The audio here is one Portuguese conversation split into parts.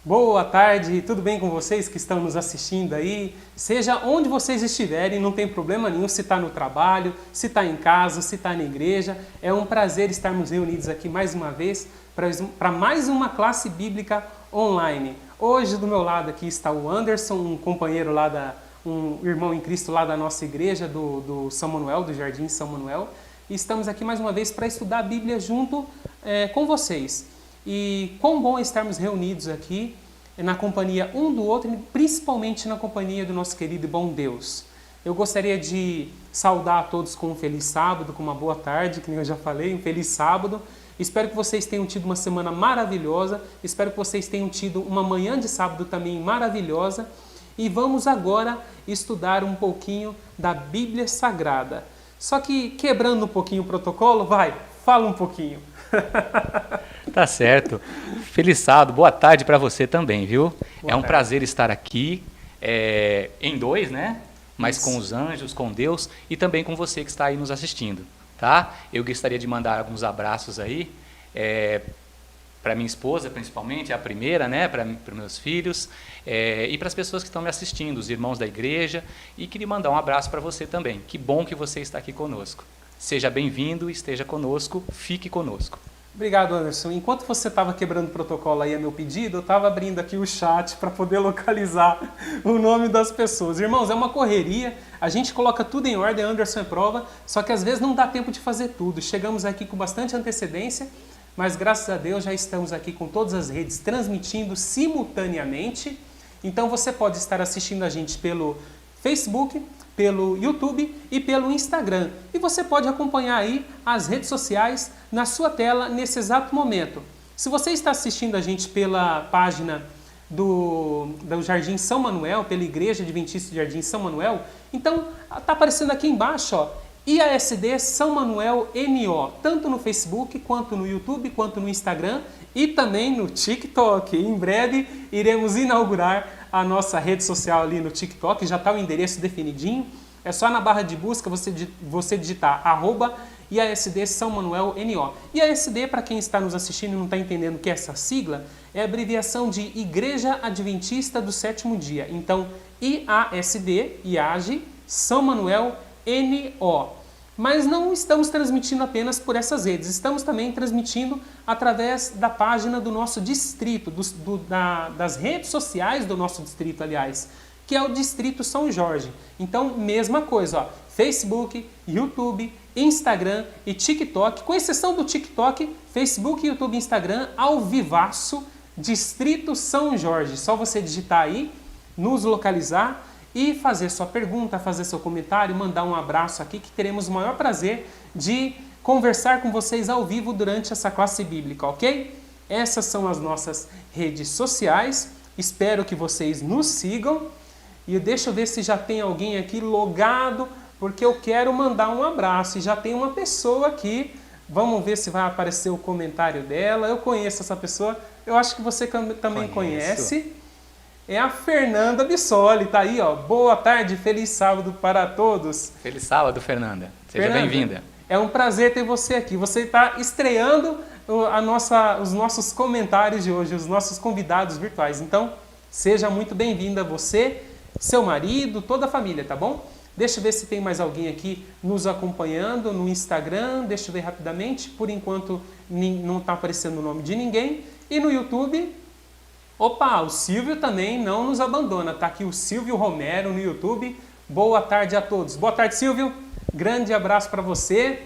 Boa tarde, tudo bem com vocês que estão nos assistindo aí? Seja onde vocês estiverem, não tem problema nenhum se está no trabalho, se está em casa, se está na igreja. É um prazer estarmos reunidos aqui mais uma vez para mais uma classe bíblica online. Hoje do meu lado aqui está o Anderson, um companheiro um irmão em Cristo lá da nossa igreja, do São Manuel, do Jardim São Manuel. E estamos aqui mais uma vez para estudar a Bíblia junto com vocês. E quão bom é estarmos reunidos aqui na companhia um do outro e principalmente na companhia do nosso querido e bom Deus. Eu gostaria de saudar a todos com um feliz sábado, com uma boa tarde, que nem eu já falei, um feliz sábado. Espero que vocês tenham tido uma semana maravilhosa, espero que vocês tenham tido uma manhã de sábado também maravilhosa. E vamos agora estudar um pouquinho da Bíblia Sagrada. Só que quebrando um pouquinho o protocolo, fala um pouquinho. Tá certo. Feliz sábado, boa tarde para você também, viu? Boa É um tarde. prazer estar aqui em dois, né? Mas Isso. com os anjos, com Deus e também com você que está aí nos assistindo, tá? Eu gostaria de mandar alguns abraços aí para minha esposa, principalmente, a primeira, né? Para meus filhos e para as pessoas que estão me assistindo, os irmãos da igreja. E queria mandar um abraço para você também. Que bom que você está aqui conosco. Seja bem-vindo, esteja conosco, fique conosco. Obrigado, Anderson. Enquanto você estava quebrando o protocolo aí a meu pedido, eu estava abrindo aqui o chat para poder localizar o nome das pessoas. Irmãos, é uma correria, a gente coloca tudo em ordem, Anderson é prova, só que às vezes não dá tempo de fazer tudo. Chegamos aqui com bastante antecedência, mas graças a Deus já estamos aqui com todas as redes transmitindo simultaneamente. Então você pode estar assistindo a gente pelo Facebook, pelo YouTube e pelo Instagram. E você pode acompanhar aí as redes sociais na sua tela nesse exato momento. Se você está assistindo a gente pela página do Jardim São Manuel, pela Igreja Adventista de Jardim São Manuel, então está aparecendo aqui embaixo, ó, IASD São Manuel NO, tanto no Facebook, quanto no YouTube, quanto no Instagram e também no TikTok. Em breve iremos inaugurar a nossa rede social ali no TikTok, já está o endereço definidinho. É só na barra de busca você digitar @IASD São Manuel NO. IASD, para quem está nos assistindo e não está entendendo o que é essa sigla, é a abreviação de Igreja Adventista do Sétimo Dia. Então, IASD, São Manuel NO. Mas não estamos transmitindo apenas por essas redes, estamos também transmitindo através da página do nosso distrito, das redes sociais do nosso distrito, aliás, que é o Distrito São Jorge. Então, mesma coisa, ó, Facebook, YouTube, Instagram e TikTok, com exceção do TikTok, Facebook, YouTube e Instagram, ao vivaço, Distrito São Jorge. Só você digitar aí, nos localizar e fazer sua pergunta, fazer seu comentário, mandar um abraço aqui, que teremos o maior prazer de conversar com vocês ao vivo durante essa classe bíblica, ok? Essas são as nossas redes sociais, espero que vocês nos sigam e deixa eu ver se já tem alguém aqui logado, porque eu quero mandar um abraço e já tem uma pessoa aqui, vamos ver se vai aparecer o comentário dela, eu conheço essa pessoa, eu acho que você também conhece. É a Fernanda Bissoli, tá aí, ó. Boa tarde, feliz sábado para todos. Feliz sábado, Fernanda. Seja bem-vinda. É um prazer ter você aqui. Você está estreando os nossos comentários de hoje, os nossos convidados virtuais. Então, seja muito bem-vinda você, seu marido, toda a família, tá bom? Deixa eu ver se tem mais alguém aqui nos acompanhando no Instagram. Deixa eu ver rapidamente. Por enquanto, não está aparecendo o nome de ninguém. E no YouTube... Opa, o Silvio também não nos abandona. Tá aqui o Silvio Romero no YouTube. Boa tarde a todos. Boa tarde, Silvio. Grande abraço para você.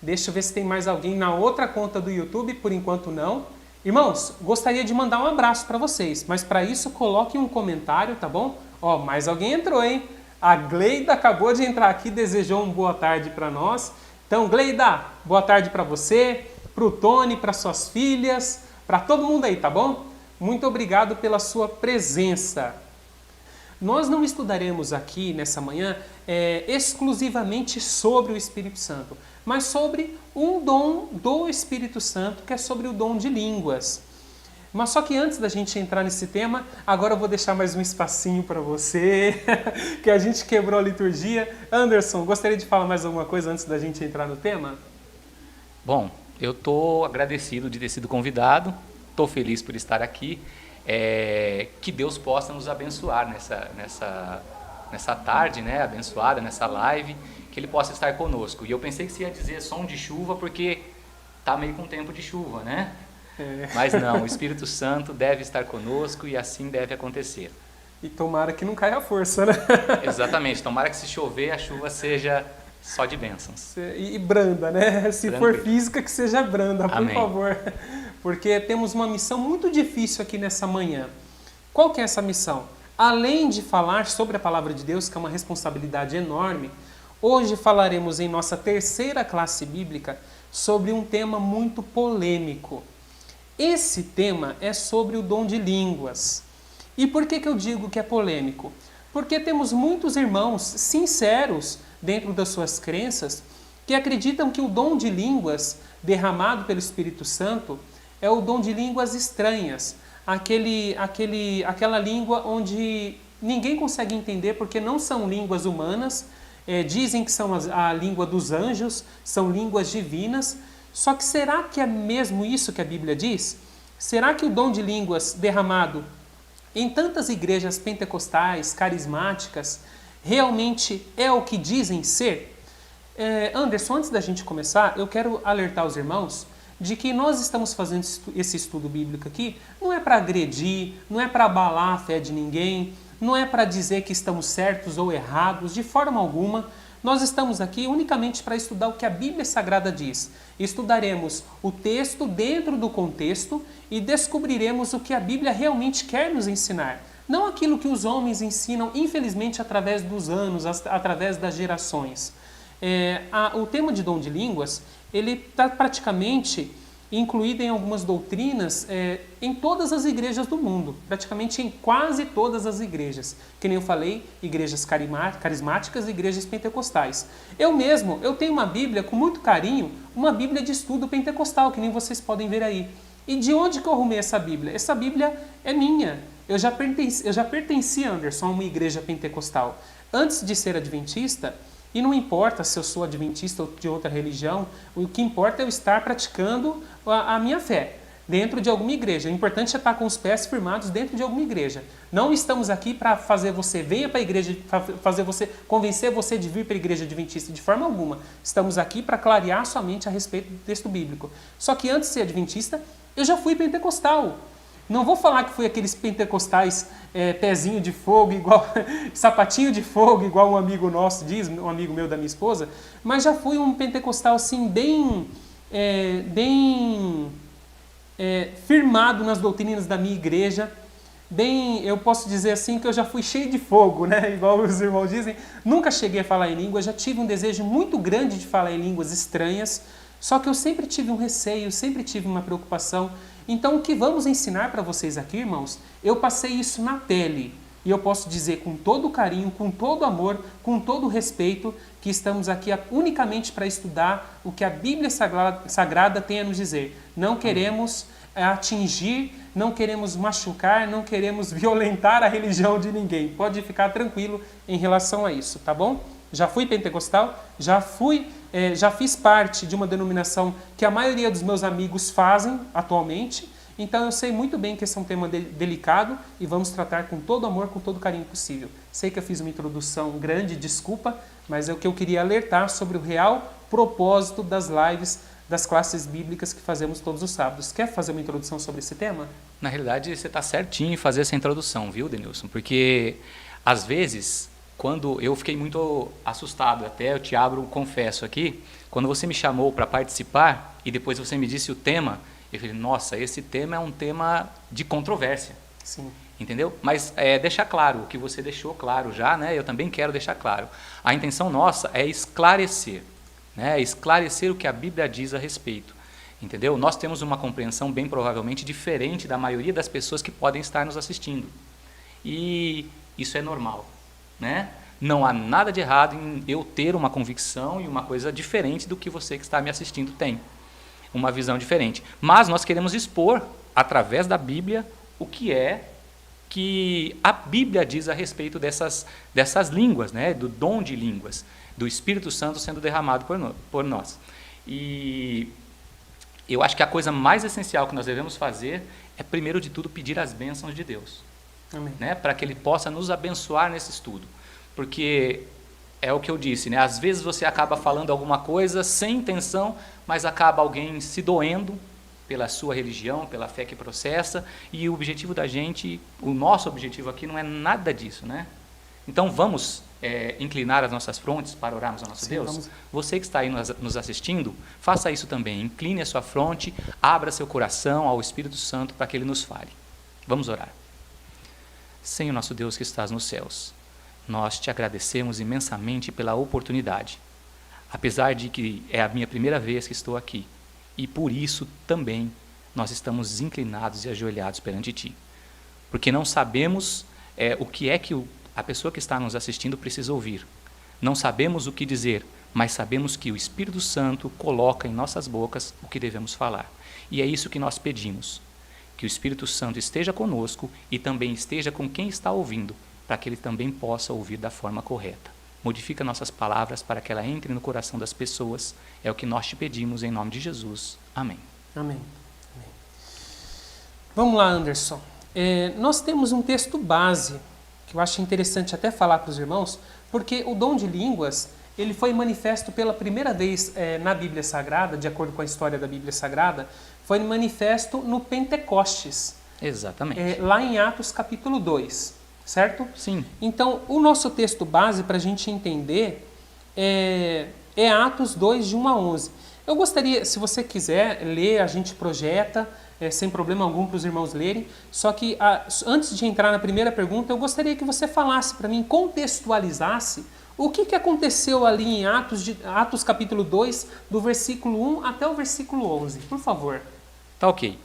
Deixa eu ver se tem mais alguém na outra conta do YouTube. Por enquanto não. Irmãos, gostaria de mandar um abraço para vocês, mas para isso coloquem um comentário, tá bom? Ó, mais alguém entrou, hein? A Gleida acabou de entrar aqui, desejou uma boa tarde para nós. Então, Gleida, boa tarde para você, para o Tony, para suas filhas, para todo mundo aí, tá bom? Muito obrigado pela sua presença. Nós não estudaremos aqui nessa manhã exclusivamente sobre o Espírito Santo, mas sobre um dom do Espírito Santo, que é sobre o dom de línguas. Mas só que antes da gente entrar nesse tema, agora eu vou deixar mais um espacinho para você, que a gente quebrou a liturgia. Anderson, gostaria de falar mais alguma coisa antes da gente entrar no tema? Bom, eu estou agradecido de ter sido convidado, estou feliz por estar aqui. que Deus possa nos abençoar nessa tarde, né, abençoada, nessa live, que Ele possa estar conosco. E eu pensei que você ia dizer som de chuva, porque está meio com tempo de chuva, né? Mas não, o Espírito Santo deve estar conosco e assim deve acontecer. E tomara que não caia a força, né? Exatamente, tomara que se chover a chuva seja só de bênçãos. E branda, né? Se Tranquilo. for física, que seja branda, por Amém. favor. Porque temos uma missão muito difícil aqui nessa manhã. Qual que é essa missão? Além de falar sobre a Palavra de Deus, que é uma responsabilidade enorme, hoje falaremos em nossa terceira classe bíblica sobre um tema muito polêmico. Esse tema é sobre o dom de línguas. E por que eu digo que é polêmico? Porque temos muitos irmãos sinceros dentro das suas crenças que acreditam que o dom de línguas derramado pelo Espírito Santo é o dom de línguas estranhas, aquela língua onde ninguém consegue entender porque não são línguas humanas, dizem que são a língua dos anjos, são línguas divinas. Só que será que é mesmo isso que a Bíblia diz? Será que o dom de línguas derramado em tantas igrejas pentecostais, carismáticas, realmente é o que dizem ser? Anderson, antes da gente começar, eu quero alertar os irmãos de que nós estamos fazendo esse estudo bíblico aqui, não é para agredir, não é para abalar a fé de ninguém, não é para dizer que estamos certos ou errados, de forma alguma. Nós estamos aqui unicamente para estudar o que a Bíblia Sagrada diz. Estudaremos o texto dentro do contexto e descobriremos o que a Bíblia realmente quer nos ensinar. Não aquilo que os homens ensinam, infelizmente, através dos anos, através das gerações. O tema de dom de línguas, ele está praticamente incluído em algumas doutrinas em todas as igrejas do mundo, praticamente em quase todas as igrejas. Que nem eu falei, igrejas carismáticas e igrejas pentecostais. Eu tenho uma Bíblia com muito carinho, uma Bíblia de estudo pentecostal, que nem vocês podem ver aí. E de onde que eu arrumei essa Bíblia? Essa Bíblia é minha. Eu já pertenci, Anderson, a uma igreja pentecostal. Antes de ser adventista, e não importa se eu sou adventista ou de outra religião, o que importa é eu estar praticando a minha fé dentro de alguma igreja. O importante é estar com os pés firmados dentro de alguma igreja. Não estamos aqui para fazer você, venha para a igreja, convencer você de vir para a igreja adventista de forma alguma. Estamos aqui para clarear sua mente a respeito do texto bíblico. Só que antes de ser adventista, eu já fui pentecostal. Não vou falar que fui aqueles pentecostais pezinho de fogo, igual sapatinho de fogo, igual um amigo nosso diz, um amigo meu da minha esposa, mas já fui um pentecostal assim bem firmado nas doutrinas da minha igreja, eu posso dizer assim que eu já fui cheio de fogo, né? Igual os irmãos dizem. Nunca cheguei a falar em língua, já tive um desejo muito grande de falar em línguas estranhas, só que eu sempre tive um receio, sempre tive uma preocupação. Então, o que vamos ensinar para vocês aqui, irmãos, eu passei isso na pele. E eu posso dizer com todo carinho, com todo amor, com todo respeito, que estamos aqui unicamente para estudar o que a Bíblia Sagrada tem a nos dizer. Não queremos atingir, não queremos machucar, não queremos violentar a religião de ninguém. Pode ficar tranquilo em relação a isso, tá bom? Já fui pentecostal, já fiz parte de uma denominação que a maioria dos meus amigos fazem atualmente, então eu sei muito bem que esse é um tema delicado e vamos tratar com todo amor, com todo carinho possível. Sei que eu fiz uma introdução grande, desculpa, mas é o que eu queria alertar sobre o real propósito das lives, das classes bíblicas que fazemos todos os sábados. Quer fazer uma introdução sobre esse tema? Na realidade, você está certinho em fazer essa introdução, viu, Denilson? Porque, às vezes, quando eu fiquei muito assustado, até eu te confesso aqui, quando você me chamou para participar e depois você me disse o tema, eu falei, nossa, esse tema é um tema de controvérsia. Sim. Entendeu? Mas deixar claro, o que você deixou claro já, né? Eu também quero deixar claro. A intenção nossa é esclarecer, né? Esclarecer o que a Bíblia diz a respeito. Entendeu? Nós temos uma compreensão bem provavelmente diferente da maioria das pessoas que podem estar nos assistindo. E isso é normal, né? Não há nada de errado em eu ter uma convicção e uma coisa diferente do que você que está me assistindo tem. Uma visão diferente. Mas nós queremos expor, através da Bíblia, o que a Bíblia diz a respeito dessas línguas, né? Do dom de línguas, do Espírito Santo sendo derramado por nós. E eu acho que a coisa mais essencial que nós devemos fazer é, primeiro de tudo, pedir as bênçãos de Deus. Amém. Né? Para que Ele possa nos abençoar nesse estudo. Porque é o que eu disse, né? Às vezes você acaba falando alguma coisa sem intenção, mas acaba alguém se doendo pela sua religião, pela fé que processa, e o objetivo da gente, o nosso objetivo aqui não é nada disso, né? Então vamos inclinar as nossas frontes para orarmos ao nosso Deus? Vamos. Você que está aí nos assistindo, faça isso também, incline a sua fronte, abra seu coração ao Espírito Santo para que Ele nos fale. Vamos orar. Senhor nosso Deus que estás nos céus, nós te agradecemos imensamente pela oportunidade, apesar de que é a minha primeira vez que estou aqui, e por isso também nós estamos inclinados e ajoelhados perante Ti, porque não sabemos o que é que a pessoa que está nos assistindo precisa ouvir, não sabemos o que dizer, mas sabemos que o Espírito Santo coloca em nossas bocas o que devemos falar, e é isso que nós pedimos, que o Espírito Santo esteja conosco e também esteja com quem está ouvindo, para que ele também possa ouvir da forma correta. Modifica nossas palavras para que ela entre no coração das pessoas. É o que nós te pedimos em nome de Jesus. Amém. Amém. Amém. Vamos lá, Anderson. Nós temos um texto base, que eu acho interessante até falar para os irmãos, porque o dom de línguas, ele foi manifesto pela primeira vez na Bíblia Sagrada, de acordo com a história da Bíblia Sagrada, foi manifesto no Pentecostes. Exatamente. Lá em Atos capítulo 2. Certo? Sim. Então, o nosso texto base para a gente entender é Atos 2, de 1 a 11. Eu gostaria, se você quiser ler, a gente projeta, sem problema algum para os irmãos lerem. Só que, antes de entrar na primeira pergunta, eu gostaria que você falasse para mim, contextualizasse o que aconteceu ali em Atos capítulo 2, do versículo 1 até o versículo 11. Por favor. Tá ok.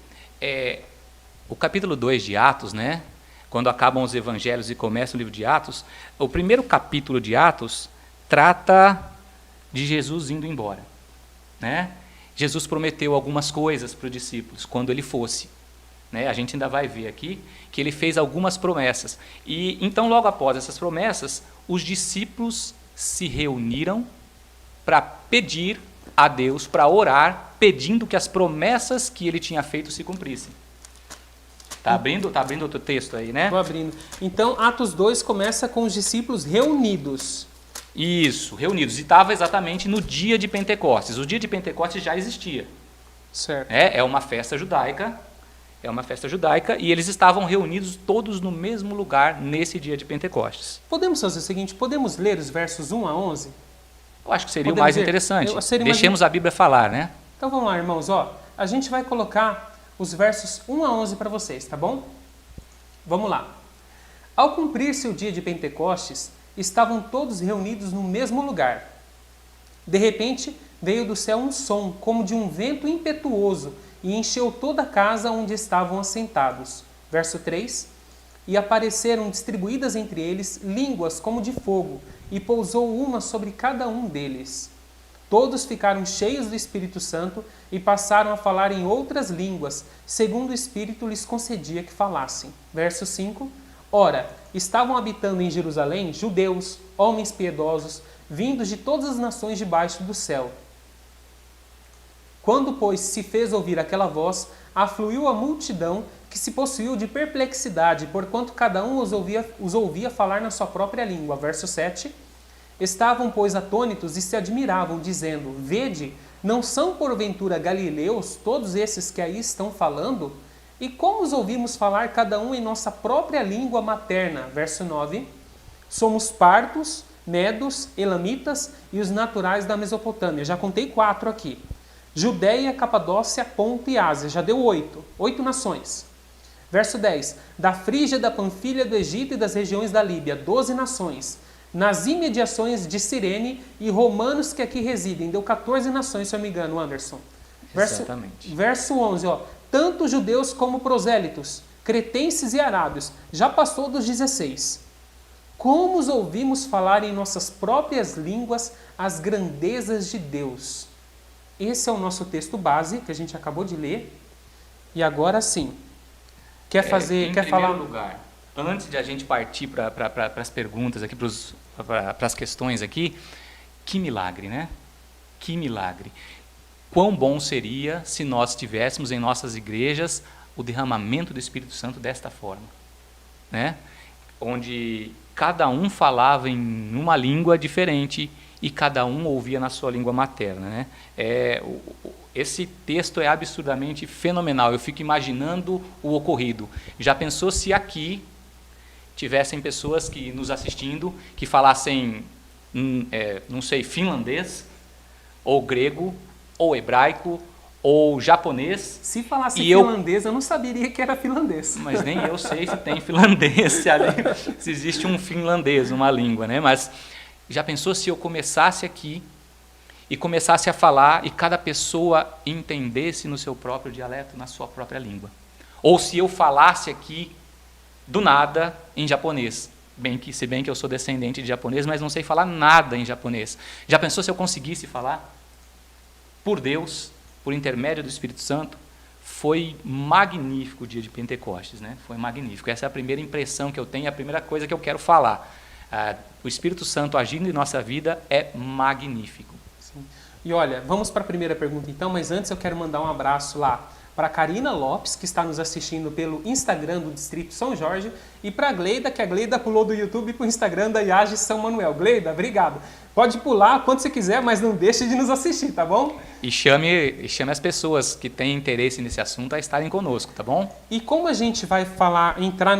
O capítulo 2 de Atos, né? Quando acabam os evangelhos e começa o livro de Atos, o primeiro capítulo de Atos trata de Jesus indo embora. Né? Jesus prometeu algumas coisas para os discípulos quando ele fosse. Né? A gente ainda vai ver aqui que ele fez algumas promessas. E então, logo após essas promessas, os discípulos se reuniram para pedir a Deus, para orar, pedindo que as promessas que ele tinha feito se cumprissem. Tá abrindo outro texto aí, né? Estou abrindo. Então, Atos 2 começa com os discípulos reunidos. Isso, reunidos. E estava exatamente no dia de Pentecostes. O dia de Pentecostes já existia. Certo. É uma festa judaica. É uma festa judaica. E eles estavam reunidos todos no mesmo lugar nesse dia de Pentecostes. Podemos fazer o seguinte, podemos ler os versos 1 a 11? Eu acho que seria o mais interessante. Deixemos a Bíblia falar, né? Então vamos lá, irmãos. A gente vai colocar os versos 1 a 11 para vocês, tá bom? Vamos lá. Ao cumprir-se o dia de Pentecostes, estavam todos reunidos no mesmo lugar. De repente, veio do céu um som, como de um vento impetuoso, e encheu toda a casa onde estavam assentados. Verso 3. E apareceram distribuídas entre eles línguas como de fogo, e pousou uma sobre cada um deles. Todos ficaram cheios do Espírito Santo e passaram a falar em outras línguas, segundo o Espírito lhes concedia que falassem. Verso 5. Ora, estavam habitando em Jerusalém judeus, homens piedosos, vindos de todas as nações debaixo do céu. Quando, pois, se fez ouvir aquela voz, afluiu a multidão que se possuiu de perplexidade, porquanto cada um os ouvia falar na sua própria língua. Verso 7. Estavam, pois, atônitos e se admiravam, dizendo: Vede, não são porventura galileus todos esses que aí estão falando? E como os ouvimos falar cada um em nossa própria língua materna? Verso 9. Somos partos, medos, elamitas e os naturais da Mesopotâmia. Já contei 4 aqui. Judeia, Capadócia, Ponto e Ásia. Já deu 8. 8 nações. Verso 10. Da Frígia, da Panfilha, do Egito e das regiões da Líbia. 12 nações. Nas imediações de Cirene e romanos que aqui residem. Deu 14 nações, se eu não me engano, Anderson. Exatamente. Verso 11. Tanto judeus como prosélitos, cretenses e arábios. Já passou dos 16. Como os ouvimos falar em nossas próprias línguas as grandezas de Deus. Esse é o nosso texto base, que a gente acabou de ler. E agora sim. Quer falar? Lugar, antes de a gente partir para as perguntas aqui, para as questões aqui, que milagre, né? Que milagre. quão bom seria se nós tivéssemos em nossas igrejas o derramamento do Espírito Santo desta forma, né? Onde cada um falava em uma língua diferente e cada um ouvia na sua língua materna, né? Esse texto é absurdamente fenomenal. Eu fico imaginando o ocorrido. Já pensou se aqui tivessem pessoas que nos assistindo que falassem, não sei, finlandês, ou grego, ou hebraico, ou japonês. Se falasse finlandês, eu não saberia que era finlandês. Mas nem eu sei se tem finlandês, se existe um finlandês, uma língua, né? Mas já pensou se eu começasse aqui e começasse a falar e cada pessoa entendesse no seu próprio dialeto, na sua própria língua? Ou se eu falasse aqui do nada em japonês, se bem que eu sou descendente de japonês, mas não sei falar nada em japonês. Já pensou se eu conseguisse falar? Por Deus, por intermédio do Espírito Santo, foi magnífico o dia de Pentecostes, né? Foi magnífico. Essa é a primeira impressão que eu tenho, a primeira coisa que eu quero falar. O Espírito Santo agindo em nossa vida é magnífico. Sim. E olha, vamos para a primeira pergunta então, mas antes eu quero mandar um abraço lá para a Karina Lopes, que está nos assistindo pelo Instagram do Distrito São Jorge, e para a Gleida, que a Gleida pulou do YouTube para o Instagram da IAGE São Manuel. Gleida, obrigado. Pode pular quando você quiser, mas não deixe de nos assistir, tá bom? E chame as pessoas que têm interesse nesse assunto a estarem conosco, tá bom? E como a gente vai entrar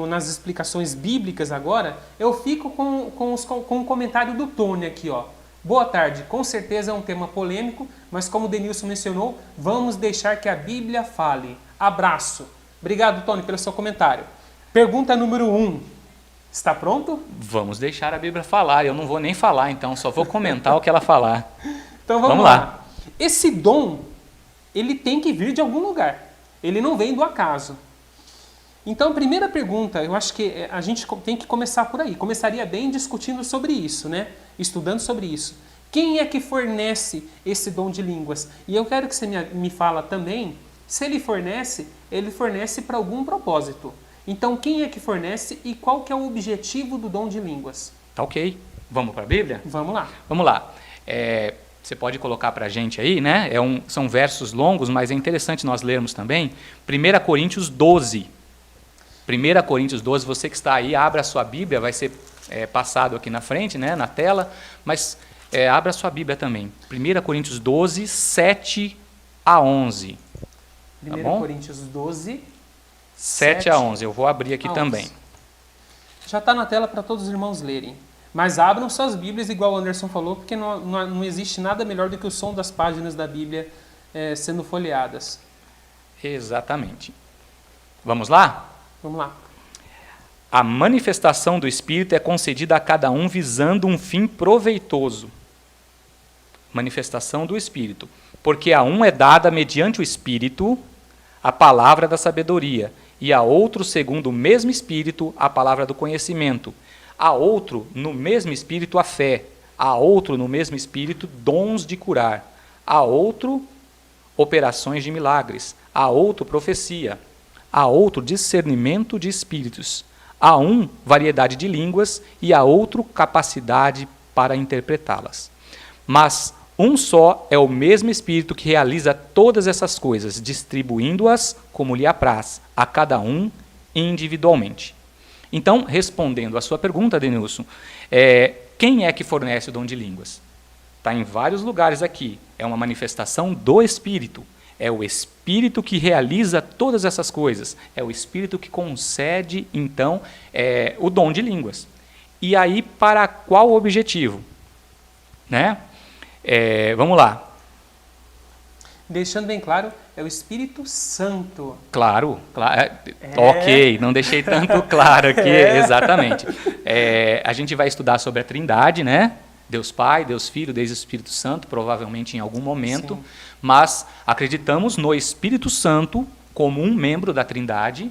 nas explicações bíblicas agora, eu fico com o comentário do Tony aqui, ó. Boa tarde, com certeza é um tema polêmico, mas como o Denilson mencionou, vamos deixar que a Bíblia fale. Abraço. Obrigado, Tony, pelo seu comentário. Pergunta número 1. Está pronto? Vamos deixar a Bíblia falar. Eu não vou nem falar, então, só vou comentar o que ela falar. Então vamos lá. Esse dom, ele tem que vir de algum lugar. Ele não vem do acaso. Então, a primeira pergunta, eu acho que a gente tem que começar por aí. Começaria bem discutindo sobre isso, né? Estudando sobre isso. Quem é que fornece esse dom de línguas? E eu quero que você me fala também, se ele fornece para algum propósito. Então, quem é que fornece e qual que é o objetivo do dom de línguas? Tá ok. Vamos para a Bíblia? Vamos lá. Vamos lá. Você pode colocar para a gente aí, né? São versos longos, mas é interessante nós lermos também. 1 Coríntios 12. 1 Coríntios 12, você que está aí, abra a sua Bíblia, vai ser passado aqui na frente, né, na tela, mas abra a sua Bíblia também. 1 Coríntios 12, 7 a 11. 1 Tá bom? Coríntios 12, 7 a 11, eu vou abrir aqui também. Já está na tela para todos os irmãos lerem. Mas abram suas Bíblias, igual o Anderson falou, porque não existe nada melhor do que o som das páginas da Bíblia sendo folheadas. Exatamente. Vamos lá? Vamos lá. A manifestação do Espírito é concedida a cada um visando um fim proveitoso. Manifestação do Espírito. Porque a um é dada mediante o Espírito a palavra da sabedoria, e a outro, segundo o mesmo Espírito, a palavra do conhecimento. A outro, no mesmo Espírito, a fé. A outro, no mesmo Espírito, dons de curar. A outro, operações de milagres. A outro, profecia. A outro, discernimento de espíritos. A um, variedade de línguas, e a outro, capacidade para interpretá-las. Mas um só é o mesmo Espírito que realiza todas essas coisas, distribuindo-as como lhe apraz, a cada um individualmente. Então, respondendo à sua pergunta, Denilson, quem é que fornece o dom de línguas? Está em vários lugares aqui. É uma manifestação do Espírito. É o Espírito que realiza todas essas coisas. É o Espírito que concede, então, o dom de línguas. E aí, para qual objetivo? Né? Vamos lá. Deixando bem claro, é o Espírito Santo. Claro. Ok, não deixei tanto claro aqui, exatamente. A gente vai estudar sobre a Trindade, né? Deus Pai, Deus Filho, Deus Espírito Santo, provavelmente em algum momento. Sim. Mas acreditamos no Espírito Santo como um membro da Trindade,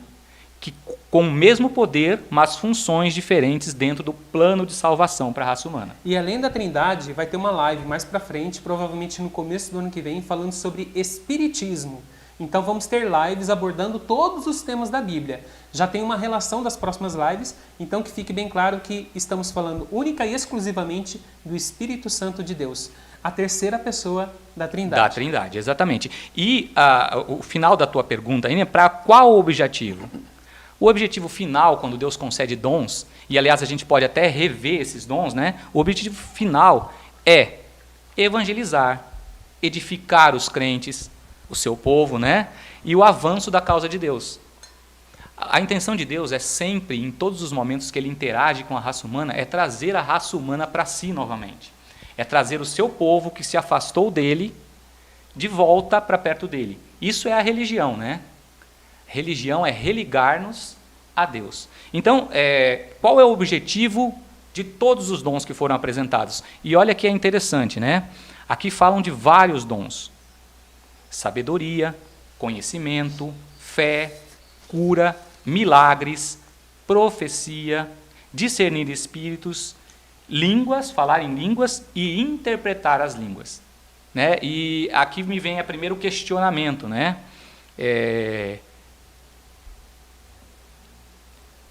que, com o mesmo poder, mas funções diferentes dentro do plano de salvação para a raça humana. E além da Trindade, vai ter uma live mais para frente, provavelmente no começo do ano que vem, falando sobre Espiritismo. Então vamos ter lives abordando todos os temas da Bíblia. Já tem uma relação das próximas lives, então que fique bem claro que estamos falando única e exclusivamente do Espírito Santo de Deus. a terceira pessoa da Trindade. Da Trindade, exatamente. E o final da tua pergunta aí, para qual objetivo? O objetivo final, quando Deus concede dons, e aliás a gente pode até rever esses dons, né? O objetivo final é evangelizar, edificar os crentes, o seu povo, né? E o avanço da causa de Deus. A intenção de Deus é sempre, em todos os momentos que ele interage com a raça humana, é trazer a raça humana para si novamente. É trazer o seu povo que se afastou dele de volta para perto dele. Isso é a religião, né? Religião é religar-nos a Deus. Então, qual é o objetivo de todos os dons que foram apresentados? E olha que é interessante, né? Aqui falam de vários dons. Sabedoria, conhecimento, fé, cura, milagres, profecia, discernir espíritos, línguas, falar em línguas e interpretar as línguas. Né? E aqui me vem primeiro o questionamento, né?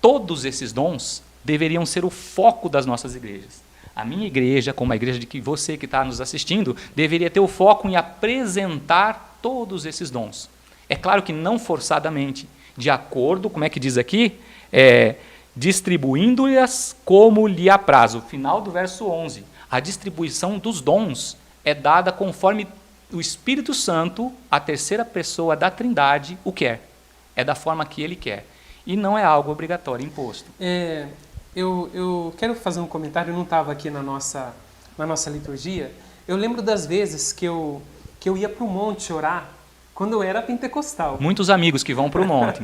Todos esses dons deveriam ser o foco das nossas igrejas. A minha igreja, como a igreja de que você que está nos assistindo, deveria ter o foco em apresentar todos esses dons. É claro que não forçadamente, de acordo, como é que diz aqui? Distribuindo-as como lhe apraz. O final do verso 11. A distribuição dos dons é dada conforme o Espírito Santo, a terceira pessoa da Trindade, o quer. É da forma que ele quer. E não é algo obrigatório, imposto. Eu quero fazer um comentário, eu não estava aqui na nossa liturgia. Eu lembro das vezes que eu ia para o monte orar, quando eu era pentecostal. Muitos amigos que vão para o monte.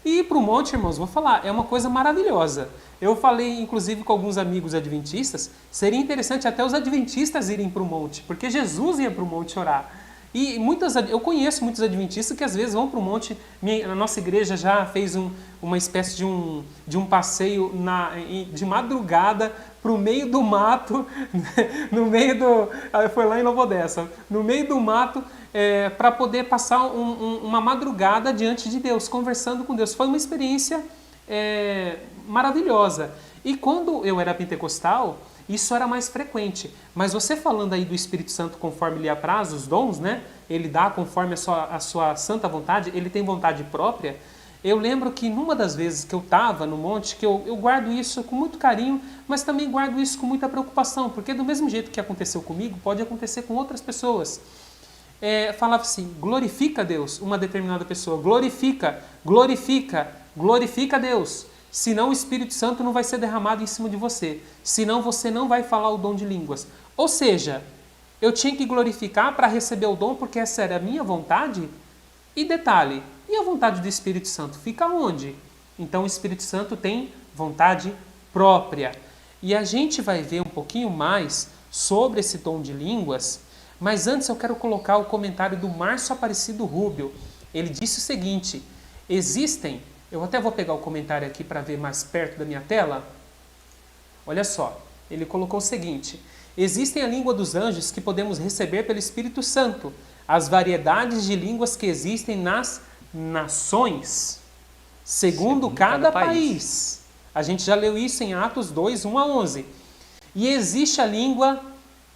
E ir para o monte, irmãos, vou falar, é uma coisa maravilhosa. Eu falei, inclusive, com alguns amigos adventistas, seria interessante até os adventistas irem para o monte, porque Jesus ia para o monte orar. E eu conheço muitos adventistas que às vezes vão para o monte. A nossa igreja já fez uma espécie de um passeio de madrugada para o meio do mato, foi lá em Nova Odessa, no meio do mato, para poder passar uma madrugada diante de Deus, conversando com Deus. Foi uma experiência maravilhosa. E quando eu era pentecostal, isso era mais frequente. Mas você falando aí do Espírito Santo conforme lhe apraz, os dons, né? Ele dá conforme a sua santa vontade, ele tem vontade própria. Eu lembro que numa das vezes que eu estava no monte, que eu guardo isso com muito carinho, mas também guardo isso com muita preocupação, porque do mesmo jeito que aconteceu comigo, pode acontecer com outras pessoas. Falava assim, glorifica a Deus, uma determinada pessoa, glorifica a Deus. Senão o Espírito Santo não vai ser derramado em cima de você. Senão você não vai falar o dom de línguas. Ou seja, eu tinha que glorificar para receber o dom, porque essa era a minha vontade. E detalhe, e a vontade do Espírito Santo fica onde? Então o Espírito Santo tem vontade própria. E a gente vai ver um pouquinho mais sobre esse dom de línguas, mas antes eu quero colocar o comentário do Márcio Aparecido Rubio. Ele disse o seguinte, eu até vou pegar o comentário aqui para ver mais perto da minha tela. Olha só, ele colocou o seguinte, existem a língua dos anjos que podemos receber pelo Espírito Santo, as variedades de línguas que existem nas nações, segundo cada país. A gente já leu isso em Atos 2, 1 a 11. E existe a língua...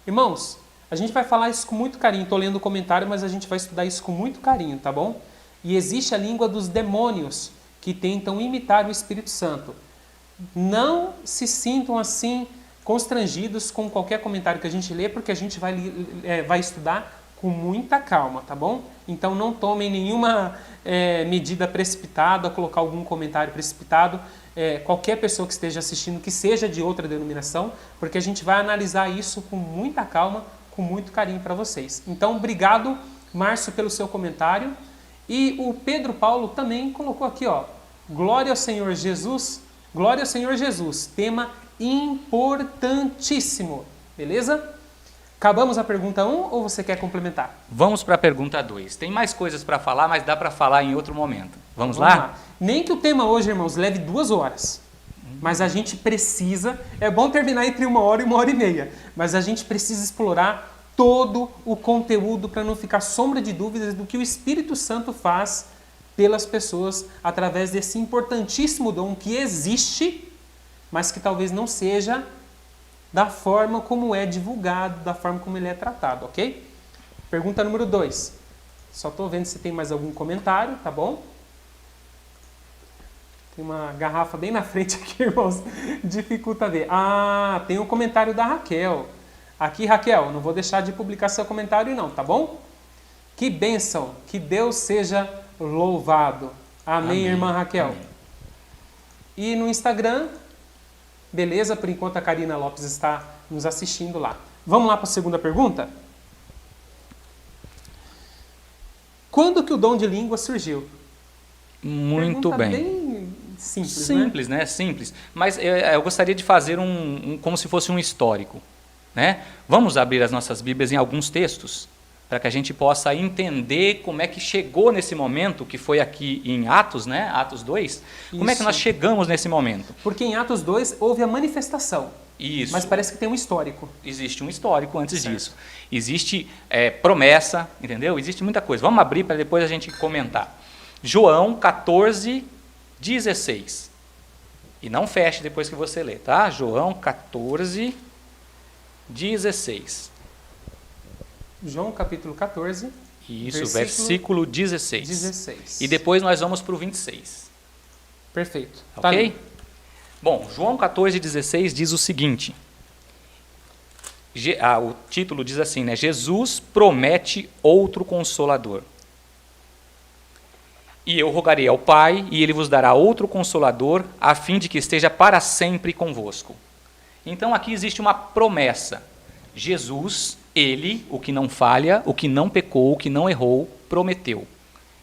Irmãos, a gente vai falar isso com muito carinho. Estou lendo o comentário, mas a gente vai estudar isso com muito carinho, tá bom? E existe a língua dos demônios, que tentam imitar o Espírito Santo. Não se sintam assim constrangidos com qualquer comentário que a gente lê, porque a gente vai estudar com muita calma, tá bom? Então não tomem nenhuma medida precipitada, colocar algum comentário precipitado, qualquer pessoa que esteja assistindo, que seja de outra denominação, porque a gente vai analisar isso com muita calma, com muito carinho para vocês. Então, obrigado, Márcio, pelo seu comentário. E o Pedro Paulo também colocou aqui, ó, glória ao Senhor Jesus, tema importantíssimo, beleza? Acabamos a pergunta 1 ou você quer complementar? Vamos para a pergunta 2. Tem mais coisas para falar, mas dá para falar em outro momento. Vamos lá? Nem que o tema hoje, irmãos, leve 2 horas. Mas a gente precisa... É bom terminar entre 1 hora e 1h30. Mas a gente precisa explorar todo o conteúdo para não ficar sombra de dúvidas do que o Espírito Santo faz pelas pessoas através desse importantíssimo dom que existe, mas que talvez não seja da forma como é divulgado, da forma como ele é tratado, ok? Pergunta número 2. Só estou vendo se tem mais algum comentário, tá bom? Tem uma garrafa bem na frente aqui, irmãos. Dificulta ver. Ah, tem um comentário da Raquel. Aqui, Raquel, não vou deixar de publicar seu comentário não, tá bom? Que bênção, que Deus seja louvado. Amém, irmã Raquel. Amém. E no Instagram, beleza, por enquanto a Karina Lopes está nos assistindo lá. Vamos lá para a segunda pergunta? Quando que o dom de língua surgiu? Muito Pergunta bem. Bem simples, Simples, né? Simples. Mas eu gostaria de fazer como se fosse um histórico, né? Vamos abrir as nossas Bíblias em alguns textos, para que a gente possa entender como é que chegou nesse momento, que foi aqui em Atos, né? Atos 2. Como é que nós chegamos nesse momento? Porque em Atos 2 houve a manifestação. Isso. Mas parece que tem um histórico. Existe um histórico antes Certo. disso. Existe promessa, entendeu? Existe muita coisa. Vamos abrir para depois a gente comentar. João 14, 16. E não feche depois que você ler, tá? João 14, 16. João capítulo 14. Isso, versículo 16. 16. E depois nós vamos para o 26. Perfeito. Ok? Tá ali. Bom, João 14, 16 diz o seguinte. O título diz assim, né? Jesus promete outro Consolador. E eu rogarei ao Pai, e Ele vos dará outro Consolador, a fim de que esteja para sempre convosco. Então aqui existe uma promessa. Jesus, Ele, o que não falha, o que não pecou, o que não errou, prometeu.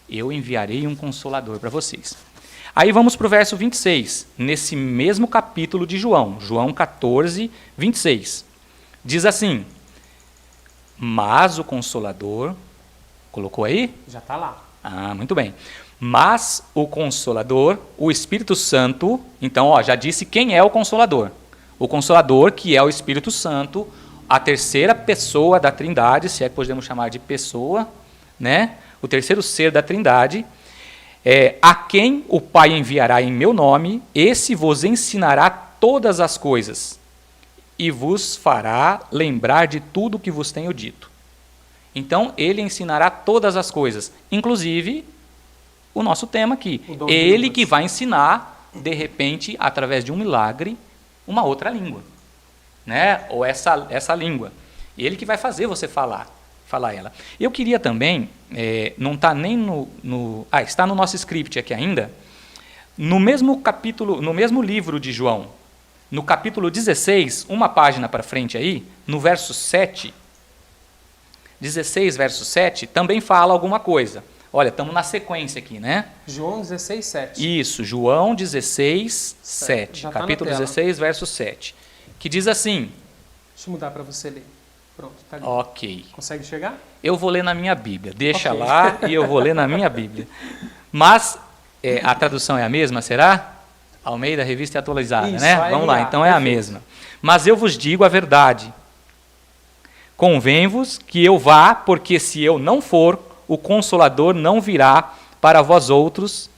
Eu enviarei um Consolador para vocês. Aí vamos para o verso 26, nesse mesmo capítulo de João, João 14, 26. Diz assim, mas o Consolador, colocou aí? Já está lá. Ah, muito bem. Mas o Consolador, o Espírito Santo, então já disse quem é o Consolador. O Consolador, que é o Espírito Santo, a terceira pessoa da Trindade, se é que podemos chamar de pessoa, né? O terceiro ser da Trindade, a quem o Pai enviará em meu nome, esse vos ensinará todas as coisas e vos fará lembrar de tudo o que vos tenho dito. Então, ele ensinará todas as coisas, inclusive o nosso tema aqui. Ele que vai ensinar, de repente, através de um milagre, uma outra língua, né? Ou essa língua. Ele que vai fazer você falar ela. Eu queria também, não está nem está no nosso script aqui ainda, no mesmo capítulo, no mesmo livro de João, no capítulo 16, uma página para frente aí, no verso 7, 16, verso 7, também fala alguma coisa. Olha, estamos na sequência aqui, né? João 16, 7. Isso, João 16, 7. Capítulo 16, verso 7. Que diz assim... Deixa eu mudar para você ler. Pronto, tá ali. Ok. Consegue chegar? Eu vou ler na minha Bíblia. Deixa lá e eu vou ler na minha Bíblia. Mas a tradução é a mesma, será? Almeida, Revista Atualizada, isso, né? Vamos lá, então é a mesma. Mas eu vos digo a verdade. Convém-vos que eu vá, porque se eu não for, o Consolador não virá para vós outros.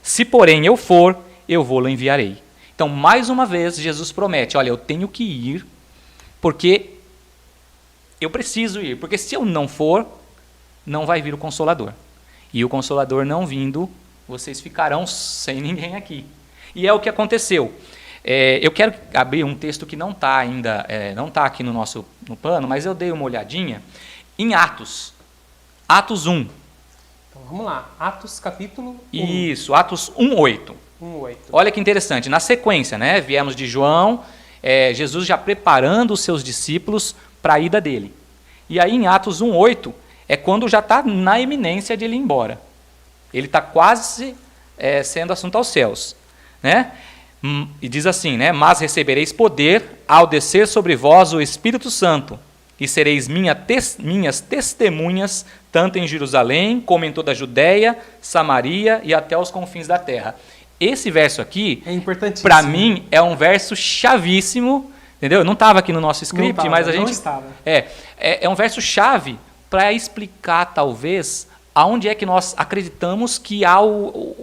Se, porém, eu for, eu vou-lo enviarei. Então, mais uma vez, Jesus promete, olha, eu tenho que ir, porque eu preciso ir, porque se eu não for, não vai vir o Consolador. E o Consolador não vindo, vocês ficarão sem ninguém aqui. E é o que aconteceu. Eu quero abrir um texto que não está ainda, não está aqui no plano, mas eu dei uma olhadinha em Atos. Atos 1. Então vamos lá, Atos capítulo 1. Isso, Atos 1:8. 1:8. Olha que interessante, na sequência, né? Viemos de João, Jesus já preparando os seus discípulos para a ida dele. E aí em Atos 1:8 é quando já está na iminência de ele ir embora. Ele está quase sendo assunto aos céus, né? E diz assim, né? Mas recebereis poder ao descer sobre vós o Espírito Santo, e sereis minhas testemunhas, tanto em Jerusalém, como em toda a Judéia, Samaria e até os confins da terra. Esse verso aqui, é importantíssimo. Para mim, é um verso chavíssimo, entendeu? Não estava aqui no nosso script, mas a gente... Não estava. É um verso chave para explicar, talvez, aonde é que nós acreditamos que há o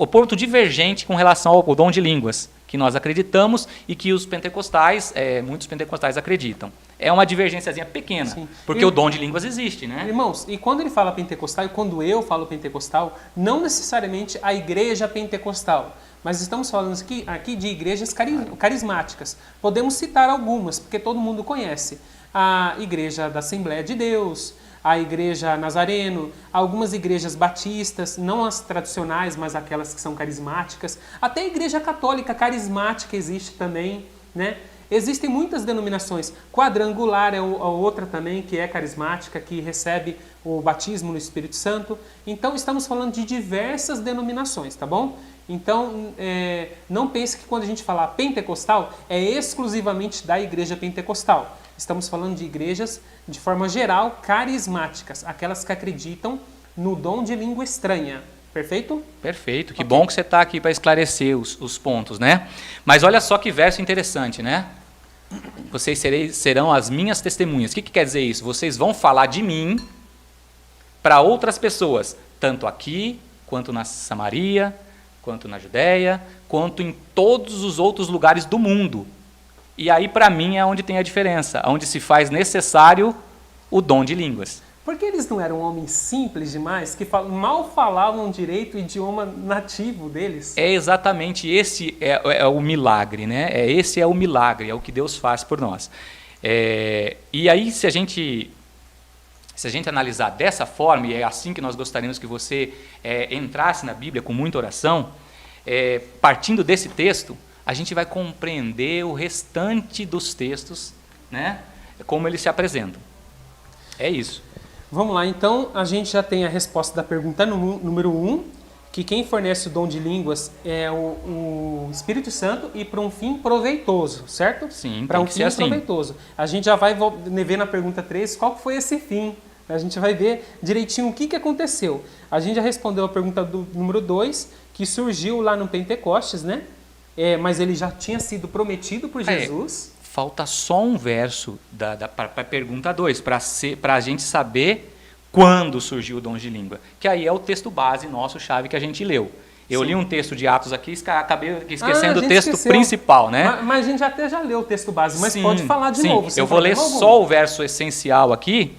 o ponto divergente com relação ao dom de línguas, que nós acreditamos e que os pentecostais, muitos pentecostais acreditam. É uma divergênciazinha pequena, Sim. porque o dom de línguas existe, né? Irmãos, e quando ele fala pentecostal, e quando eu falo pentecostal, não necessariamente a igreja pentecostal, mas estamos falando aqui de igrejas carismáticas. Podemos citar algumas, porque todo mundo conhece. A Igreja da Assembleia de Deus, a Igreja Nazareno, algumas igrejas batistas, não as tradicionais, mas aquelas que são carismáticas. Até a Igreja Católica carismática existe também, né? Existem muitas denominações. Quadrangular é a outra também, que é carismática, que recebe o batismo no Espírito Santo. Então, estamos falando de diversas denominações, tá bom? Então, não pense que quando a gente falar pentecostal, é exclusivamente da igreja pentecostal. Estamos falando de igrejas, de forma geral, carismáticas, aquelas que acreditam no dom de língua estranha. Perfeito? Perfeito. Que bom que você está aqui para esclarecer os pontos, né? Mas olha só que verso interessante, né? Vocês serão as minhas testemunhas. O que quer dizer isso? Vocês vão falar de mim para outras pessoas, tanto aqui, quanto na Samaria, quanto na Judéia, quanto em todos os outros lugares do mundo. E aí, para mim, é onde tem a diferença, onde se faz necessário o dom de línguas. Porque eles não eram homens simples demais, que mal falavam direito o idioma nativo deles? É exatamente esse é o milagre, né? Esse é o milagre, é o que Deus faz por nós. E aí, se a gente analisar dessa forma, e é assim que nós gostaríamos que você entrasse na Bíblia com muita oração, partindo desse texto, a gente vai compreender o restante dos textos, né? Como eles se apresentam. É isso. Vamos lá, então, a gente já tem a resposta da pergunta número 1, que quem fornece o dom de línguas é o Espírito Santo e para um fim proveitoso, certo? Sim, para um que fim ser assim. proveitoso. A gente já vai ver na pergunta 3 qual foi esse fim. A gente vai ver direitinho o que aconteceu. A gente já respondeu a pergunta do número 2, que surgiu lá no Pentecostes, né? Mas ele já tinha sido prometido por Jesus. Falta só um verso para a pergunta 2, para a gente saber quando surgiu o dom de língua. Que aí é o texto base nosso, chave, que a gente leu. Eu li um texto de Atos aqui e acabei esquecendo o texto principal, né? Mas a gente até já leu o texto base, mas pode falar de novo. Eu vou ler só o verso essencial aqui,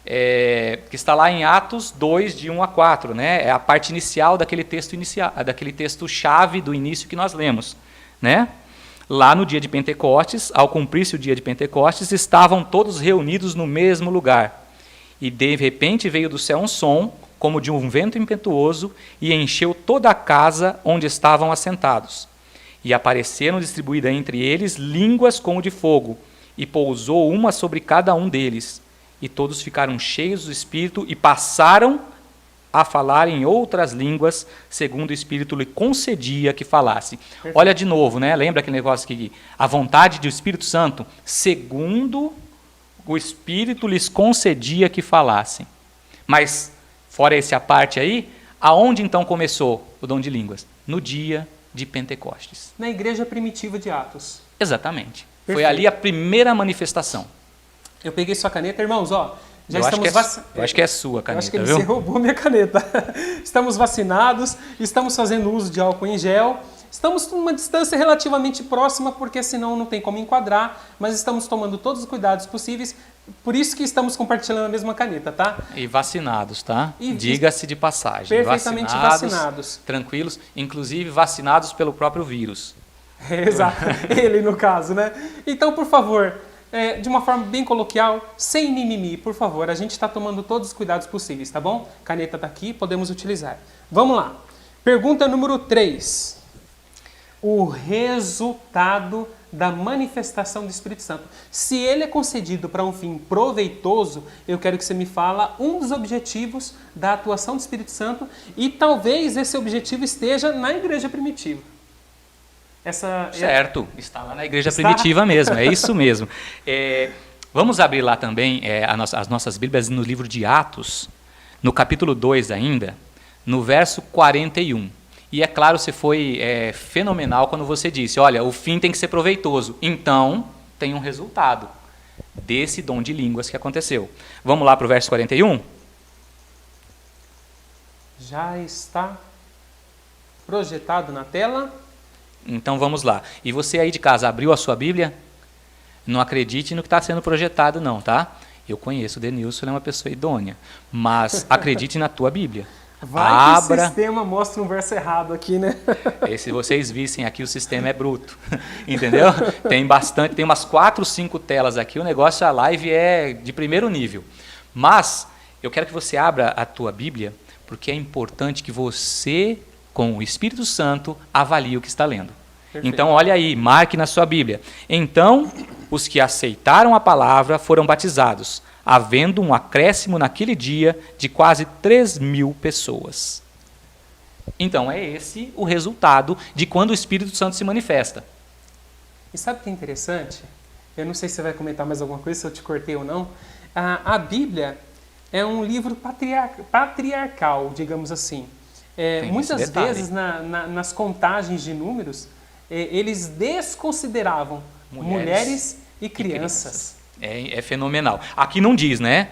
que está lá em Atos 2, de 1 a 4, né? É a parte inicial daquele texto chave do início que nós lemos, né? Lá no dia de Pentecostes, ao cumprir-se o dia de Pentecostes, estavam todos reunidos no mesmo lugar. E de repente veio do céu um som, como de um vento impetuoso, e encheu toda a casa onde estavam assentados. E apareceram distribuídas entre eles línguas como de fogo, e pousou uma sobre cada um deles. E todos ficaram cheios do Espírito e passaram a falar em outras línguas, segundo o Espírito lhe concedia que falasse. Perfeito. Olha de novo, né? Lembra aquele negócio que a vontade do Espírito Santo, segundo o Espírito lhes concedia que falassem. Mas, fora essa parte aí, aonde então começou o dom de línguas? No dia de Pentecostes. Na igreja primitiva de Atos. Exatamente. Perfeito. Foi ali a primeira manifestação. Eu peguei sua caneta, irmãos, ó. Eu acho que é sua caneta, eu acho que ele viu? se roubou minha caneta. Estamos vacinados, estamos fazendo uso de álcool em gel, estamos numa distância relativamente próxima, porque senão não tem como enquadrar, mas estamos tomando todos os cuidados possíveis, por isso que estamos compartilhando a mesma caneta, tá? E vacinados, tá? Diga-se de passagem. Perfeitamente vacinados. Tranquilos, inclusive vacinados pelo próprio vírus. Exato, ele no caso, né? Então, por favor, de uma forma bem coloquial, sem mimimi, por favor. A gente está tomando todos os cuidados possíveis, tá bom? Caneta está aqui, podemos utilizar. Vamos lá. Pergunta número 3. O resultado da manifestação do Espírito Santo. Se ele é concedido para um fim proveitoso, eu quero que você me fala um dos objetivos da atuação do Espírito Santo e talvez esse objetivo esteja na igreja primitiva. Certo, está lá na igreja primitiva mesmo, é isso mesmo. Vamos abrir lá também as nossas Bíblias no livro de Atos, no capítulo 2 ainda, no verso 41. E é claro, você foi fenomenal quando você disse, olha, o fim tem que ser proveitoso. Então, tem um resultado desse dom de línguas que aconteceu. Vamos lá para o verso 41? Já está projetado na tela. Então vamos lá. E você aí de casa abriu a sua Bíblia? Não acredite no que está sendo projetado não, tá? Eu conheço o Denilson, ele é uma pessoa idônea. Mas acredite na tua Bíblia. Vai que o sistema mostra um verso errado aqui, né? Se vocês vissem aqui, o sistema é bruto. Entendeu? Tem bastante, tem umas 4, 5 telas aqui, o negócio, a live é de primeiro nível. Mas eu quero que você abra a tua Bíblia, porque é importante que você, com o Espírito Santo, avalie o que está lendo. Perfeito. Então, olha aí, marque na sua Bíblia. Então, os que aceitaram a palavra foram batizados, havendo um acréscimo naquele dia de quase 3.000 pessoas. Então, é esse o resultado de quando o Espírito Santo se manifesta. E sabe o que é interessante? Eu não sei se você vai comentar mais alguma coisa, se eu te cortei ou não. A Bíblia é um livro patriarcal, digamos assim. Muitas vezes, nas contagens de números, eles desconsideravam mulheres e crianças. É fenomenal. Aqui não diz, né?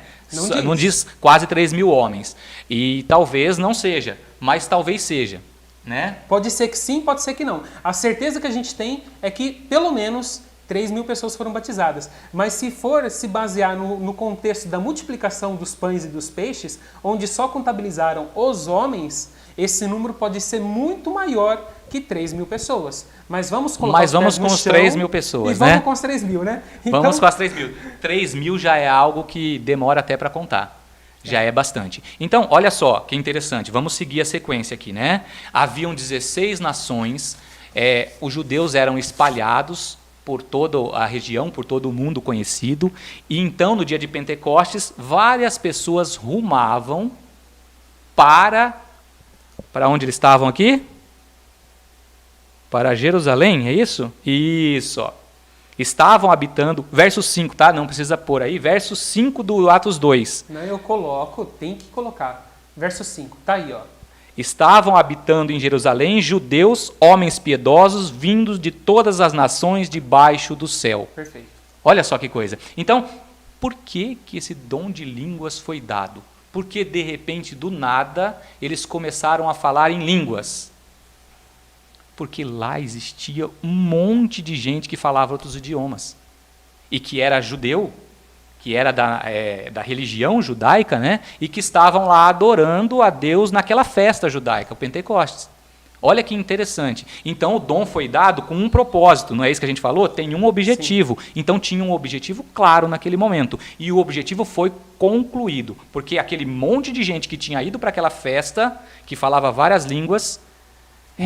Não diz quase 3.000 homens. E talvez não seja, mas talvez seja. Né? Pode ser que sim, pode ser que não. A certeza que a gente tem é que pelo menos 3.000 pessoas foram batizadas. Mas se for se basear no contexto da multiplicação dos pães e dos peixes, onde só contabilizaram os homens, esse número pode ser muito maior que 3.000 pessoas. Mas vamos colocar com os 3.000 pessoas, e vamos com os 3.000, né? Então, vamos com as 3.000. 3.000 já é algo que demora até para contar. Já é bastante. Então, olha só, que interessante. Vamos seguir a sequência aqui, né? Haviam 16 nações. Os judeus eram espalhados por toda a região, por todo o mundo conhecido. E então, no dia de Pentecostes, várias pessoas rumavam para onde eles estavam aqui? Para Jerusalém, é isso? Isso, ó. Estavam habitando, verso 5, tá? Não precisa pôr aí, verso 5 do Atos 2. Não, eu coloco, tem que colocar. Verso 5, tá aí, ó. Estavam habitando em Jerusalém judeus, homens piedosos, vindos de todas as nações debaixo do céu. Perfeito. Olha só que coisa. Então, por que esse dom de línguas foi dado? Porque, de repente, do nada, eles começaram a falar em línguas. Porque lá existia um monte de gente que falava outros idiomas. E que era judeu, que era da religião judaica, né? E que estavam lá adorando a Deus naquela festa judaica, o Pentecostes. Olha que interessante. Então o dom foi dado com um propósito, não é isso que a gente falou? Tem um objetivo. Sim. Então tinha um objetivo claro naquele momento. E o objetivo foi concluído. Porque aquele monte de gente que tinha ido para aquela festa, que falava várias línguas, no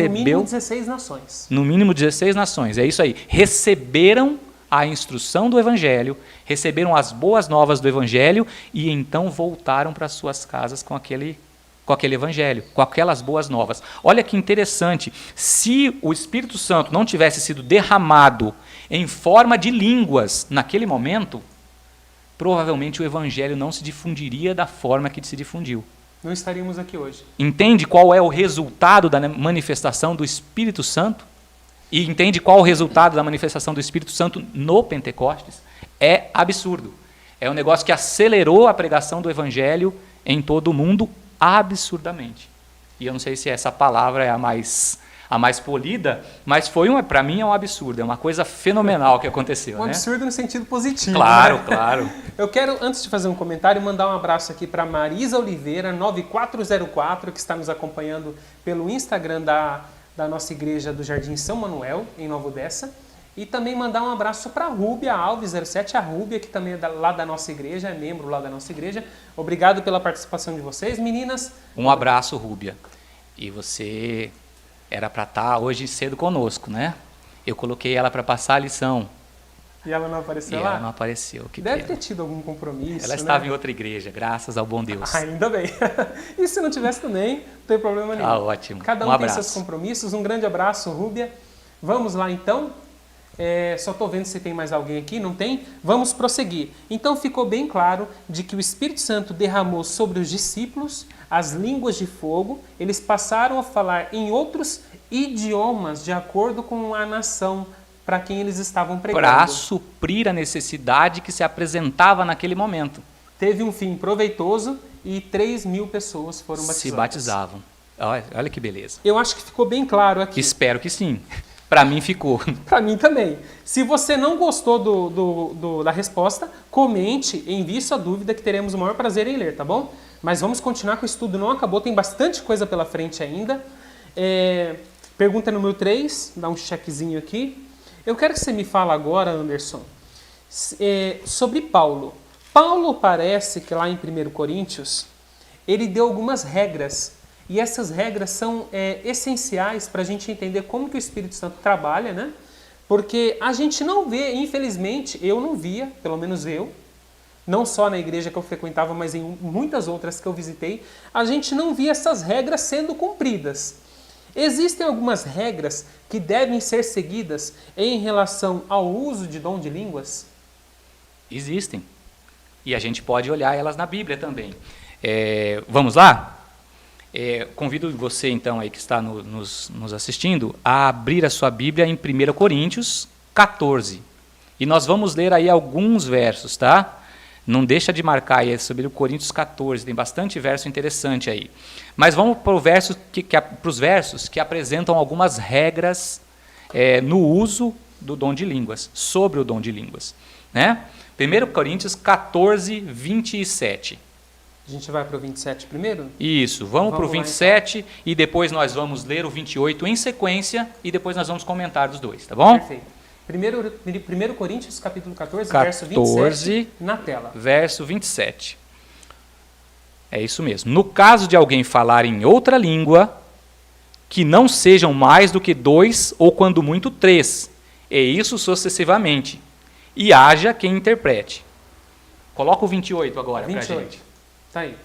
mínimo 16 nações. No mínimo 16 nações, é isso aí. Receberam a instrução do Evangelho, receberam as boas novas do Evangelho e então voltaram para suas casas com aquele Evangelho, com aquelas boas novas. Olha que interessante, se o Espírito Santo não tivesse sido derramado em forma de línguas naquele momento, provavelmente o Evangelho não se difundiria da forma que se difundiu. Não estaríamos aqui hoje. Entende qual é o resultado da manifestação do Espírito Santo? E entende qual é o resultado da manifestação do Espírito Santo no Pentecostes? É absurdo. É um negócio que acelerou a pregação do Evangelho em todo o mundo absurdamente. E eu não sei se essa palavra é a mais polida, mas para mim é um absurdo, é uma coisa fenomenal que aconteceu. Um absurdo no sentido positivo. Claro, né? Claro. Eu quero, antes de fazer um comentário, mandar um abraço aqui para Marisa Oliveira, 9404, que está nos acompanhando pelo Instagram da nossa igreja do Jardim São Manuel, em Nova Odessa. E também mandar um abraço para a Rúbia Alves, 07, a Rúbia, que também é lá da nossa igreja, é membro lá da nossa igreja. Obrigado pela participação de vocês, meninas. Um abraço, Rúbia. E você era para estar hoje cedo conosco, né? Eu coloquei ela para passar a lição. E ela não apareceu lá? Ela não apareceu. Deve ter tido algum compromisso. Ela estava em outra igreja, graças ao bom Deus. Ainda bem. E se não tivesse também, não tem problema nenhum. Ótimo. Cada um tem seus compromissos. Um grande abraço, Rúbia. Vamos lá, então. Só estou vendo se tem mais alguém aqui, não tem? Vamos prosseguir. Então ficou bem claro de que o Espírito Santo derramou sobre os discípulos as línguas de fogo, eles passaram a falar em outros idiomas de acordo com a nação para quem eles estavam pregando. Para suprir a necessidade que se apresentava naquele momento. Teve um fim proveitoso e 3.000 pessoas foram batizadas. Se batizavam. Olha que beleza. Eu acho que ficou bem claro aqui. Espero que sim. Para mim ficou. Para mim também. Se você não gostou da resposta, comente, envie sua dúvida que teremos o maior prazer em ler, tá bom? Mas vamos continuar, que o estudo não acabou, tem bastante coisa pela frente ainda. Pergunta número 3, dá um checkzinho aqui. Eu quero que você me fale agora, Anderson, sobre Paulo. Paulo parece que lá em 1 Coríntios, ele deu algumas regras. E essas regras são essenciais para a gente entender como que o Espírito Santo trabalha, né? Porque a gente não vê, infelizmente, eu não via, pelo menos eu, não só na igreja que eu frequentava, mas em muitas outras que eu visitei, a gente não via essas regras sendo cumpridas. Existem algumas regras que devem ser seguidas em relação ao uso de dom de línguas? Existem. E a gente pode olhar elas na Bíblia também. Vamos lá? Convido você, então, aí que está nos assistindo, a abrir a sua Bíblia em 1 Coríntios 14. E nós vamos ler aí alguns versos, tá? Não deixa de marcar aí sobre o Coríntios 14, tem bastante verso interessante aí. Mas vamos para os versos que apresentam algumas regras no uso do dom de línguas, sobre o dom de línguas. Né? 1 Coríntios 14, 27. A gente vai para o 27 primeiro? Isso, vamos para o 27 então. E depois nós vamos ler o 28 em sequência e depois nós vamos comentar os dois, tá bom? Perfeito. 1 Coríntios, capítulo 14, verso 27, na tela. Verso 27. É isso mesmo. No caso de alguém falar em outra língua, que não sejam mais do que 2 ou quando muito 3, e isso sucessivamente, e haja quem interprete. Coloca o 28 agora para a gente. Tá aí.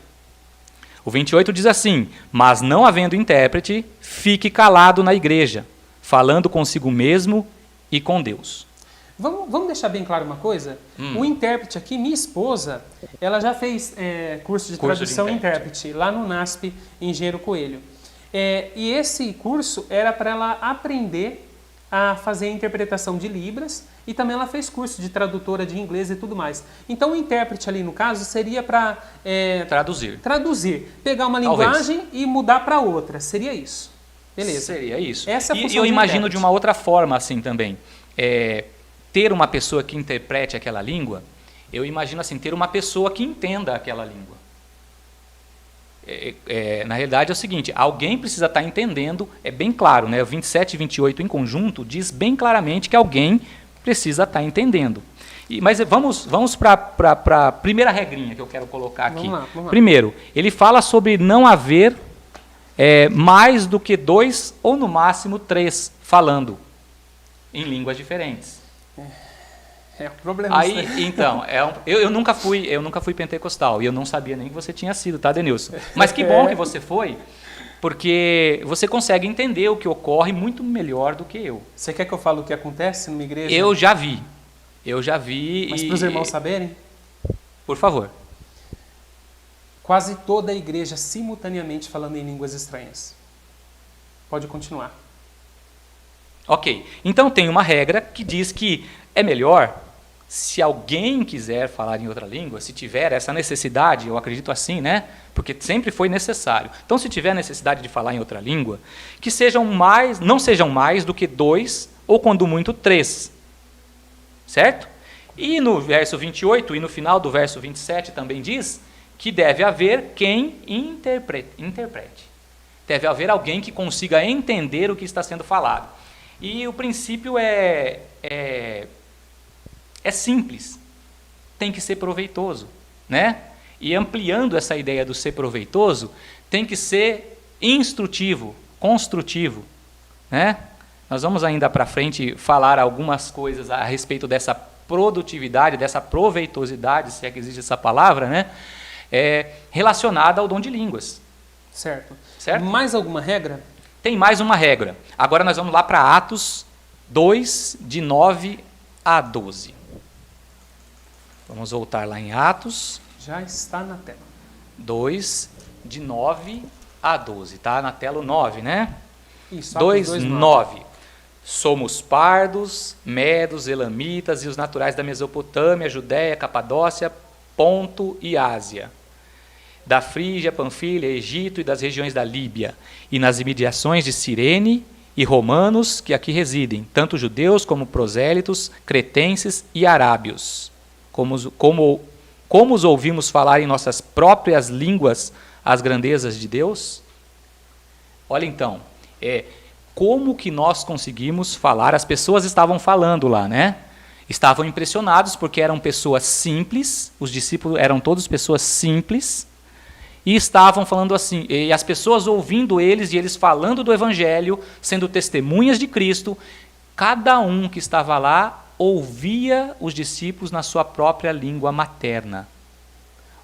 O 28 diz assim: mas não havendo intérprete, fique calado na igreja, falando consigo mesmo e com Deus. Vamos deixar bem claro uma coisa? O intérprete aqui, minha esposa, ela já fez curso de tradução e intérprete lá no NASP, em Engenheiro Coelho. E esse curso era para ela aprender a fazer a interpretação de Libras, e também ela fez curso de tradutora de inglês e tudo mais. Então o intérprete ali no caso seria para traduzir, pegar uma linguagem e mudar para outra, seria isso. Beleza. Seria isso. Essa é a função eu imagino de uma outra forma assim também. Ter uma pessoa que interprete aquela língua, eu imagino assim, ter uma pessoa que entenda aquela língua. Na realidade é o seguinte, alguém precisa estar entendendo, é bem claro, né? O 27 e 28 em conjunto diz bem claramente que alguém precisa estar entendendo. Mas vamos para a primeira regrinha que eu quero colocar aqui. Vamos lá. Primeiro, ele fala sobre não haver mais do que 2 ou no máximo 3 falando em línguas diferentes. É um problema. Aí, então, eu nunca fui pentecostal e eu não sabia nem que você tinha sido, tá, Denilson? Mas que bom que você foi, porque você consegue entender o que ocorre muito melhor do que eu. Você quer que eu fale o que acontece numa igreja? Eu já vi. Mas para os irmãos saberem? Por favor. Quase toda a igreja simultaneamente falando em línguas estranhas. Pode continuar. Ok. Então tem uma regra que diz que é melhor, se alguém quiser falar em outra língua, se tiver essa necessidade, eu acredito assim, né? Porque sempre foi necessário. Então, se tiver necessidade de falar em outra língua, que não sejam mais do que 2 ou, quando muito, 3. Certo? E no verso 28 e no final do verso 27 também diz que deve haver quem interprete. Deve haver alguém que consiga entender o que está sendo falado. E o princípio é simples, tem que ser proveitoso, né? E ampliando essa ideia do ser proveitoso, tem que ser instrutivo, construtivo, né? Nós vamos ainda para frente falar algumas coisas a respeito dessa produtividade, dessa proveitosidade, se é que existe essa palavra, né? Relacionada ao dom de línguas. Certo. Certo? Mais alguma regra? Tem mais uma regra. Agora nós vamos lá para Atos 2, de 9 a 12. Vamos voltar lá em Atos. Já está na tela. 2, de 9 a 12. Está na tela o 9, né? Isso, 2, 9. Somos pardos, medos, elamitas e os naturais da Mesopotâmia, Judéia, Capadócia, Ponto e Ásia. da Frígia, Panfilha, Egito e das regiões da Líbia, e nas imediações de Cirene, e romanos que aqui residem, tanto judeus como prosélitos, cretenses e arábios. Como os ouvimos falar em nossas próprias línguas as grandezas de Deus? Olha então, como que nós conseguimos falar? As pessoas estavam falando lá, né? Estavam impressionados porque eram pessoas simples, os discípulos eram todos pessoas simples, e estavam falando assim, e as pessoas ouvindo eles, e eles falando do Evangelho, sendo testemunhas de Cristo, cada um que estava lá ouvia os discípulos na sua própria língua materna.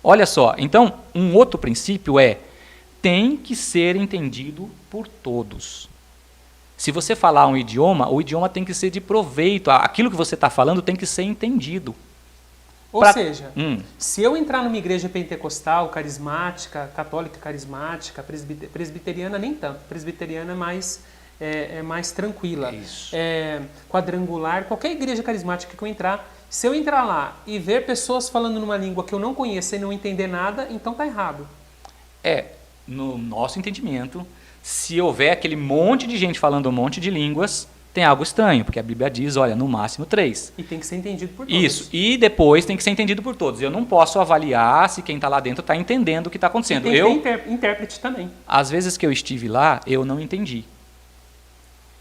Olha só, então, um outro princípio tem que ser entendido por todos. Se você falar um idioma, o idioma tem que ser de proveito, aquilo que você está falando tem que ser entendido. Ou seja, se eu entrar numa igreja pentecostal, carismática, católica carismática, presbiteriana nem tanto, presbiteriana é mais tranquila, quadrangular, qualquer igreja carismática que eu entrar, se eu entrar lá e ver pessoas falando numa língua que eu não conheço e não entender nada, então está errado. No nosso entendimento, se houver aquele monte de gente falando um monte de línguas, tem algo estranho, porque a Bíblia diz, olha, no máximo 3. E tem que ser entendido por todos. Isso, e depois tem que ser entendido por todos. Eu não posso avaliar se quem está lá dentro está entendendo o que está acontecendo. E tem que ter intérprete também. Às vezes que eu estive lá, eu não entendi.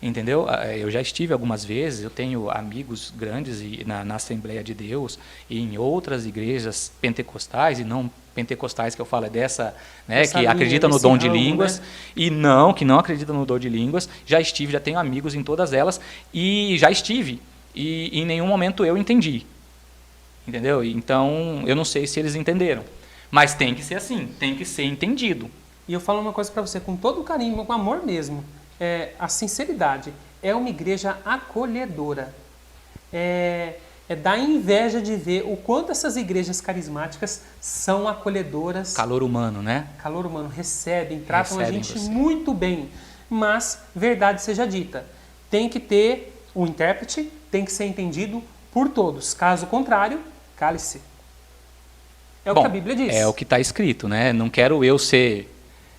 Entendeu? Eu já estive algumas vezes, eu tenho amigos grandes na Assembleia de Deus e em outras igrejas pentecostais, e não pentecostais que eu falo dessa, né, que acreditam no dom de línguas, né? E que não acreditam no dom de línguas. Já tenho amigos em todas elas, e em nenhum momento eu entendi. Entendeu? Então, eu não sei se eles entenderam. Mas tem que ser assim, tem que ser entendido. E eu falo uma coisa para você, com todo o carinho, com amor mesmo, a sinceridade, é uma igreja acolhedora. Dá inveja de ver o quanto essas igrejas carismáticas são acolhedoras. Calor humano, né? Calor humano, tratam a gente muito bem. Mas, verdade seja dita, tem que ter um intérprete, tem que ser entendido por todos. Caso contrário, cale-se. O que a Bíblia diz. É o que está escrito, né? Não quero eu ser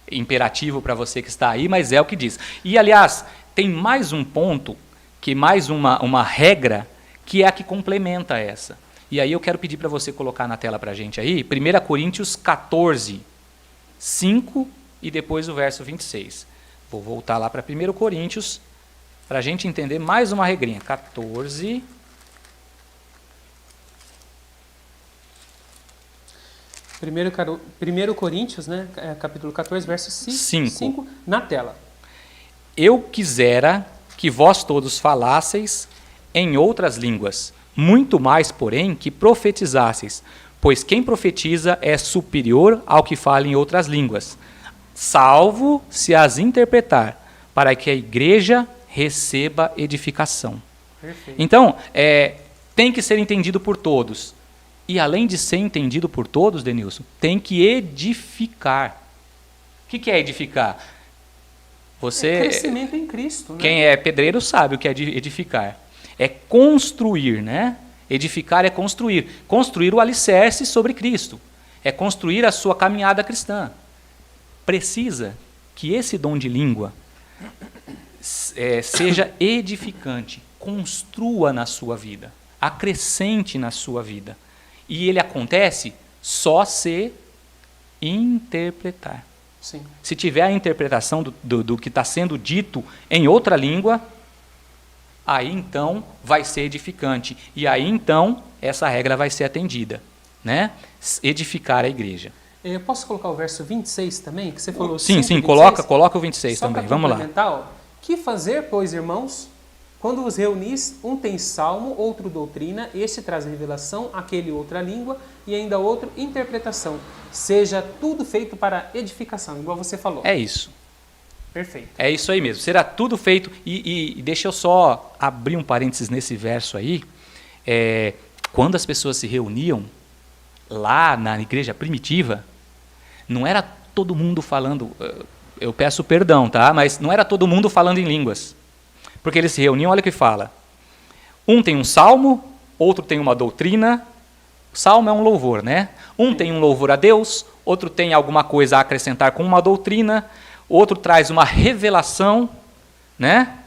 imperativo para você que está aí, mas é o que diz. E, aliás, tem mais um ponto, mais uma regra, que é a que complementa essa. E aí eu quero pedir para você colocar na tela para a gente aí, 1 Coríntios 14, 5 e depois o verso 26. Vou voltar lá para 1 Coríntios, para a gente entender mais uma regrinha. 14... 1 Coríntios, né, capítulo 14, verso 5, na tela. Eu quisera que vós todos falasseis em outras línguas, muito mais, porém, que profetizasseis, pois quem profetiza é superior ao que fala em outras línguas, salvo se as interpretar, para que a igreja receba edificação. Perfeito. Então, tem que ser entendido por todos. E além de ser entendido por todos, Denilson, tem que edificar. O que é edificar? Crescimento em Cristo, né? Quem é pedreiro sabe o que é edificar. É construir, né? Edificar é construir. Construir o alicerce sobre Cristo. É construir a sua caminhada cristã. Precisa que esse dom de língua seja edificante. Construa na sua vida. Acrescente na sua vida. E ele acontece só se interpretar. Sim. Se tiver a interpretação do que está sendo dito em outra língua, aí então vai ser edificante. E aí então essa regra vai ser atendida, né? Edificar a igreja. Eu posso colocar o verso 26 também? Que você falou. Sim, coloca o 26 só também. Vamos lá. Que fazer, pois, irmãos? Quando vos reunis, um tem salmo, outro doutrina, este traz revelação, aquele outra língua e ainda outro interpretação. Seja tudo feito para edificação, igual você falou. É isso. Perfeito. É isso aí mesmo. Será tudo feito. E deixa eu só abrir um parênteses nesse verso aí. Quando as pessoas se reuniam lá na igreja primitiva, não era todo mundo falando, eu peço perdão, tá? Mas não era todo mundo falando em línguas. Porque eles se reuniam, olha o que fala. Um tem um salmo, outro tem uma doutrina. Salmo é um louvor, né? Um tem um louvor a Deus, outro tem alguma coisa a acrescentar com uma doutrina, outro traz uma revelação, né?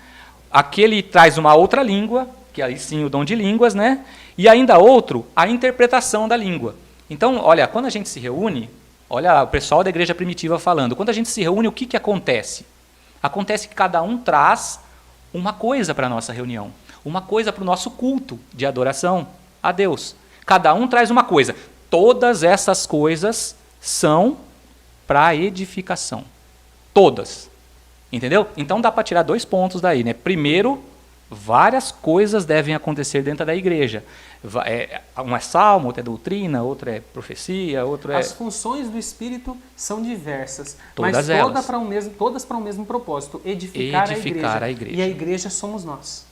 Aquele traz uma outra língua, que aí sim o dom de línguas, né? E ainda outro, a interpretação da língua. Então, olha, quando a gente se reúne, olha o pessoal da igreja primitiva falando, quando a gente se reúne, o que acontece? Acontece que cada um traz uma coisa para a nossa reunião, uma coisa para o nosso culto de adoração a Deus. Cada um traz uma coisa. Todas essas coisas são para edificação. Todas. Entendeu? Então dá para tirar 2 pontos daí, né? Primeiro, várias coisas devem acontecer dentro da igreja. Um é salmo, outro é doutrina, outro é profecia, outro é... As funções do Espírito são diversas, Todas mas todas para o mesmo propósito, edificar a igreja. E a igreja somos nós.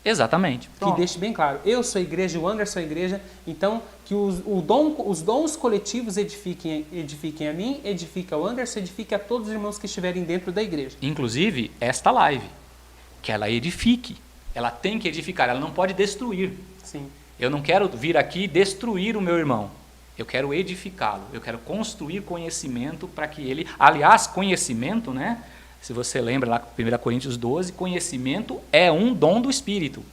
Exatamente. Que deixe bem claro, eu sou a igreja, o Anderson é a igreja, então que os dons coletivos edifiquem a mim, edifique ao Anderson, edifique a todos os irmãos que estiverem dentro da igreja. Inclusive, esta live, que ela edifique, ela tem que edificar, ela não pode destruir. Sim. Eu não quero vir aqui e destruir o meu irmão, eu quero edificá-lo, eu quero construir conhecimento para que ele... Aliás, conhecimento, né? Se você lembra lá, 1 Coríntios 12, conhecimento é um dom do Espírito.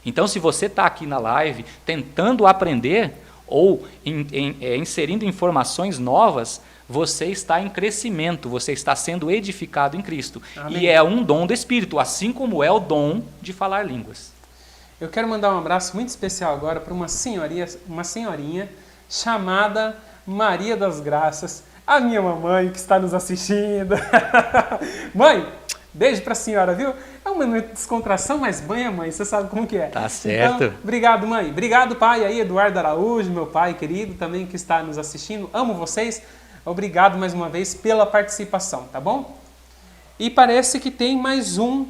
Então, se você está aqui na live tentando aprender ou inserindo informações novas, você está em crescimento, você está sendo edificado em Cristo. Amém. E é um dom do Espírito, assim como é o dom de falar línguas. Eu quero mandar um abraço muito especial agora para uma senhorinha chamada Maria das Graças, a minha mamãe que está nos assistindo. Mãe, beijo para a senhora, viu? É um momento de descontração, mas mãe é mãe, você sabe como que é. Tá certo. Então, obrigado, mãe. Obrigado, pai, aí, Eduardo Araújo, meu pai querido também que está nos assistindo. Amo vocês. Obrigado mais uma vez pela participação, tá bom? E parece que tem mais uma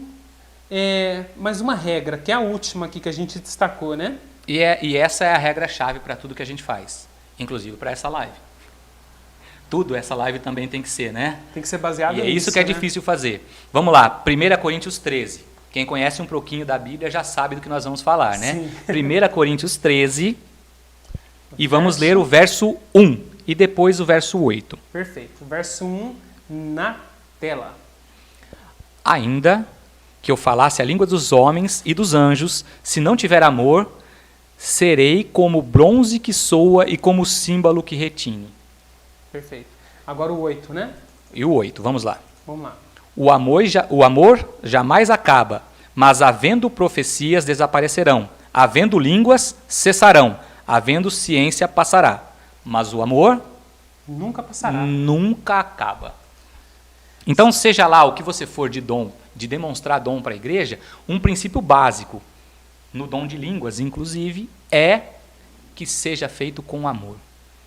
regra, que é a última aqui que a gente destacou, né? E essa é a regra-chave para tudo que a gente faz, inclusive para essa live. Tudo, essa live também tem que ser, né? Tem que ser baseado nisso. E é isso que é difícil fazer. Vamos lá, 1 Coríntios 13. Quem conhece um pouquinho da Bíblia já sabe do que nós vamos falar, né? Sim. 1 Coríntios 13, e vamos ler o verso 1 e depois o verso 8. Perfeito. Verso 1 na tela. Ainda que eu falasse a língua dos homens e dos anjos, se não tiver amor, serei como bronze que soa e como símbolo que retine. Perfeito. Agora o 8, né? E o 8, vamos lá. Vamos lá. O amor jamais acaba, mas havendo profecias desaparecerão, havendo línguas cessarão, havendo ciência passará, mas o amor nunca passará. Nunca acaba. Então, seja lá o que você for de dom, de demonstrar dom para a igreja, um princípio básico, no dom de línguas, inclusive, é que seja feito com amor.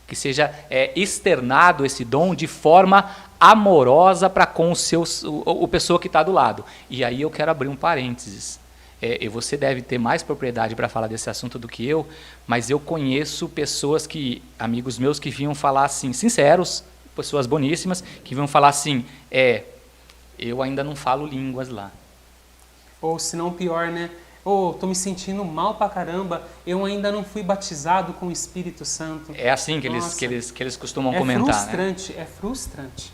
Que seja externado esse dom de forma amorosa para com o pessoa que está do lado. E aí eu quero abrir um parênteses. Você deve ter mais propriedade para falar desse assunto do que eu, mas eu conheço pessoas amigos meus que vinham falar assim, sinceros, pessoas boníssimas, que vinham falar assim, eu ainda não falo línguas lá. Ou se não pior, né? Tô me sentindo mal pra caramba, eu ainda não fui batizado com o Espírito Santo. É assim que eles costumam comentar, frustrante, né? É frustrante,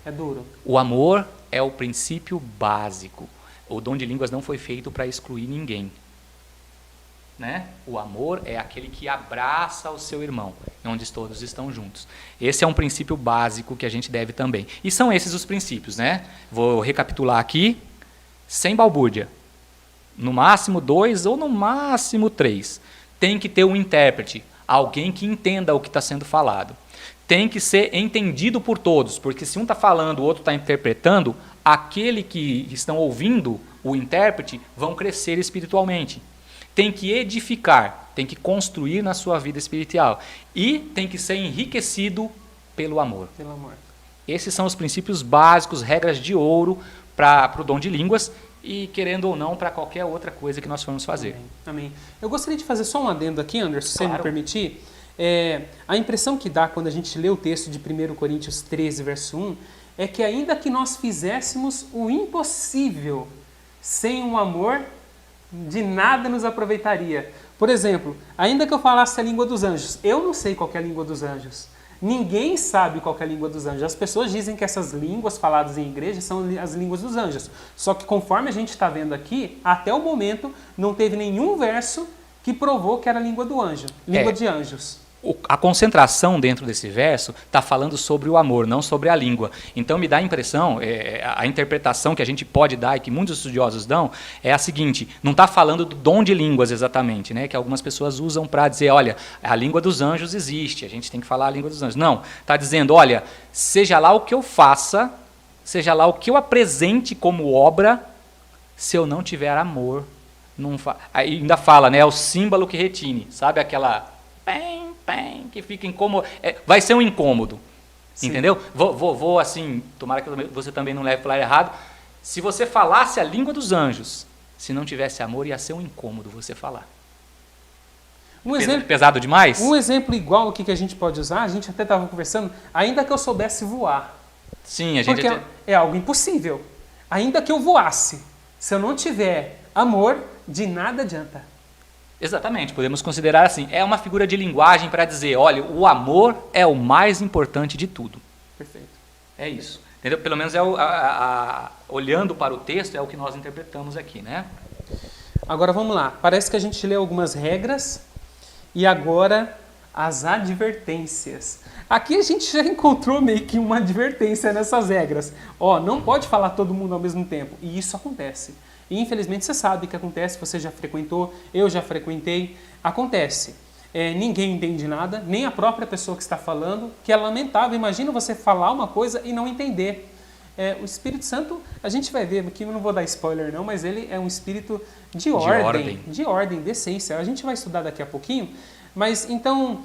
é duro. O amor é o princípio básico. O dom de línguas não foi feito para excluir ninguém. Né? O amor é aquele que abraça o seu irmão, onde todos estão juntos. Esse é um princípio básico que a gente deve também. E são esses os princípios, né? Vou recapitular aqui, sem balbúrdia. No máximo 2 ou no máximo 3. Tem que ter um intérprete, alguém que entenda o que está sendo falado. Tem que ser entendido por todos, porque se um está falando, o outro está interpretando, aquele que estão ouvindo o intérprete vão crescer espiritualmente. Tem que edificar, tem que construir na sua vida espiritual. E tem que ser enriquecido pelo amor. Pelo amor. Esses são os princípios básicos, regras de ouro para o dom de línguas e, querendo ou não, para qualquer outra coisa que nós formos fazer. Amém. Eu gostaria de fazer só um adendo aqui, Anderson, se claro. você me permitir. A impressão que dá quando a gente lê o texto de 1 Coríntios 13, verso 1, é que ainda que nós fizéssemos o impossível sem um amor, de nada nos aproveitaria. Por exemplo, ainda que eu falasse a língua dos anjos, eu não sei qual é a língua dos anjos. Ninguém sabe qual que é a língua dos anjos. As pessoas dizem que essas línguas faladas em igreja são as línguas dos anjos. Só que conforme a gente está vendo aqui, até o momento não teve nenhum verso que provou que era a língua do anjo, língua de anjos. A concentração dentro desse verso está falando sobre o amor, não sobre a língua. Então me dá a impressão, a interpretação que a gente pode dar e que muitos estudiosos dão é a seguinte: não está falando do dom de línguas exatamente, né, que algumas pessoas usam para dizer, olha, a língua dos anjos existe, a gente tem que falar a língua dos anjos. Não, está dizendo, olha, seja lá o que eu faça, seja lá o que eu apresente como obra, se eu não tiver amor, aí ainda fala, né, é o símbolo que retine, sabe aquela... que fica incômodo, vai ser um incômodo, sim. Entendeu? Vou assim, tomara que você também não leve para o lado errado, se você falasse a língua dos anjos, se não tivesse amor, ia ser um incômodo você falar. Pesado demais? Um exemplo igual aqui que a gente pode usar, a gente até estava conversando, ainda que eu soubesse voar. Sim, a gente... Porque é algo impossível. Ainda que eu voasse, se eu não tiver amor, de nada adianta. Exatamente, podemos considerar assim, é uma figura de linguagem para dizer, olha, o amor é o mais importante de tudo. Perfeito. É isso, entendeu? Pelo menos olhando para o texto é o que nós interpretamos aqui, né? Agora vamos lá, parece que a gente leu algumas regras e agora as advertências. Aqui a gente já encontrou meio que uma advertência nessas regras. Não pode falar todo mundo ao mesmo tempo, e isso acontece. E infelizmente você sabe que acontece, você já frequentou, eu já frequentei, acontece. Ninguém entende nada, nem a própria pessoa que está falando, que é lamentável. Imagina você falar uma coisa e não entender. O Espírito Santo, a gente vai ver, aqui eu não vou dar spoiler não, mas ele é um espírito de ordem, de essência. A gente vai estudar daqui a pouquinho, mas então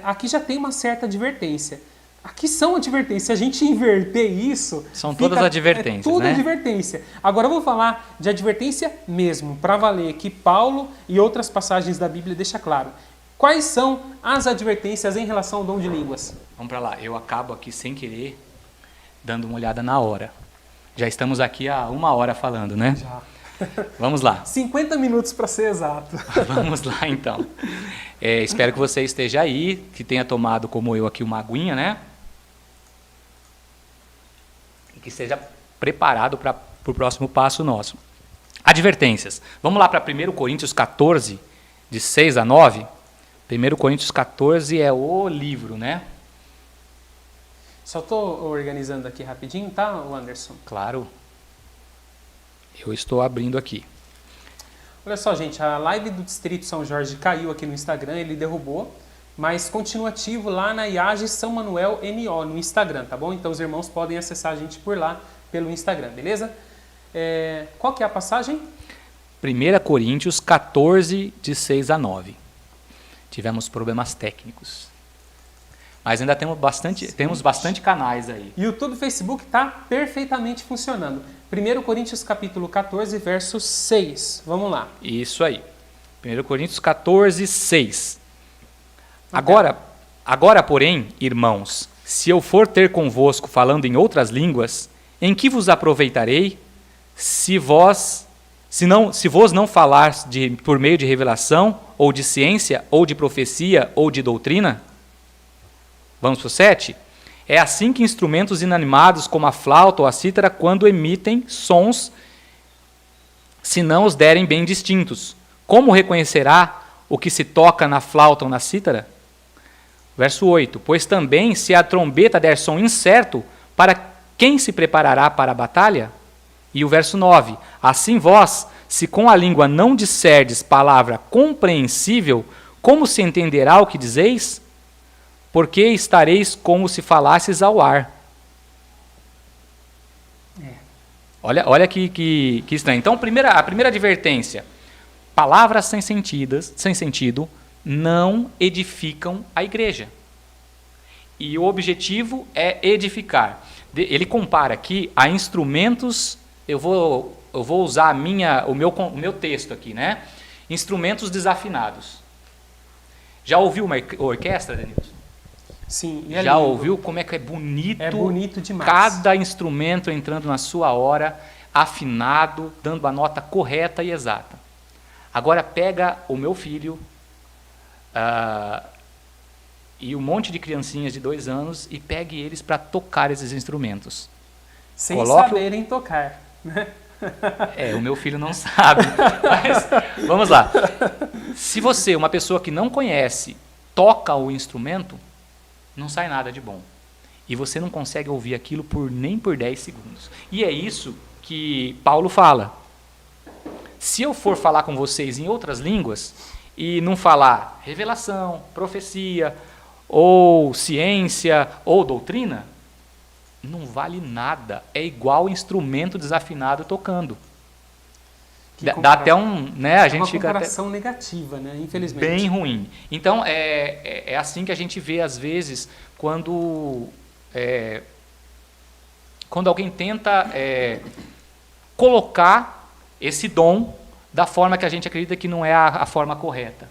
aqui já tem uma certa advertência. Aqui são advertências. Se a gente inverter isso... São todas advertências, tudo né? Advertência. Agora eu vou falar de advertência mesmo, para valer, que Paulo e outras passagens da Bíblia deixam claro. Quais são as advertências em relação ao dom de línguas? Vamos para lá. Eu acabo aqui sem querer, dando uma olhada na hora. Já estamos aqui há 1 hora falando, né? Já. Vamos lá. 50 minutos para ser exato. Vamos lá, então. Espero que você esteja aí, que tenha tomado, como eu aqui, uma aguinha, né? Que esteja preparado para o próximo passo nosso. Advertências. Vamos lá para 1 Coríntios 14, de 6 a 9. 1 Coríntios 14 é o livro, né? Só estou organizando aqui rapidinho, tá, Anderson? Claro. Eu estou abrindo aqui. Olha só, gente, a live do Distrito São Jorge caiu aqui no Instagram, ele derrubou, mas continua ativo lá na IAGE São Manuel NO, no Instagram, tá bom? Então os irmãos podem acessar a gente por lá, pelo Instagram, beleza? Qual que é a passagem? 1 Coríntios 14, de 6 a 9. Tivemos problemas técnicos. Mas ainda temos bastante canais aí. YouTube e Facebook está perfeitamente funcionando. 1 Coríntios capítulo 14, verso 6. Vamos lá. Isso aí. 1 Coríntios 14, 6. Agora, porém, irmãos, se eu for ter convosco falando em outras línguas, em que vos aproveitarei, se vos não falar por meio de revelação, ou de ciência, ou de profecia, ou de doutrina? Vamos para o 7? É assim que instrumentos inanimados, como a flauta ou a cítara, quando emitem sons, se não os derem bem distintos, como reconhecerá o que se toca na flauta ou na cítara? Verso 8. Pois também, se a trombeta der som incerto, para quem se preparará para a batalha? E o verso 9. Assim vós, se com a língua não disserdes palavra compreensível, como se entenderá o que dizeis? Porque estareis como se falasses ao ar. Olha que estranho. Então, a primeira advertência. Palavras sem sentido não edificam a igreja. E o objetivo é edificar. Ele compara aqui a instrumentos, eu vou usar o meu texto aqui, né? Instrumentos desafinados. Já ouviu uma orquestra, Denilson? Sim. Já ouviu como é que é bonito? É bonito demais. Cada instrumento entrando na sua hora, afinado, dando a nota correta e exata. Agora pega o meu filho e um monte de criancinhas de 2 anos e pegue eles para tocar esses instrumentos. Sem saberem tocar, né? O meu filho não sabe. Mas, vamos lá. Se você, uma pessoa que não conhece, toca o instrumento, não sai nada de bom. E você não consegue ouvir aquilo nem por 10 segundos. E é isso que Paulo fala. Se eu for falar com vocês em outras línguas e não falar revelação, profecia, ou ciência, ou doutrina, não vale nada. É igual instrumento desafinado tocando. Dá até a gente fica uma comparação negativa, né? Infelizmente. Bem ruim. Então, é assim que a gente vê, às vezes, quando alguém tenta colocar esse dom da forma que a gente acredita que não é a forma correta.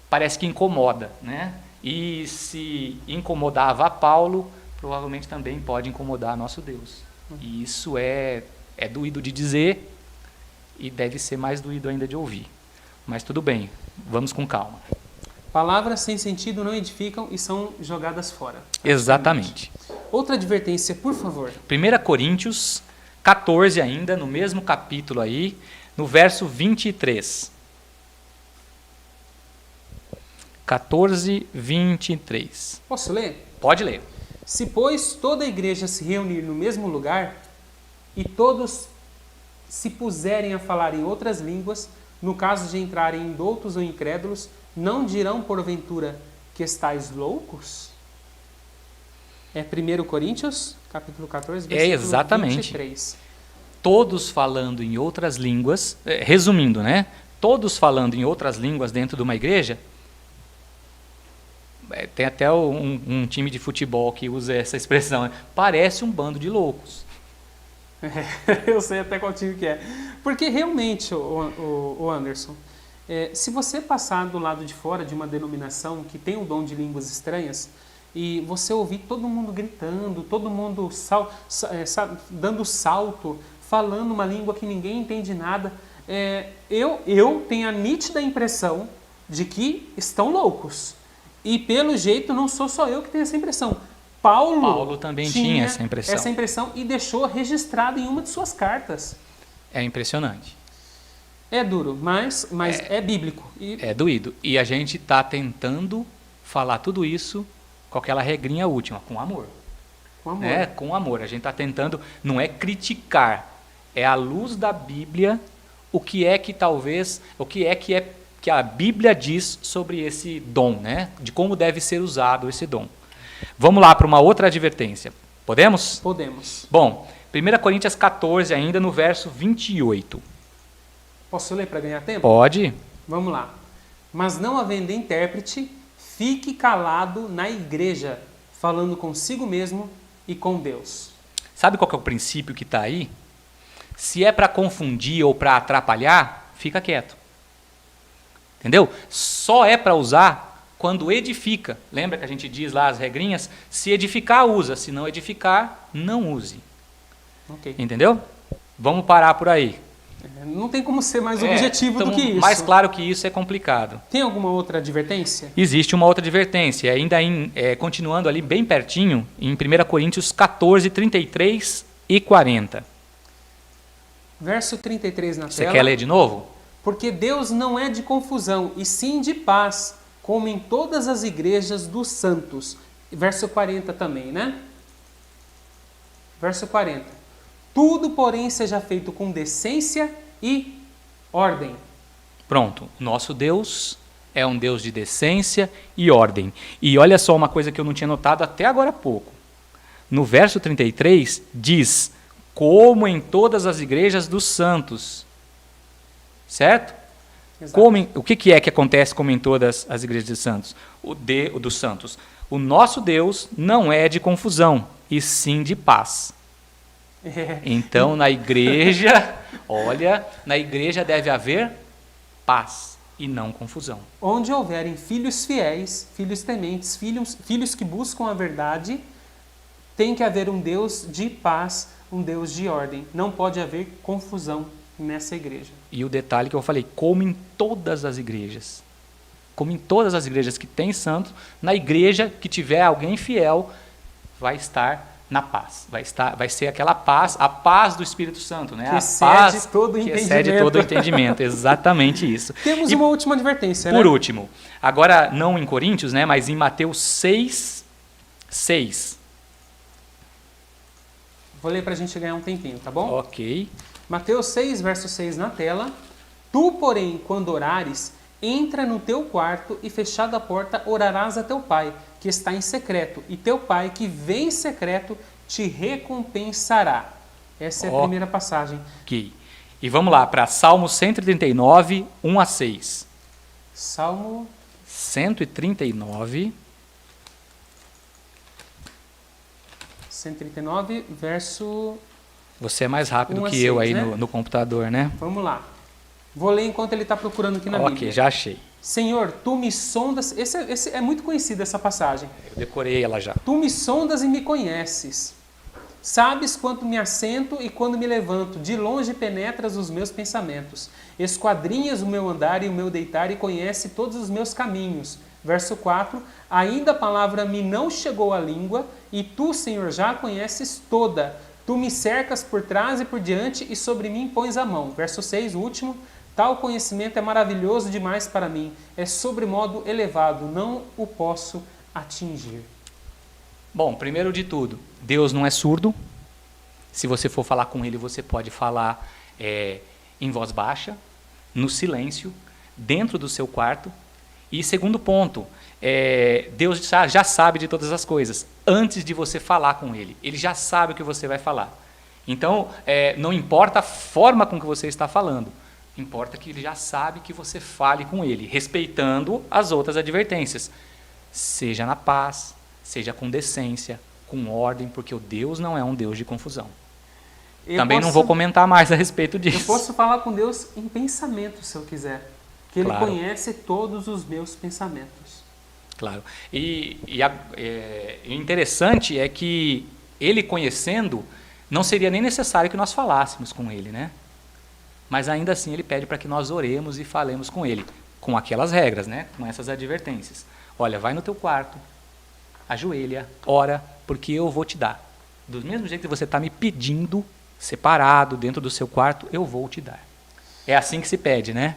Parece que incomoda, né? E se incomodava a Paulo, provavelmente também pode incomodar nosso Deus. E isso é doído de dizer e deve ser mais doído ainda de ouvir. Mas tudo bem, vamos com calma. Palavras sem sentido não edificam e são jogadas fora. Exatamente. Outra advertência, por favor. 1 Coríntios 14 ainda, no mesmo capítulo aí, no verso 23. 14, 23. Posso ler? Pode ler. Se, pois, toda a igreja se reunir no mesmo lugar e todos se puserem a falar em outras línguas, no caso de entrarem indoutos ou incrédulos, não dirão porventura que estáis loucos? É 1 Coríntios, capítulo 14, versículo exatamente. 23. Todos falando em outras línguas, resumindo, né? Todos falando em outras línguas dentro de uma igreja. Tem até um time de futebol que usa essa expressão, né? Parece um bando de loucos. Eu sei até qual time que é. Porque realmente, o Anderson, se você passar do lado de fora de uma denominação que tem o dom de línguas estranhas, e você ouvir todo mundo gritando, todo mundo dando salto, falando uma língua que ninguém entende nada, eu tenho a nítida impressão de que estão loucos. E pelo jeito não sou só eu que tenho essa impressão. Paulo também tinha essa impressão e deixou registrado em uma de suas cartas. É impressionante. É duro, mas é bíblico. É doído. E a gente está tentando falar tudo isso com aquela regrinha última, com amor. Com amor. Com amor. A gente está tentando, não é criticar, é à luz da Bíblia o que é que a Bíblia diz sobre esse dom, né? De como deve ser usado esse dom. Vamos lá para uma outra advertência. Podemos? Podemos. Bom, 1 Coríntios 14 ainda no verso 28. Posso ler para ganhar tempo? Pode. Vamos lá. Mas não havendo intérprete, fique calado na igreja, falando consigo mesmo e com Deus. Sabe qual que é o princípio que está aí? Se é para confundir ou para atrapalhar, fica quieto. Entendeu? Só é para usar quando edifica. Lembra que a gente diz lá as regrinhas? Se edificar, usa. Se não edificar, não use. Okay. Entendeu? Vamos parar por aí. Não tem como ser mais objetivo do que isso. Mais claro que isso é complicado. Tem alguma outra advertência? Existe uma outra advertência. Ainda continuando ali bem pertinho, em 1 Coríntios 14, 33 e 40. Verso 33 na tela. Você quer ler de novo? Porque Deus não é de confusão, e sim de paz, como em todas as igrejas dos santos. Verso 40 também, né? Verso 40. Tudo, porém, seja feito com decência e ordem. Pronto. Nosso Deus é um Deus de decência e ordem. E olha só uma coisa que eu não tinha notado até agora há pouco. No verso 33 diz, como em todas as igrejas dos santos. Certo? O que é que acontece como em todas as igrejas dos santos? Dos santos. O nosso Deus não é de confusão, e sim de paz. Então, na igreja, na igreja deve haver paz e não confusão. Onde houverem filhos fiéis, filhos tementes, filhos que buscam a verdade, tem que haver um Deus de paz, um Deus de ordem. Não pode haver confusão nessa igreja. E o detalhe que eu falei, como em todas as igrejas. como em todas as igrejas que tem santo, na igreja que tiver alguém fiel, vai estar na paz. Vai ser aquela paz, a paz do Espírito Santo, né? Que excede todo o que entendimento. excede todo o entendimento, exatamente isso. Temos uma última advertência, Por né? último, agora não em Coríntios, né, mas em Mateus 6:6. Vou ler para a gente ganhar um tempinho, tá bom? Ok. Mateus 6, verso 6 na tela. Tu, porém, quando orares, entra no teu quarto e, fechada a porta, orarás a teu pai, que está em secreto, e teu pai, que vem em secreto, te recompensará. Essa é a primeira passagem. Ok. E vamos lá para Salmo 139, 1-6. Salmo 139. 139, verso... Você é mais rápido 1 a que eu 6, aí né? no computador, né? Vamos lá. Vou ler enquanto ele está procurando aqui na Ok, Bíblia. já achei. Senhor, tu me sondas... Esse é muito conhecido, essa passagem. Eu decorei ela já. Tu me sondas e me conheces. Sabes quando me assento e quando me levanto. De longe penetras os meus pensamentos. Esquadrinhas o meu andar e o meu deitar e conhece todos os meus caminhos. Verso 4. Ainda a palavra me não chegou à língua e tu, Senhor, já a conheces toda. Tu me cercas por trás e por diante e sobre mim pões a mão. Verso 6, o último. Tal conhecimento é maravilhoso demais para mim. É sobremodo elevado. Não o posso atingir. Bom, primeiro de tudo, Deus não é surdo. Se você for falar com Ele, você pode falar em voz baixa, no silêncio, dentro do seu quarto. E segundo ponto, Deus já sabe de todas as coisas, antes de você falar com Ele. Ele já sabe o que você vai falar. Então, não importa a forma com que você está falando, importa que Ele já sabe que você fale com Ele, respeitando as outras advertências. Seja na paz, seja com decência, com ordem, porque o Deus não é um Deus de confusão. Também não vou comentar mais a respeito disso. Eu posso falar com Deus em pensamento, se eu quiser. Que Ele Claro. conhece todos os meus pensamentos. Claro. E o interessante é que Ele conhecendo, não seria nem necessário que nós falássemos com Ele, né? Mas ainda assim Ele pede para que nós oremos e falemos com Ele, com aquelas regras, né? Com essas advertências. Olha, vai no teu quarto, ajoelha, ora, porque eu vou te dar. Do mesmo jeito que você está me pedindo, separado, dentro do seu quarto, eu vou te dar. É assim que se pede, né?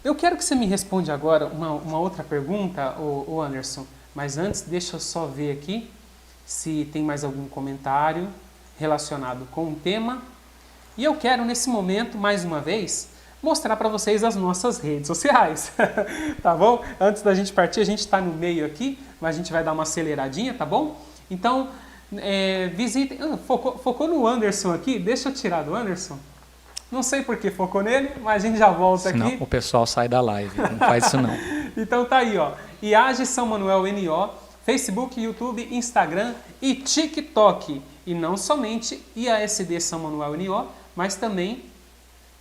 Eu quero que você me responda agora uma outra pergunta, ô Anderson. Mas antes, deixa eu só ver aqui se tem mais algum comentário relacionado com o tema. E eu quero, nesse momento, mais uma vez, mostrar para vocês as nossas redes sociais. Tá bom? Antes da gente partir, a gente está no meio aqui, mas a gente vai dar uma aceleradinha, tá bom? Então, visitem... focou no Anderson aqui? Deixa eu tirar do Anderson. Não sei por que focou nele, mas a gente já volta Senão aqui. o pessoal sai da live, não faz isso não. Então tá aí, ó. IAGE São Manuel NO, Facebook, YouTube, Instagram e TikTok. E não somente IASD São Manuel NO, mas também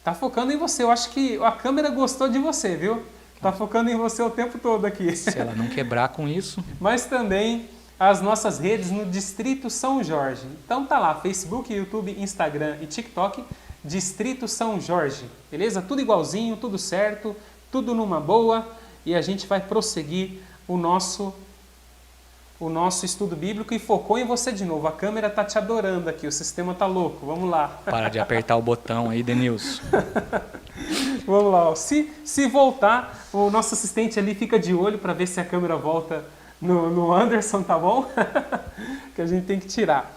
tá focando em você. Eu acho que a câmera gostou de você, viu? Tá focando em você o tempo todo aqui. Se ela não quebrar com isso... Mas também as nossas redes no Distrito São Jorge. Então tá lá, Facebook, YouTube, Instagram e TikTok, Distrito São Jorge. Beleza? Tudo igualzinho, tudo certo, tudo numa boa. E a gente vai prosseguir o nosso estudo bíblico e focou em você de novo. A câmera tá te adorando aqui, o sistema tá louco. Vamos lá. Para de apertar o botão aí, Denilson. Vamos lá. Ó. Se voltar, o nosso assistente ali fica de olho para ver se a câmera volta no Anderson, tá bom? Que a gente tem que tirar.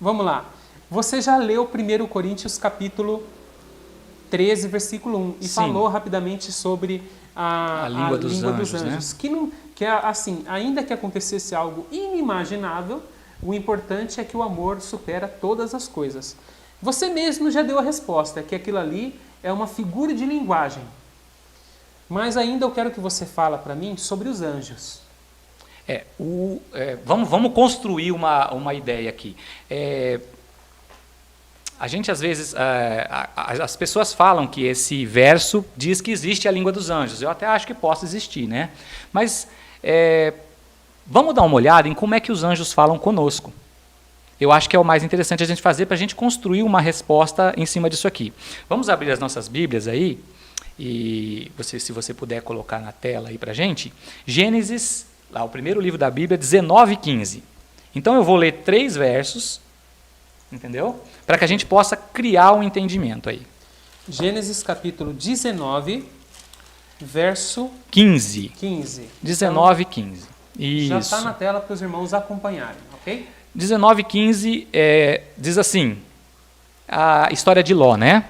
Vamos lá. Você já leu 1 Coríntios capítulo 13, versículo 1 e Sim. falou rapidamente sobre a língua dos anjos. Né? Que é assim, ainda que acontecesse algo inimaginável, o importante é que o amor supera todas as coisas. Você mesmo já deu a resposta, que aquilo ali é uma figura de linguagem. Mas ainda eu quero que você fale para mim sobre os anjos. Vamos construir uma ideia aqui. A gente, às vezes, as pessoas falam que esse verso diz que existe a língua dos anjos. Eu até acho que possa existir, né? Mas vamos dar uma olhada em como é que os anjos falam conosco. Eu acho que é o mais interessante a gente fazer para a gente construir uma resposta em cima disso aqui. Vamos abrir as nossas Bíblias aí e se você puder colocar na tela aí para a gente, Gênesis, lá o primeiro livro da Bíblia, 19:15. Então eu vou ler 3 versos, entendeu? Para que a gente possa criar um entendimento aí. Gênesis capítulo 19, verso 15. 15. 19:15. Isso. Já está na tela para os irmãos acompanharem, ok? 19:15 diz assim, a história de Ló, né?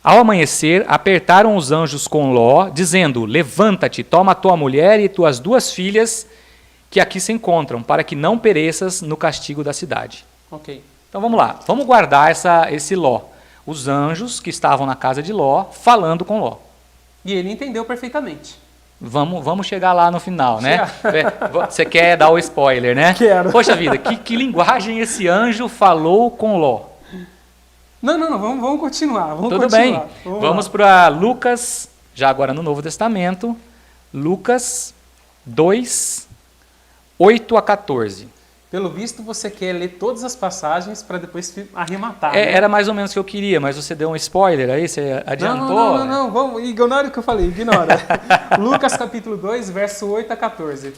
Ao amanhecer, apertaram os anjos com Ló, dizendo, levanta-te, toma tua mulher e tuas 2 filhas, que aqui se encontram, para que não pereças no castigo da cidade. Ok. Então vamos lá, vamos guardar esse Ló. Os anjos que estavam na casa de Ló, falando com Ló. E ele entendeu perfeitamente. Vamos chegar lá no final, né? Você quer dar o spoiler, né? Quero. Poxa vida, que linguagem esse anjo falou com Ló? Não, vamos continuar. Tudo bem. Vamos para Lucas, já agora no Novo Testamento, Lucas 2, 8 a 14. Pelo visto, você quer ler todas as passagens para depois arrematar. Né? Era mais ou menos o que eu queria, mas você deu um spoiler aí, você adiantou? Não, vamos, ignora o que eu falei, ignora. Lucas capítulo 2, verso 8 a 14.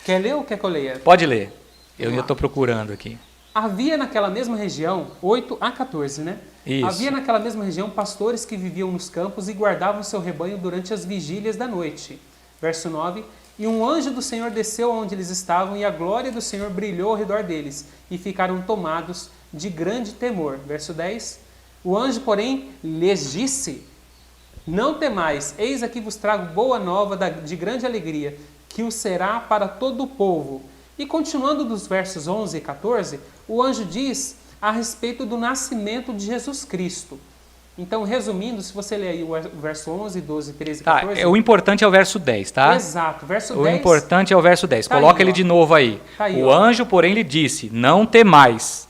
Quer ler ou quer que eu leia? Pode ler, eu já estou procurando aqui. Havia naquela mesma região, 8 a 14, né? Isso. Havia naquela mesma região pastores que viviam nos campos e guardavam seu rebanho durante as vigílias da noite. Verso 9. E um anjo do Senhor desceu onde eles estavam, e a glória do Senhor brilhou ao redor deles, e ficaram tomados de grande temor. Verso 10. O anjo, porém, lhes disse, não temais, eis aqui vos trago boa nova de grande alegria, que o será para todo o povo. E continuando dos versos 11 e 14, o anjo diz a respeito do nascimento de Jesus Cristo. Então, resumindo, se você ler aí o verso 11, 12, 13 e 14... o importante é o verso 10, tá? Exato, verso 10... O importante é o verso 10. Coloca ele de novo aí. O anjo, porém, lhe disse, não temais,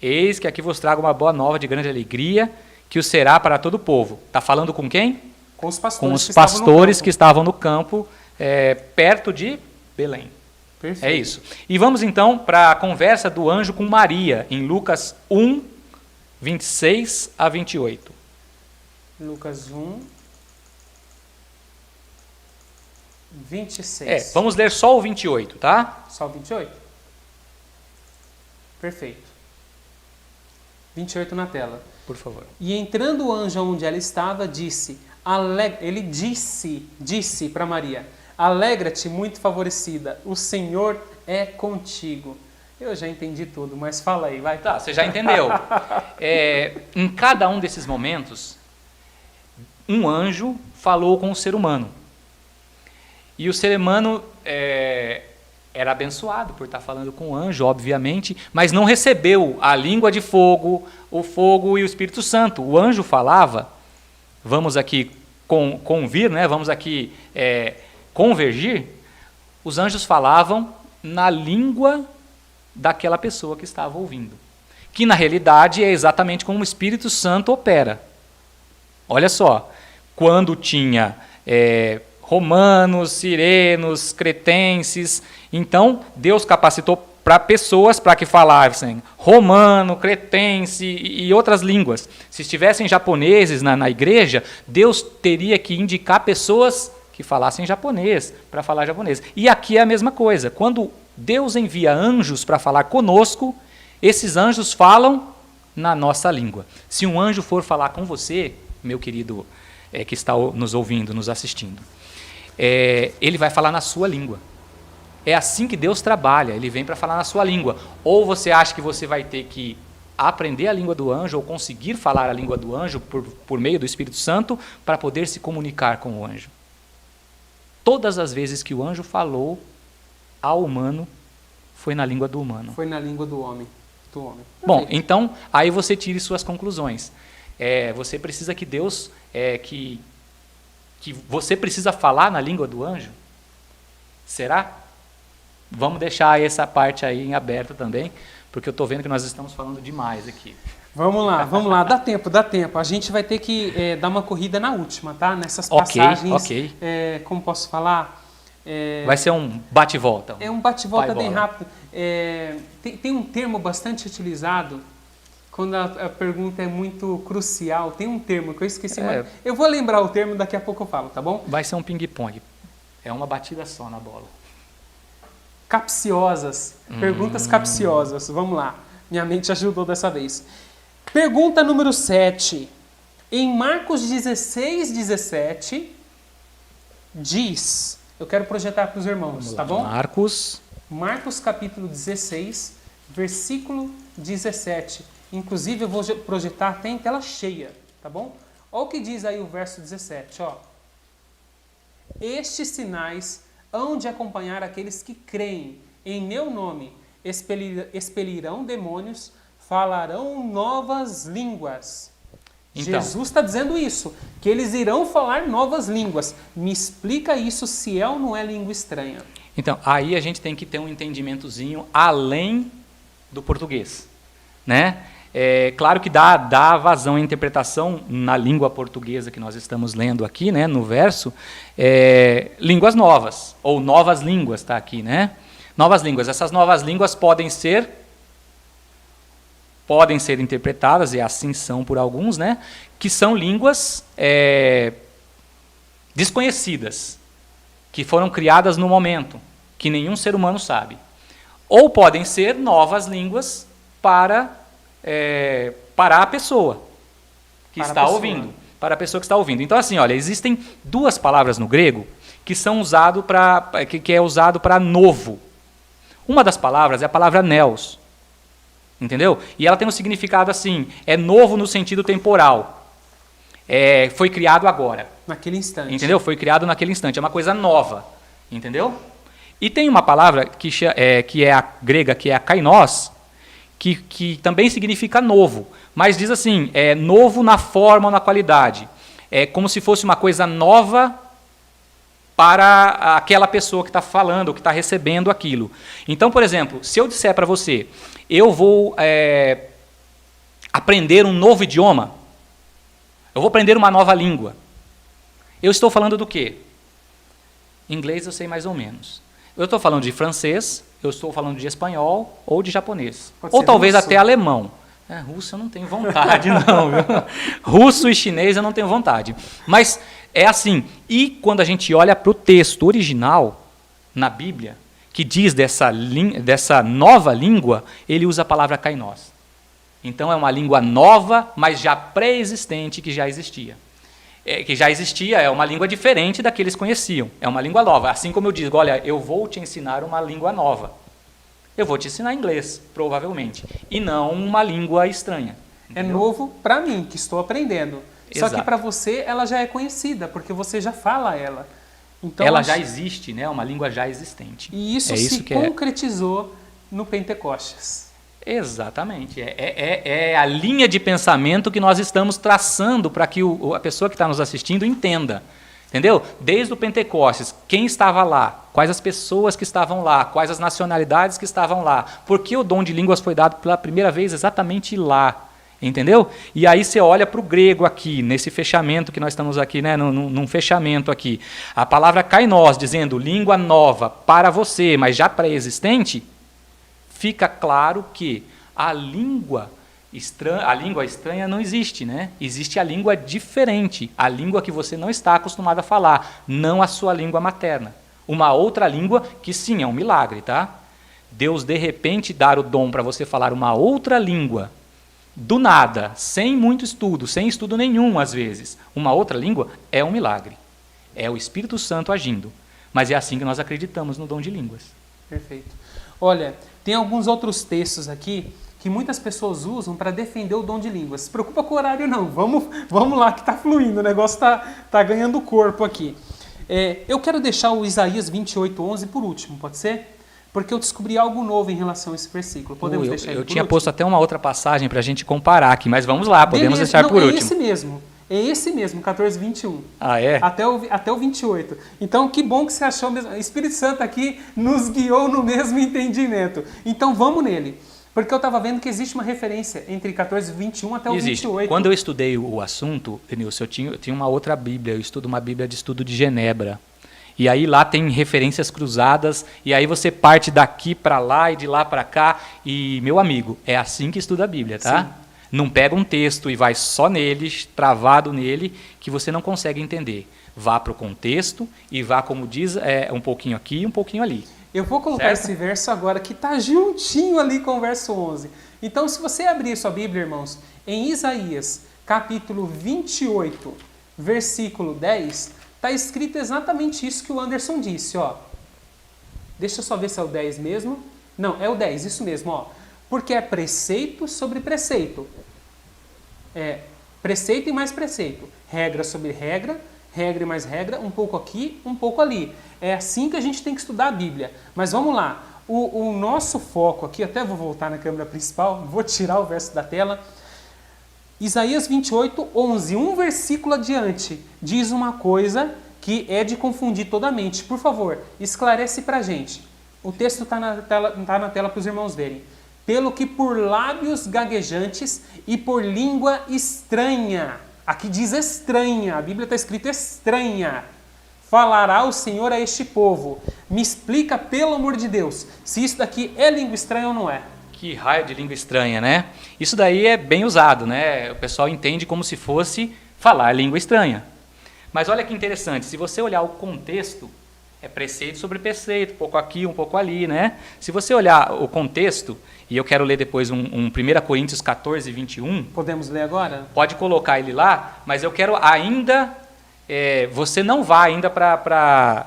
eis que aqui vos trago uma boa nova de grande alegria, que o será para todo o povo. Está falando com quem? Com os pastores, com os pastores que estavam no campo, perto de Belém. Perfeito. É isso. E vamos então para a conversa do anjo com Maria, em Lucas 1, 26 a 28. Lucas 1, 26. Vamos ler só o 28, tá? Só o 28? Perfeito. 28 na tela. Por favor. E entrando o anjo onde ela estava, disse, ele disse para Maria, alegra-te, muito favorecida, o Senhor é contigo. Eu já entendi tudo, mas fala aí, vai. Tá, você já entendeu. Em cada um desses momentos, um anjo falou com o ser humano. E o ser humano era abençoado por estar falando com o anjo, obviamente, mas não recebeu a língua de fogo, o fogo e o Espírito Santo. O anjo falava, vamos aqui convir, né? Vamos aqui convergir, os anjos falavam na língua daquela pessoa que estava ouvindo, que na realidade é exatamente como o Espírito Santo opera. Olha só, quando tinha romanos, sirenos, cretenses, então Deus capacitou para pessoas para que falassem romano, cretense e outras línguas. Se estivessem japoneses na igreja, Deus teria que indicar pessoas que falassem japonês, para falar japonês. E aqui é a mesma coisa. Quando Deus envia anjos para falar conosco, esses anjos falam na nossa língua. Se um anjo for falar com você, meu querido que está nos ouvindo, nos assistindo, ele vai falar na sua língua. É assim que Deus trabalha, ele vem para falar na sua língua. Ou você acha que você vai ter que aprender a língua do anjo, ou conseguir falar a língua do anjo por meio do Espírito Santo, para poder se comunicar com o anjo. Todas as vezes que o anjo falou ao humano, foi na língua do humano. Foi na língua do homem. Bom, então, aí você tire suas conclusões. Você precisa que Deus, que você precisa falar na língua do anjo? Será? Vamos deixar essa parte aí em aberto também, porque eu estou vendo que nós estamos falando demais aqui. Vamos lá, dá tempo. A gente vai ter que dar uma corrida na última, tá? Nessas passagens, ok. Como posso falar? Vai ser um bate-volta. É um bate-volta bem rápido. Tem um termo bastante utilizado quando a pergunta é muito crucial, tem um termo que eu esqueci, mas eu vou lembrar o termo, daqui a pouco eu falo, tá bom? Vai ser um ping-pong. É uma batida só na bola. Capciosas. Perguntas capciosas. Vamos lá. Minha mente ajudou dessa vez. Pergunta número 7. Em Marcos 16, 17, diz... Eu quero projetar para os irmãos, tá bom? Marcos capítulo 16, versículo 17. Inclusive, eu vou projetar até em tela cheia, tá bom? Olha o que diz aí o verso 17, ó. Estes sinais hão de acompanhar aqueles que creem em meu nome, expelirão demônios, falarão novas línguas. Então, Jesus está dizendo isso, que eles irão falar novas línguas. Me explica isso, se é ou não é língua estranha. Então, aí a gente tem que ter um entendimentozinho além do português, né? É claro que dá vazão à interpretação na língua portuguesa que nós estamos lendo aqui, né, no verso, línguas novas, ou novas línguas, está aqui, né? Novas línguas. Essas novas línguas podem ser interpretadas, e assim são por alguns, né, que são línguas desconhecidas, que foram criadas no momento, que nenhum ser humano sabe. Ou podem ser novas línguas para a pessoa que está ouvindo. Para a pessoa que está ouvindo. Então, assim, olha, existem duas palavras no grego que são usado que é usado para novo. Uma das palavras é a palavra neos. Entendeu? E ela tem um significado assim, é novo no sentido temporal. Foi criado agora. Naquele instante. Entendeu? Foi criado naquele instante. É uma coisa nova. Entendeu? E tem uma palavra que é a grega, que é a kainos, que também significa novo. Mas diz assim, novo na forma ou na qualidade. É como se fosse uma coisa nova para aquela pessoa que está falando, ou que está recebendo aquilo. Então, por exemplo, se eu disser para você, eu vou aprender um novo idioma, eu vou aprender uma nova língua, eu estou falando do quê? Inglês eu sei mais ou menos. Eu estou falando de francês, eu estou falando de espanhol ou de japonês. Ou talvez russo. Até alemão. Russo eu não tenho vontade, não. Viu? Russo e chinês eu não tenho vontade. Mas é assim. E quando a gente olha para o texto original, na Bíblia, que diz dessa nova língua, ele usa a palavra kainos. Então é uma língua nova, mas já pré-existente, que já existia. É uma língua diferente da que eles conheciam. É uma língua nova. Assim como eu digo, olha, eu vou te ensinar uma língua nova. Eu vou te ensinar inglês, provavelmente. E não uma língua estranha. Entendeu? É novo para mim, que estou aprendendo. Exato. Só que para você, ela já é conhecida, porque você já fala ela. Então, ela já existe, né? Uma língua já existente. E isso se concretizou no Pentecostes. Exatamente. É a linha de pensamento que nós estamos traçando para que a pessoa que está nos assistindo entenda. Entendeu? Desde o Pentecostes, quem estava lá, quais as pessoas que estavam lá, quais as nacionalidades que estavam lá, por que o dom de línguas foi dado pela primeira vez exatamente lá. Entendeu? E aí você olha para o grego aqui, nesse fechamento que nós estamos aqui, né, num fechamento aqui. A palavra kainos, dizendo língua nova para você, mas já pré-existente, fica claro que a língua estranha não existe, né? Existe a língua diferente, a língua que você não está acostumado a falar, não a sua língua materna. Uma outra língua que sim, é um milagre, tá? Deus de repente dar o dom para você falar uma outra língua, do nada, sem muito estudo, sem estudo nenhum às vezes, uma outra língua é um milagre. É o Espírito Santo agindo. Mas é assim que nós acreditamos no dom de línguas. Perfeito. Olha, tem alguns outros textos aqui que muitas pessoas usam para defender o dom de línguas. Se preocupa com o horário não, vamos lá que está fluindo, o negócio tá ganhando corpo aqui. Eu quero deixar o Isaías 28:11 por último, pode ser? Porque eu descobri algo novo em relação a esse versículo. Podemos deixar ele por último? Eu tinha posto até uma outra passagem para a gente comparar aqui, mas vamos lá, podemos deixar por último. É esse mesmo, 14:21. Ah, é? Até o 28. Então, que bom que você achou mesmo. O Espírito Santo aqui nos guiou no mesmo entendimento. Então, vamos nele. Porque eu estava vendo que existe uma referência entre 14:21 até o 28. Quando eu estudei o assunto, Denilson, eu tinha uma outra Bíblia. Eu estudo uma Bíblia de estudo de Genebra. E aí lá tem referências cruzadas, e aí você parte daqui para lá e de lá para cá. E, meu amigo, é assim que estuda a Bíblia, tá? Sim. Não pega um texto e vai só nele, travado nele, que você não consegue entender. Vá para o contexto e vá, como diz, um pouquinho aqui e um pouquinho ali. Eu vou colocar Certo? esse verso agora, que está juntinho ali com o verso 11. Então, se você abrir sua Bíblia, irmãos, em Isaías, capítulo 28, versículo 10, está escrito exatamente isso que o Anderson disse, ó. Deixa eu só ver se é o 10 mesmo. Não, é o 10, isso mesmo, ó. Porque é preceito sobre preceito. É preceito e mais preceito. Regra sobre regra, regra e mais regra, um pouco aqui, um pouco ali. É assim que a gente tem que estudar a Bíblia. Mas vamos lá. O nosso foco aqui, até vou voltar na câmera principal, vou tirar o verso da tela. Isaías 28, 11, um versículo adiante, diz uma coisa que é de confundir toda a mente. Por favor, esclarece pra gente. O texto está na tela para os irmãos verem. Pelo que por lábios gaguejantes e por língua estranha. Aqui diz estranha, a Bíblia está escrito estranha. Falará o Senhor a este povo. Me explica, pelo amor de Deus, se isso daqui é língua estranha ou não é. Que raio de língua estranha, né? Isso daí é bem usado, né? O pessoal entende como se fosse falar língua estranha. Mas olha que interessante, se você olhar o contexto, é preceito sobre preceito, um pouco aqui, um pouco ali, né? Se você olhar o contexto, e eu quero ler depois um 1 Coríntios 14, 21. Podemos ler agora? Pode colocar ele lá, mas eu quero ainda... você não vai ainda para...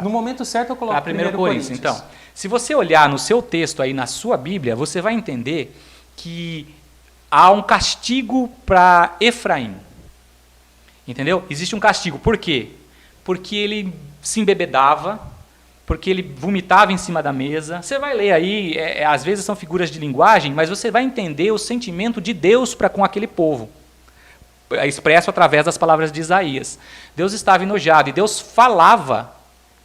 No momento certo eu coloco 1 Coríntios. Então, se você olhar no seu texto aí, na sua Bíblia, você vai entender que há um castigo para Efraim. Entendeu? Existe um castigo. Por quê? Porque ele se embebedava, porque ele vomitava em cima da mesa. Você vai ler aí, às vezes são figuras de linguagem, mas você vai entender o sentimento de Deus para com aquele povo, expresso através das palavras de Isaías. Deus estava enojado e Deus falava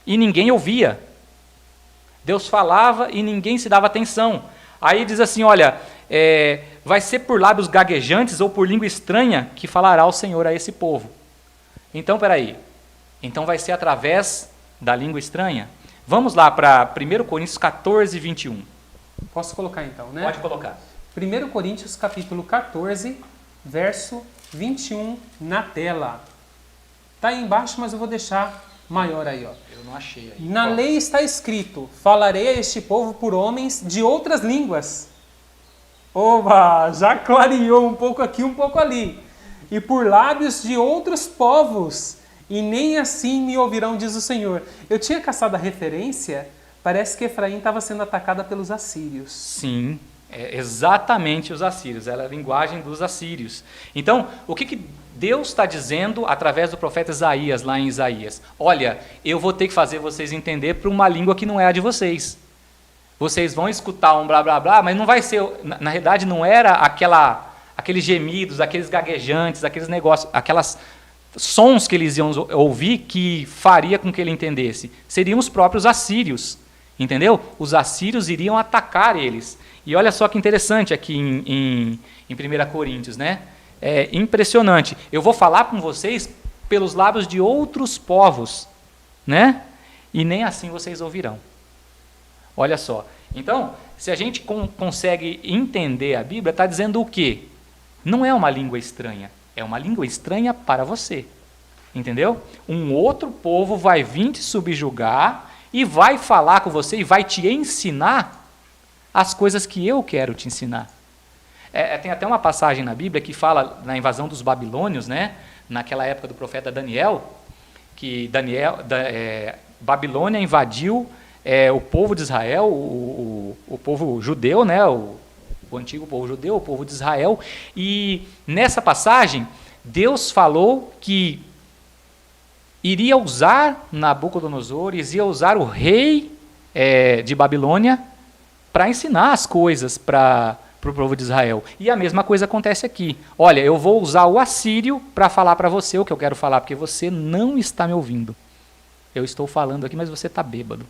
e ninguém ouvia. Deus falava e ninguém se dava atenção. Aí diz assim, olha, vai ser por lábios gaguejantes ou por língua estranha que falará o Senhor a esse povo. Então, peraí. Então vai ser através da língua estranha? Vamos lá para 1 Coríntios 14, 21. Posso colocar então, né? Pode colocar. 1 Coríntios capítulo 14, verso 21 na tela. Está aí embaixo, mas eu vou deixar maior aí, ó. Eu não achei aí. Na lei está escrito, falarei a este povo por homens de outras línguas. Oba, já clareou um pouco aqui, um pouco ali. E por lábios de outros povos, e nem assim me ouvirão, diz o Senhor. Eu tinha caçado a referência, parece que Efraim estava sendo atacada pelos assírios. Sim, exatamente os assírios, era a linguagem dos assírios. Então, o que Deus está dizendo através do profeta Isaías, lá em Isaías? Olha, eu vou ter que fazer vocês entender para uma língua que não é a de vocês. Vocês vão escutar um blá blá blá, mas não vai ser, na realidade não era aqueles gemidos, aqueles gaguejantes, aqueles negócios, aquelas sons que eles iam ouvir que faria com que ele entendesse. Seriam os próprios assírios, entendeu? Os assírios iriam atacar eles. E olha só que interessante aqui em 1 Coríntios, né? É impressionante. Eu vou falar com vocês pelos lábios de outros povos, né? E nem assim vocês ouvirão. Olha só. Então, se a gente consegue entender a Bíblia, está dizendo o quê? Não é uma língua estranha. É uma língua estranha para você. Entendeu? Um outro povo vai vir te subjugar e vai falar com você e vai te ensinar as coisas que eu quero te ensinar. Tem até uma passagem na Bíblia que fala na invasão dos babilônios, né? Naquela época do profeta Daniel, que Babilônia invadiu o povo de Israel, o povo judeu, né? O antigo povo judeu, o povo de Israel, e nessa passagem Deus falou que iria usar Nabucodonosor, iria usar o rei de Babilônia para ensinar as coisas para o povo de Israel. E a mesma coisa acontece aqui. Olha, eu vou usar o assírio para falar para você o que eu quero falar, porque você não está me ouvindo. Eu estou falando aqui, mas você está bêbado.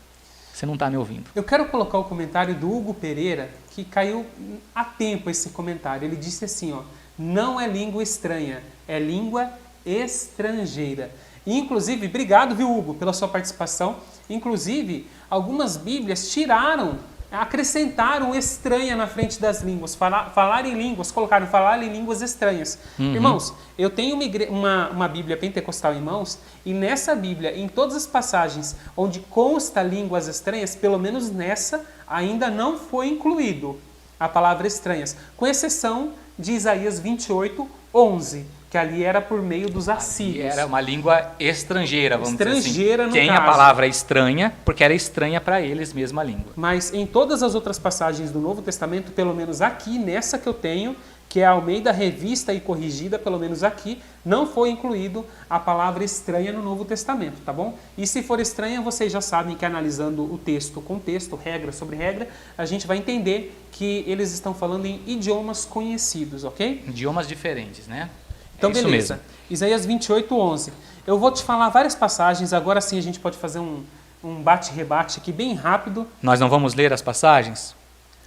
Você não está me ouvindo. Eu quero colocar o comentário do Hugo Pereira, que caiu a tempo esse comentário. Ele disse assim, ó, não é língua estranha, é língua estrangeira. E, inclusive, obrigado, viu, Hugo, pela sua participação. Inclusive, algumas Bíblias tiraram acrescentaram estranha na frente das línguas, falar em línguas, colocaram falar em línguas estranhas. Irmãos, eu tenho uma Bíblia pentecostal em mãos, e nessa Bíblia, em todas as passagens onde consta línguas estranhas, pelo menos nessa, ainda não foi incluído a palavra estranhas, com exceção de Isaías 28, 11, que ali era por meio dos assírios. Era uma língua estrangeira, vamos dizer assim. Estrangeira, no Tem caso. a palavra estranha, porque era estranha para eles mesma a língua. Mas em todas as outras passagens do Novo Testamento, pelo menos aqui, nessa que eu tenho, que é a Almeida Revista e Corrigida, pelo menos aqui, não foi incluído a palavra estranha no Novo Testamento, tá bom? E se for estranha, vocês já sabem que analisando o texto com texto, regra sobre regra, a gente vai entender que eles estão falando em idiomas conhecidos, ok? Idiomas diferentes, né? Então, isso beleza. mesmo. Isaías 28, 11. Eu vou te falar várias passagens, agora sim a gente pode fazer um bate-rebate aqui bem rápido. Nós não vamos ler as passagens?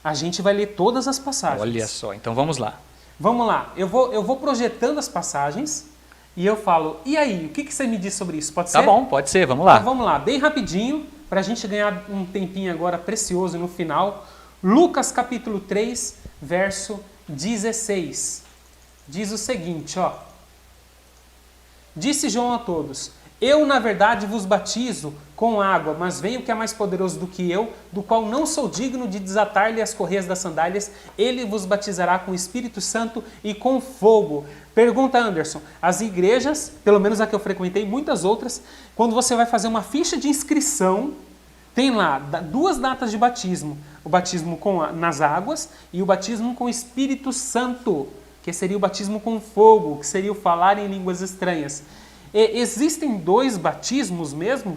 A gente vai ler todas as passagens. Olha só, então vamos lá. Vamos lá, eu vou projetando as passagens e eu falo, e aí, o que você me diz sobre isso? Pode ser? Tá bom, pode ser, vamos lá. Então vamos lá, bem rapidinho, para a gente ganhar um tempinho agora precioso no final. Lucas capítulo 3, verso 16. Diz o seguinte, ó. Disse João a todos, eu na verdade vos batizo com água, mas vem o que é mais poderoso do que eu, do qual não sou digno de desatar-lhe as correias das sandálias, ele vos batizará com o Espírito Santo e com fogo. Pergunta Anderson, as igrejas, pelo menos a que eu frequentei, muitas outras, quando você vai fazer uma ficha de inscrição, tem lá duas datas de batismo, o batismo nas águas e o batismo com o Espírito Santo, que seria o batismo com fogo, que seria o falar em línguas estranhas. Existem dois batismos mesmo?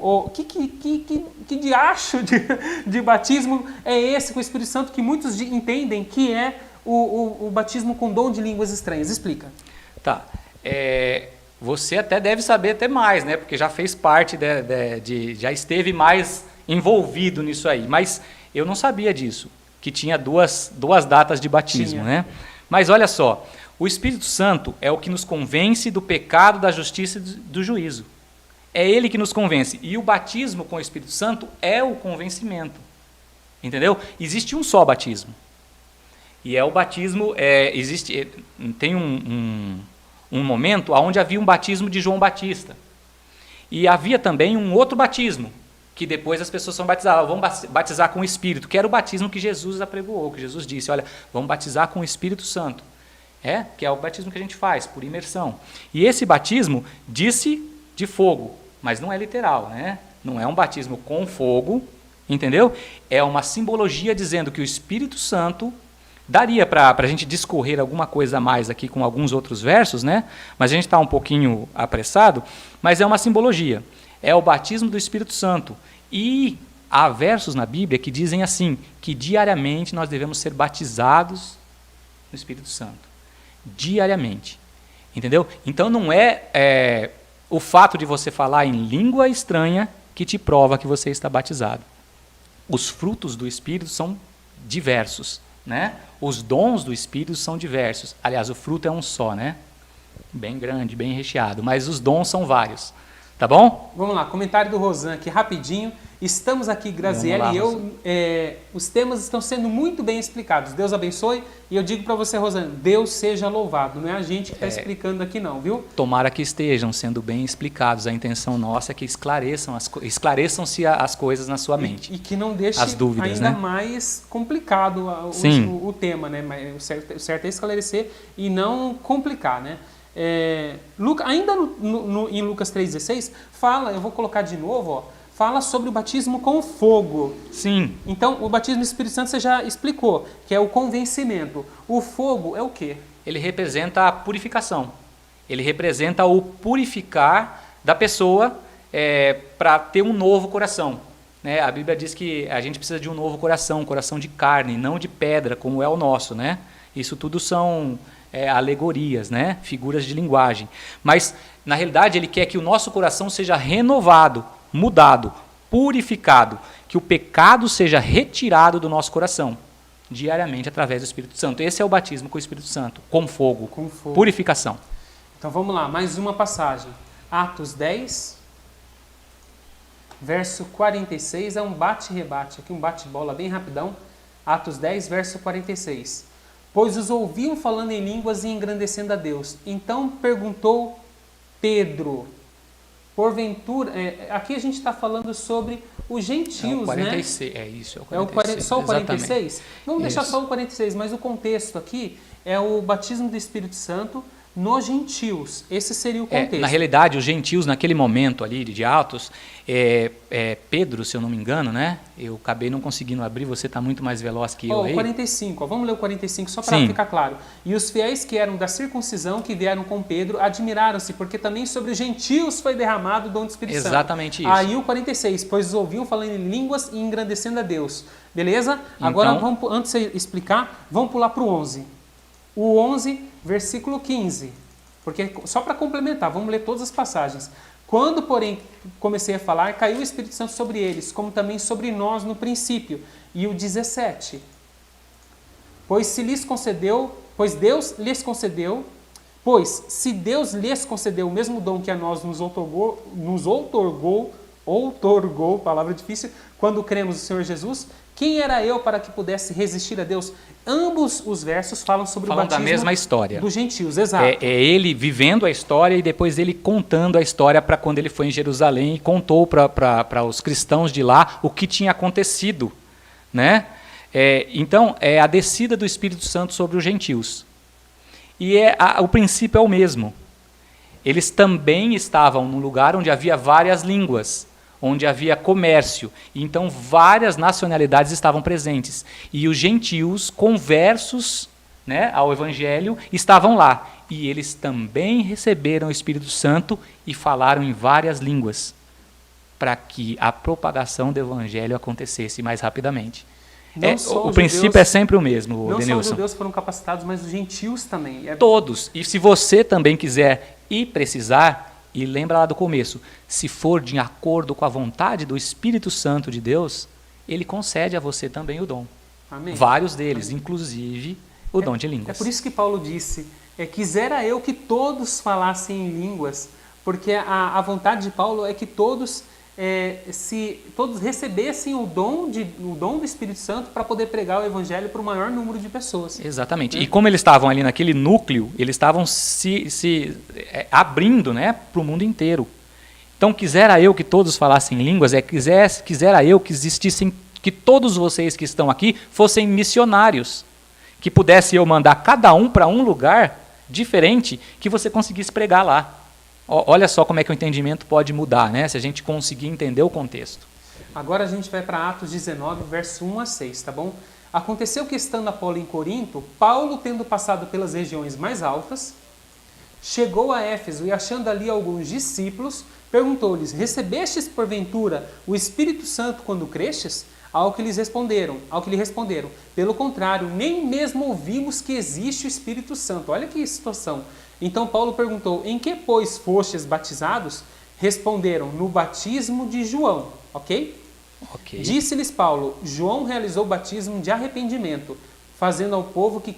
Ou que diacho de batismo é esse com o Espírito Santo que muitos entendem que é o batismo com dom de línguas estranhas? Explica. Tá. Você até deve saber até mais, né? Porque já fez parte já esteve mais envolvido nisso aí. Mas eu não sabia disso, que tinha duas datas de batismo, né? Mas olha só, o Espírito Santo é o que nos convence do pecado, da justiça e do juízo. É ele que nos convence. E o batismo com o Espírito Santo é o convencimento. Entendeu? Existe um só batismo. E é o batismo, tem um momento onde havia um batismo de João Batista. E havia também um outro batismo, que depois as pessoas são batizadas. Vão batizar com o Espírito, que era o batismo que Jesus apregoou, que Jesus disse, olha, vamos batizar com o Espírito Santo. Que é o batismo que a gente faz, por imersão. E esse batismo disse de fogo, mas não é literal, né? Não é um batismo com fogo, entendeu? É uma simbologia dizendo que o Espírito Santo, daria para a gente discorrer alguma coisa a mais aqui com alguns outros versos, né? Mas a gente está um pouquinho apressado, mas é uma simbologia. É o batismo do Espírito Santo. E há versos na Bíblia que dizem assim, que diariamente nós devemos ser batizados no Espírito Santo. Diariamente. Entendeu? Então não é o fato de você falar em língua estranha que te prova que você está batizado. Os frutos do Espírito são diversos, né? Os dons do Espírito são diversos. Aliás, o fruto é um só, né? Bem grande, bem recheado, mas os dons são vários. Tá bom? Vamos lá, comentário do Rosan aqui, rapidinho. Estamos aqui, Graziella e eu, os temas estão sendo muito bem explicados. Deus abençoe. E eu digo para você, Rosan, Deus seja louvado. Não é a gente que está explicando aqui não, viu? Tomara que estejam sendo bem explicados. A intenção nossa é que esclareçam-se as coisas na sua mente. E que não deixe as dúvidas, ainda né? mais complicado o tema, né? O certo é esclarecer e não complicar, né? Ainda em Lucas 3,16, fala, eu vou colocar de novo, ó, fala sobre o batismo com fogo. Sim. Então, o batismo do Espírito Santo você já explicou, que é o convencimento. O fogo é o quê? Ele representa a purificação. Ele representa o purificar da pessoa para ter um novo coração. Né? A Bíblia diz que a gente precisa de um novo coração, um coração de carne, não de pedra, como é o nosso. Né? Isso tudo são alegorias, né? Figuras de linguagem. Mas, na realidade, ele quer que o nosso coração seja renovado, mudado, purificado, que o pecado seja retirado do nosso coração, diariamente, através do Espírito Santo. Esse é o batismo com o Espírito Santo, com fogo, purificação. Então, vamos lá, mais uma passagem. Atos 10, verso 46, é um bate-rebate, aqui um bate-bola bem rapidão. Atos 10, verso 46. Pois os ouviam falando em línguas e engrandecendo a Deus. Então perguntou Pedro, porventura, aqui a gente está falando sobre os gentios, 46, né? É isso, é o 46. Só o 46? Exatamente. Vamos deixar Isso. só o 46, mas o contexto aqui é o batismo do Espírito Santo nos gentios. Esse seria o contexto. Na realidade, os gentios, naquele momento ali de Atos, Pedro, se eu não me engano, né? Eu acabei não conseguindo abrir, você está muito mais veloz que eu aí. O 45, vamos ler o 45 só para ficar claro. E os fiéis que eram da circuncisão, que vieram com Pedro, admiraram-se, porque também sobre os gentios foi derramado o dom do Espírito Santo. Exatamente isso. Aí o 46, pois os ouviam falando em línguas e engrandecendo a Deus. Beleza? Então, agora, antes de explicar, vamos pular para o 11. O 11, versículo 15. Porque, só para complementar, vamos ler todas as passagens. Quando, porém, comecei a falar, caiu o Espírito Santo sobre eles, como também sobre nós no princípio. E o 17. Pois se lhes concedeu, pois Deus lhes concedeu, pois se Deus lhes concedeu o mesmo dom que a nós nos outorgou, palavra difícil, quando cremos no Senhor Jesus, quem era eu para que pudesse resistir a Deus? Ambos os versos falam sobre o batismo da mesma história dos gentios, exato. É ele vivendo a história e depois ele contando a história para quando ele foi em Jerusalém e contou para os cristãos de lá o que tinha acontecido, né? Então, é a descida do Espírito Santo sobre os gentios. E o princípio é o mesmo. Eles também estavam num lugar onde havia várias línguas, onde havia comércio. Então, várias nacionalidades estavam presentes. E os gentios, conversos, né, ao Evangelho, estavam lá. E eles também receberam o Espírito Santo e falaram em várias línguas, para que a propagação do Evangelho acontecesse mais rapidamente. O princípio é sempre o mesmo, Denilson. Não só os judeus foram capacitados, mas os gentios também. Todos. E se você também quiser e precisar... E lembra lá do começo, se for de acordo com a vontade do Espírito Santo de Deus, ele concede a você também o dom. Amém. Vários deles, inclusive o dom de línguas. É por isso que Paulo disse, quisera eu que todos falassem em línguas, porque a vontade de Paulo é que todos recebessem o dom do Espírito Santo para poder pregar o Evangelho para o maior número de pessoas. Exatamente. E como eles estavam ali naquele núcleo, eles estavam se abrindo, né, para o mundo inteiro. Então, quisera eu que todos falassem línguas, quisera eu que existissem, que todos vocês que estão aqui fossem missionários, que pudesse eu mandar cada um para um lugar diferente, que você conseguisse pregar lá. Olha só como é que o entendimento pode mudar, né? Se a gente conseguir entender o contexto. Agora a gente vai para Atos 19, verso 1 a 6, tá bom? Aconteceu que, estando Apolo em Corinto, Paulo, tendo passado pelas regiões mais altas, chegou a Éfeso e, achando ali alguns discípulos, perguntou-lhes, recebestes, porventura, o Espírito Santo quando crestes? Ao que lhe responderam, pelo contrário, nem mesmo ouvimos que existe o Espírito Santo. Olha que situação. Então Paulo perguntou, em que, pois, fostes batizados? Responderam, no batismo de João. Ok? Disse-lhes Paulo, João realizou o batismo de arrependimento, dizendo ao povo que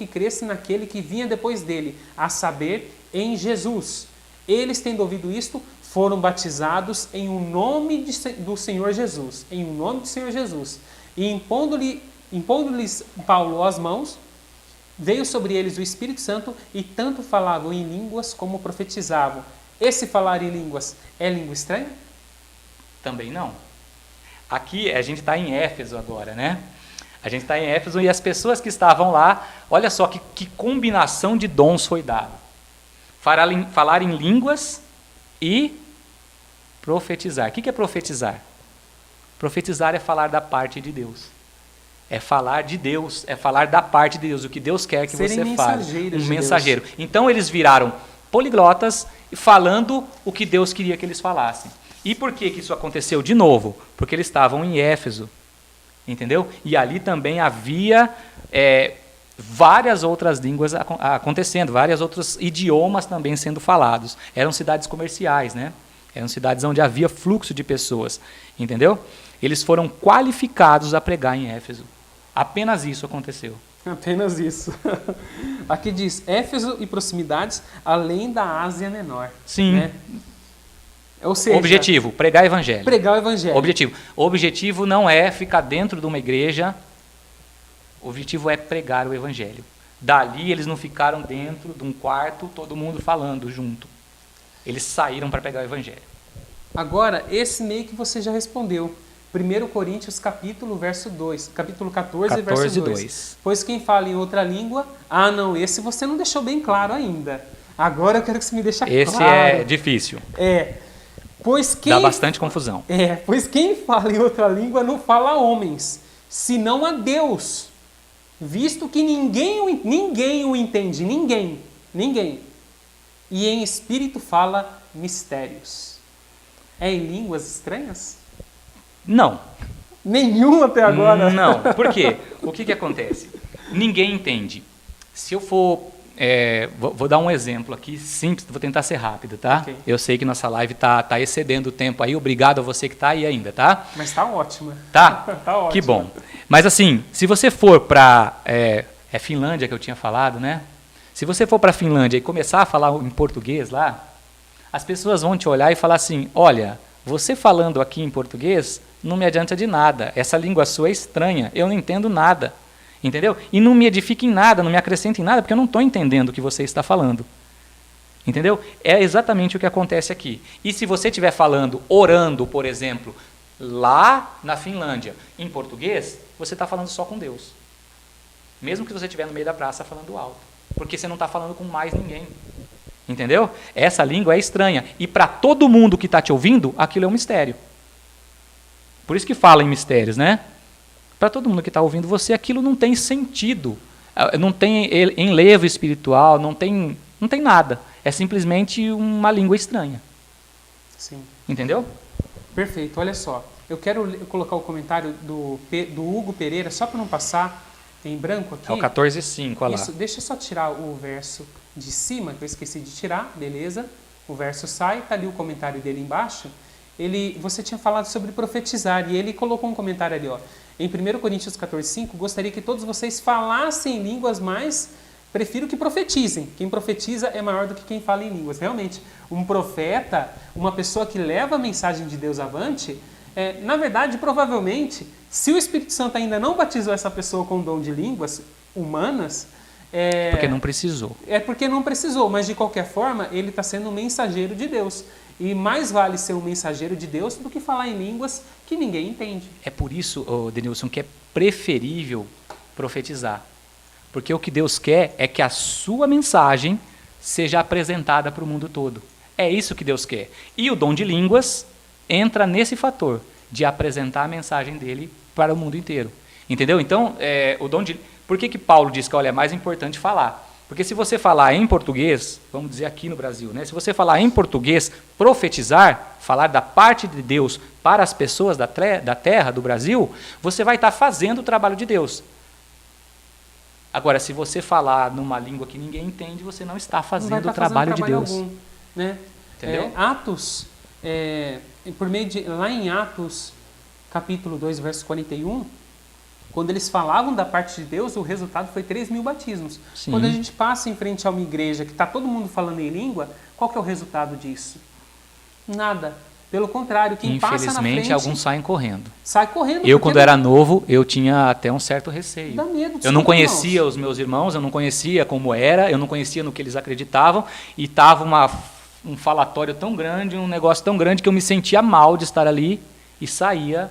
cresce naquele que vinha depois dele, a saber, em Jesus. Eles, tendo ouvido isto, foram batizados em o nome do Senhor Jesus. Em o nome do Senhor Jesus. E impondo-lhes Paulo as mãos, veio sobre eles o Espírito Santo e tanto falavam em línguas como profetizavam. Esse falar em línguas é língua estranha? Também não. Aqui a gente está em Éfeso agora, né? A gente está em Éfeso e as pessoas que estavam lá, olha só que combinação de dons foi dada. Falar em línguas e profetizar. O que é profetizar? Profetizar é falar da parte de Deus. É falar de Deus, é falar da parte de Deus, o que Deus quer que você fale. Um mensageiro. Então eles viraram poliglotas falando o que Deus queria que eles falassem. E por que isso aconteceu de novo? Porque eles estavam em Éfeso, entendeu? E ali também havia várias outras línguas acontecendo, vários outros idiomas também sendo falados. Eram cidades comerciais, né? Eram cidades onde havia fluxo de pessoas, entendeu? Eles foram qualificados a pregar em Éfeso. Apenas isso aconteceu. Apenas isso. Aqui diz, Éfeso e proximidades, além da Ásia Menor. Sim. Né? Ou seja, objetivo, pregar o evangelho. Pregar o evangelho. Objetivo. O objetivo não é ficar dentro de uma igreja, o objetivo é pregar o evangelho. Dali eles não ficaram dentro de um quarto, todo mundo falando junto. Eles saíram para pregar o evangelho. Agora, esse meio que você já respondeu. 1 Coríntios capítulo 14, verso 2. Pois quem fala em outra língua... Ah, não, esse você não deixou bem claro ainda. Agora eu quero que você me deixe claro. Esse é difícil. Dá bastante confusão. Pois quem fala em outra língua não fala a homens, senão a Deus, visto que ninguém o entende, ninguém. E em espírito fala mistérios. É em línguas estranhas? Não. Nenhum até agora? Não. Por quê? O que acontece? Ninguém entende. Se eu for... vou dar um exemplo aqui, simples, vou tentar ser rápido, tá? Okay. Eu sei que nossa live tá excedendo o tempo aí, obrigado a você que está aí ainda, tá? Mas tá ótima. Tá? Tá ótima. Que bom. Mas assim, se você for para... Finlândia que eu tinha falado, né? Se você for para a Finlândia e começar a falar em português lá, as pessoas vão te olhar e falar assim, olha, você falando aqui em português não me adianta de nada, essa língua sua é estranha, eu não entendo nada. Entendeu? E não me edifica em nada, não me acrescenta em nada, porque eu não estou entendendo o que você está falando. Entendeu? É exatamente o que acontece aqui. E se você estiver falando, orando, por exemplo, lá na Finlândia, em português, você está falando só com Deus. Mesmo que você estiver no meio da praça falando alto. Porque você não está falando com mais ninguém. Entendeu? Essa língua é estranha. E para todo mundo que está te ouvindo, aquilo é um mistério. Por isso que fala em mistérios, né? Para todo mundo que está ouvindo você, aquilo não tem sentido, não tem enlevo espiritual, não tem nada. É simplesmente uma língua estranha. Sim. Entendeu? Perfeito, olha só. Eu quero colocar o comentário do Hugo Pereira, só para não passar em branco aqui. É o 14:5, olha lá. Isso, deixa eu só tirar o verso de cima, que eu esqueci de tirar, beleza. O verso sai, está ali o comentário dele embaixo. Você tinha falado sobre profetizar, e ele colocou um comentário ali, ó. Em 1 Coríntios 14:5, gostaria que todos vocês falassem línguas, mas prefiro que profetizem. Quem profetiza é maior do que quem fala em línguas. Realmente, um profeta, uma pessoa que leva a mensagem de Deus avante, na verdade, provavelmente, se o Espírito Santo ainda não batizou essa pessoa com o dom de línguas humanas... porque não precisou. É porque não precisou, mas de qualquer forma, ele está sendo um mensageiro de Deus. E mais vale ser um mensageiro de Deus do que falar em línguas que ninguém entende. É por isso, Denilson, que é preferível profetizar. Porque o que Deus quer é que a sua mensagem seja apresentada para o mundo todo. É isso que Deus quer. E o dom de línguas entra nesse fator de apresentar a mensagem dele para o mundo inteiro. Entendeu? Então, o dom de... Por que Paulo diz que, olha, é mais importante falar? Porque se você falar em português, vamos dizer aqui no Brasil, né? Se você falar em português, profetizar, falar da parte de Deus para as pessoas da terra, do Brasil, você vai estar fazendo o trabalho de Deus. Agora, se você falar numa língua que ninguém entende, você não está fazendo o trabalho de Deus. Algum, né? Entendeu? Atos, lá em Atos, capítulo 2, verso 41... Quando eles falavam da parte de Deus, o resultado foi 3.000 batismos. Sim. Quando a gente passa em frente a uma igreja que está todo mundo falando em língua, qual que é o resultado disso? Nada. Pelo contrário, quem passa na frente... Infelizmente, alguns saem correndo. Sai correndo. Eu, quando era novo, eu tinha até um certo receio. Dá medo. Eu não conhecia os meus irmãos, eu não conhecia como era, eu não conhecia no que eles acreditavam, e estava um falatório tão grande, um negócio tão grande, que eu me sentia mal de estar ali e saía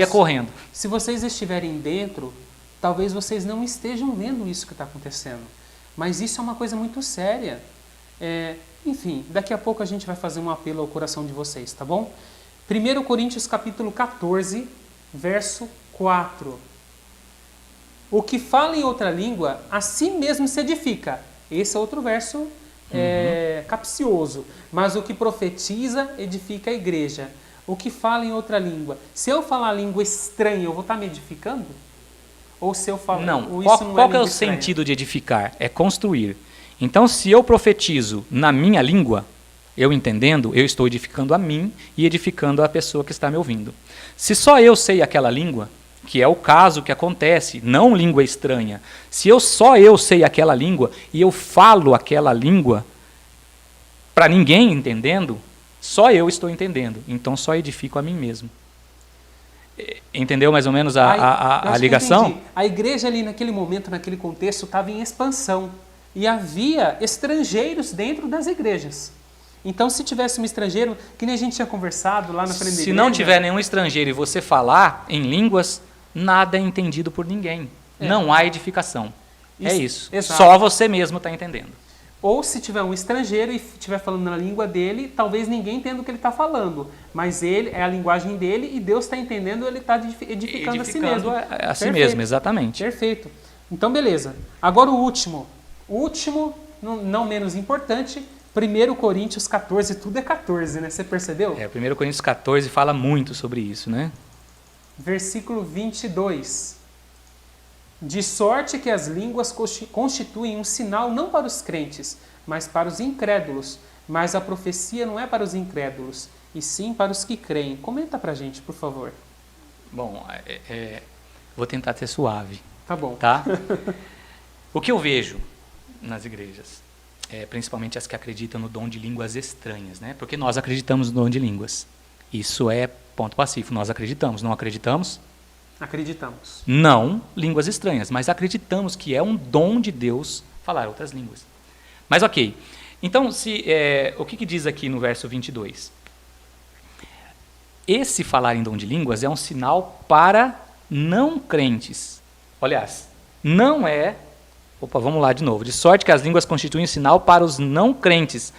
correndo. Se vocês estiverem dentro, talvez vocês não estejam vendo isso que está acontecendo. Mas isso é uma coisa muito séria. Enfim, daqui a pouco a gente vai fazer um apelo ao coração de vocês, tá bom? 1 Coríntios capítulo 14, verso 4. O que fala em outra língua, a si mesmo se edifica. Esse é outro verso capcioso. Mas o que profetiza, edifica a igreja. O que fala em outra língua. Se eu falar língua estranha, eu vou estar me edificando? Ou se eu falar... Não. Qual que é o sentido de edificar? É construir. Então, se eu profetizo na minha língua, eu entendendo, eu estou edificando a mim e edificando a pessoa que está me ouvindo. Se só eu sei aquela língua, que é o caso que acontece, não língua estranha. Se só eu sei aquela língua e eu falo aquela língua para ninguém entendendo, só eu estou entendendo, então só edifico a mim mesmo. Entendeu mais ou menos a ligação? A igreja ali naquele momento, naquele contexto, estava em expansão. E havia estrangeiros dentro das igrejas. Então, se tivesse um estrangeiro, que nem a gente tinha conversado lá na frente da igreja... Se não tiver nenhum estrangeiro e você falar em línguas, nada é entendido por ninguém. Não há edificação. É isso. Exato. Só você mesmo está entendendo. Ou se tiver um estrangeiro e estiver falando na língua dele, talvez ninguém entenda o que ele está falando. Mas ele é a linguagem dele e Deus está entendendo, ele está edificando a si mesmo. A si mesmo, exatamente. Perfeito. Então, beleza. Agora o último. O último, não menos importante, 1 Coríntios 14, tudo é 14, né? Você percebeu? 1 Coríntios 14 fala muito sobre isso, né? Versículo 22. De sorte que as línguas constituem um sinal não para os crentes, mas para os incrédulos. Mas a profecia não é para os incrédulos, e sim para os que creem. Comenta pra gente, por favor. Bom, vou tentar ser suave. Tá bom. Tá? O que eu vejo nas igrejas, principalmente as que acreditam no dom de línguas estranhas, né? Porque nós acreditamos no dom de línguas. Isso é ponto pacífico. Nós acreditamos, não acreditamos? Acreditamos. Não línguas estranhas, mas acreditamos que é um dom de Deus falar outras línguas. Mas ok, então o que diz aqui no verso 22? Esse falar em dom de línguas é um sinal para não crentes. Aliás, não é... Opa, vamos lá de novo. De sorte que as línguas constituem um sinal para os não crentes.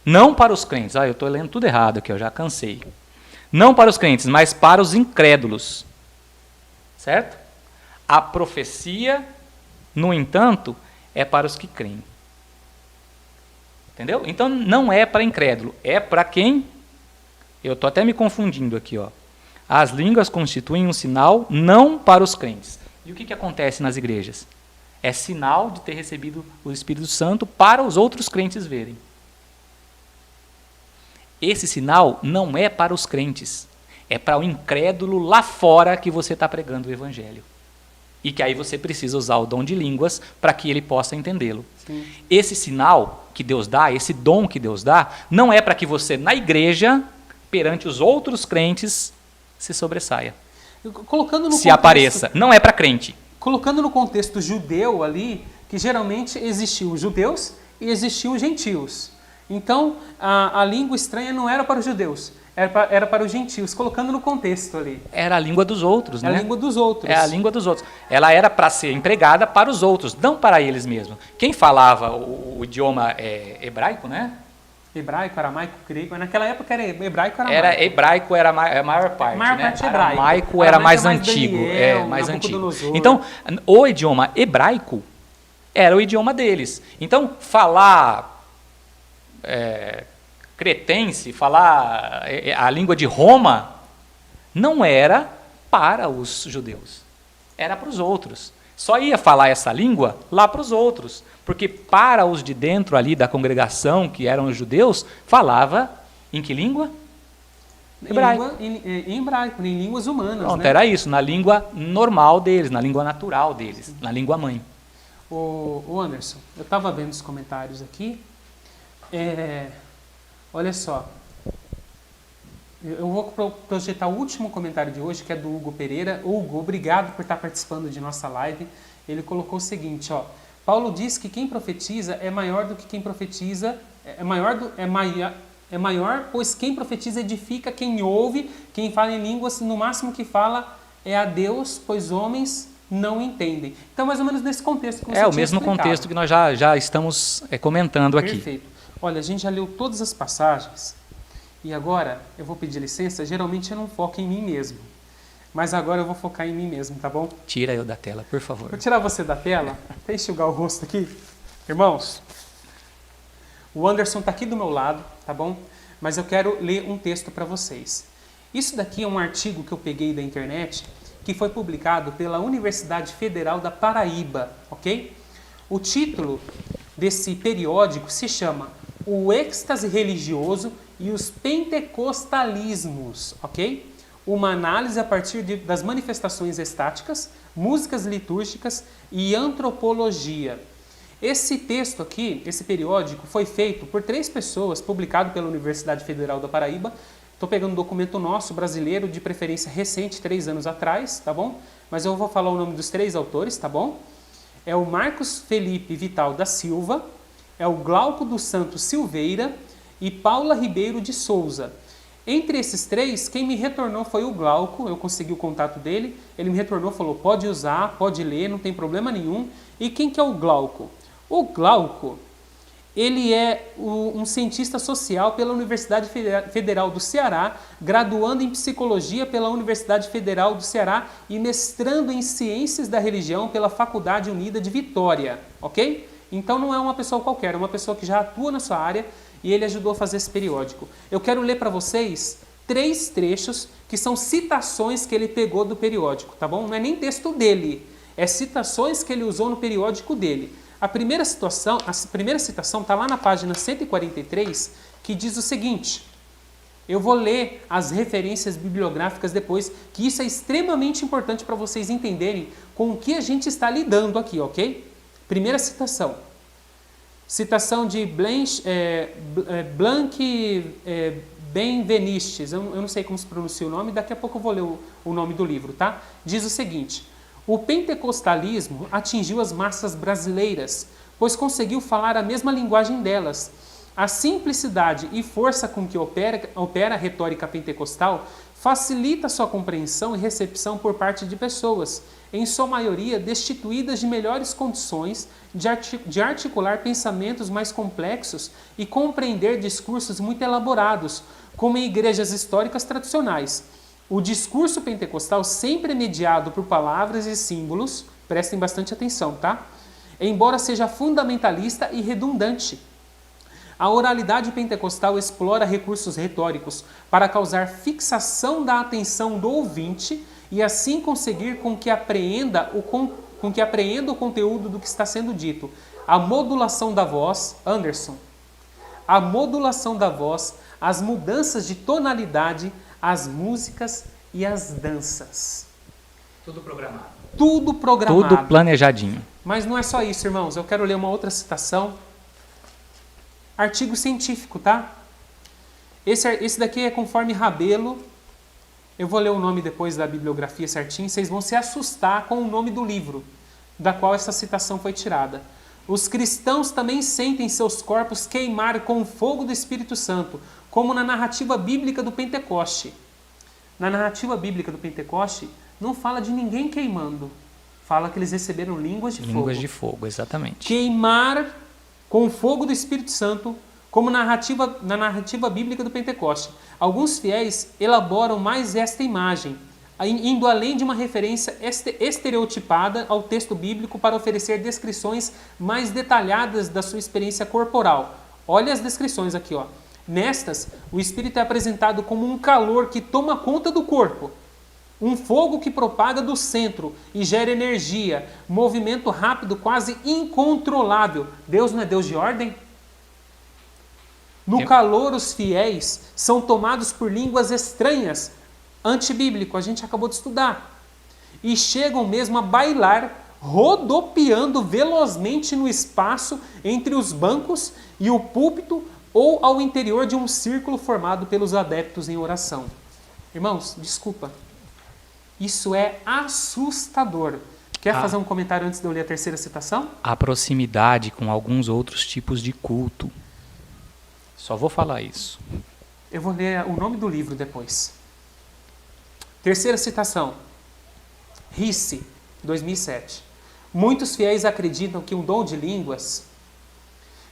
Não para os crentes. Eu estou lendo tudo errado aqui, eu já cansei. Não para os crentes, mas para os incrédulos. Certo? A profecia, no entanto, é para os que creem. Entendeu? Então, não é para incrédulo, é para quem... Eu estou até me confundindo aqui. As línguas constituem um sinal não para os crentes. E o que acontece nas igrejas? É sinal de ter recebido o Espírito Santo para os outros crentes verem. Esse sinal não é para os crentes, é para o incrédulo lá fora que você está pregando o evangelho. E que aí você precisa usar o dom de línguas para que ele possa entendê-lo. Sim. Esse sinal que Deus dá, esse dom que Deus dá, não é para que você, na igreja, perante os outros crentes, se sobressaia. Se apareça. Não é para crente. Colocando no contexto judeu ali, que geralmente existiu os judeus e existiam os gentios. Então, a língua estranha não era para os judeus, era para os gentios, colocando no contexto ali. Era a língua dos outros, né? É a língua dos outros. É a língua dos outros. Ela era para ser empregada para os outros, não para eles mesmos. Quem falava o idioma hebraico, né? Hebraico, aramaico, grego. Naquela época era hebraico, aramaico. Era hebraico, era a maior parte. A maior né? parte hebraico. Aramaico era mais antigo. Daniel, mais antigo. Então, o idioma hebraico era o idioma deles. Então, falar cretense, falar a língua de Roma, não era para os judeus. Era para os outros. Só ia falar essa língua lá para os outros. Porque para os de dentro ali da congregação, que eram os judeus, falava em que língua? Hebraico. Em hebraico, em línguas humanas. Pronto, né? Era isso, na língua normal deles, na língua natural deles, na língua mãe. O Anderson, eu estava vendo os comentários aqui. Olha só. Eu vou projetar o último comentário de hoje, que é do Hugo Pereira. Hugo, obrigado por estar participando de nossa live. Ele colocou o seguinte, Paulo diz que quem profetiza é maior do que quem profetiza, é maior, pois quem profetiza edifica quem ouve, quem fala em línguas, no máximo que fala é a Deus, pois homens não entendem. Então, mais ou menos nesse contexto que você tinha o mesmo explicado. Contexto que nós já estamos comentando aqui. Perfeito. Olha, a gente já leu todas as passagens e agora eu vou pedir licença. Geralmente eu não foco em mim mesmo, mas agora eu vou focar em mim mesmo, tá bom? Tira eu da tela, por favor. Vou tirar você da tela, até enxugar o rosto aqui. Irmãos, o Anderson está aqui do meu lado, tá bom? Mas eu quero ler um texto para vocês. Isso daqui é um artigo que eu peguei da internet, que foi publicado pela Universidade Federal da Paraíba, ok? O título desse periódico se chama O Êxtase Religioso e os Pentecostalismos, ok? Uma análise a partir das manifestações estáticas, músicas litúrgicas e antropologia. Esse texto aqui, esse periódico, foi feito por 3 pessoas, publicado pela Universidade Federal da Paraíba. Estou pegando um documento nosso, brasileiro, de preferência recente, 3 anos atrás, tá bom? Mas eu vou falar o nome dos 3 autores, tá bom? É o Marcos Felipe Vital da Silva, é o Glauco dos Santos Silveira e Paula Ribeiro de Souza. Entre esses 3, quem me retornou foi o Glauco, eu consegui o contato dele, ele me retornou, falou, pode usar, pode ler, não tem problema nenhum. E quem que é o Glauco? O Glauco, ele é um cientista social pela Universidade Federal do Ceará, graduando em psicologia pela Universidade Federal do Ceará e mestrando em ciências da religião pela Faculdade Unida de Vitória, ok? Então não é uma pessoa qualquer, é uma pessoa que já atua na sua área e ele ajudou a fazer esse periódico. Eu quero ler para vocês 3 trechos que são citações que ele pegou do periódico, tá bom? Não é nem texto dele, é citações que ele usou no periódico dele. A primeira citação está lá na página 143, que diz o seguinte, eu vou ler as referências bibliográficas depois, que isso é extremamente importante para vocês entenderem com o que a gente está lidando aqui, ok? Primeira citação. Citação de Blanc Benvenistes, eu não sei como se pronuncia o nome, daqui a pouco eu vou ler o nome do livro, tá? Diz o seguinte, o pentecostalismo atingiu as massas brasileiras, pois conseguiu falar a mesma linguagem delas. A simplicidade e força com que opera a retórica pentecostal facilita sua compreensão e recepção por parte de pessoas, em sua maioria destituídas de melhores condições de articular pensamentos mais complexos e compreender discursos muito elaborados, como em igrejas históricas tradicionais. O discurso pentecostal sempre é mediado por palavras e símbolos, prestem bastante atenção, tá? Embora seja fundamentalista e redundante. A oralidade pentecostal explora recursos retóricos para causar fixação da atenção do ouvinte e assim conseguir com que apreenda o conteúdo do que está sendo dito. A modulação da voz, Anderson, a modulação da voz, as mudanças de tonalidade, as músicas e as danças. Tudo programado. Tudo programado. Tudo planejadinho. Mas não é só isso, irmãos. Eu quero ler uma outra citação. Artigo científico, tá? Esse daqui é conforme Rabelo. Eu vou ler o nome depois da bibliografia certinho. Vocês vão se assustar com o nome do livro, da qual essa citação foi tirada. Os cristãos também sentem seus corpos queimar com o fogo do Espírito Santo, como na narrativa bíblica do Pentecoste. Na narrativa bíblica do Pentecoste, não fala de ninguém queimando. Fala que eles receberam línguas de fogo. Línguas de fogo, exatamente. Queimar com o fogo do Espírito Santo, como na narrativa bíblica do Pentecoste. Alguns fiéis elaboram mais esta imagem, indo além de uma referência estereotipada ao texto bíblico para oferecer descrições mais detalhadas da sua experiência corporal. Olha as descrições aqui, ó. Nestas, o Espírito é apresentado como um calor que toma conta do corpo, um fogo que propaga do centro e gera energia, movimento rápido, quase incontrolável. Deus não é Deus de ordem? No calor, os fiéis são tomados por línguas estranhas, antibíblico, a gente acabou de estudar, e chegam mesmo a bailar, rodopiando velozmente no espaço entre os bancos e o púlpito ou ao interior de um círculo formado pelos adeptos em oração. Irmãos, desculpa, isso é assustador. Quer fazer um comentário antes de eu ler a terceira citação? A proximidade com alguns outros tipos de culto. Só vou falar isso. Eu vou ler o nome do livro depois. Terceira citação. Risse, 2007. Muitos fiéis acreditam que o dom de línguas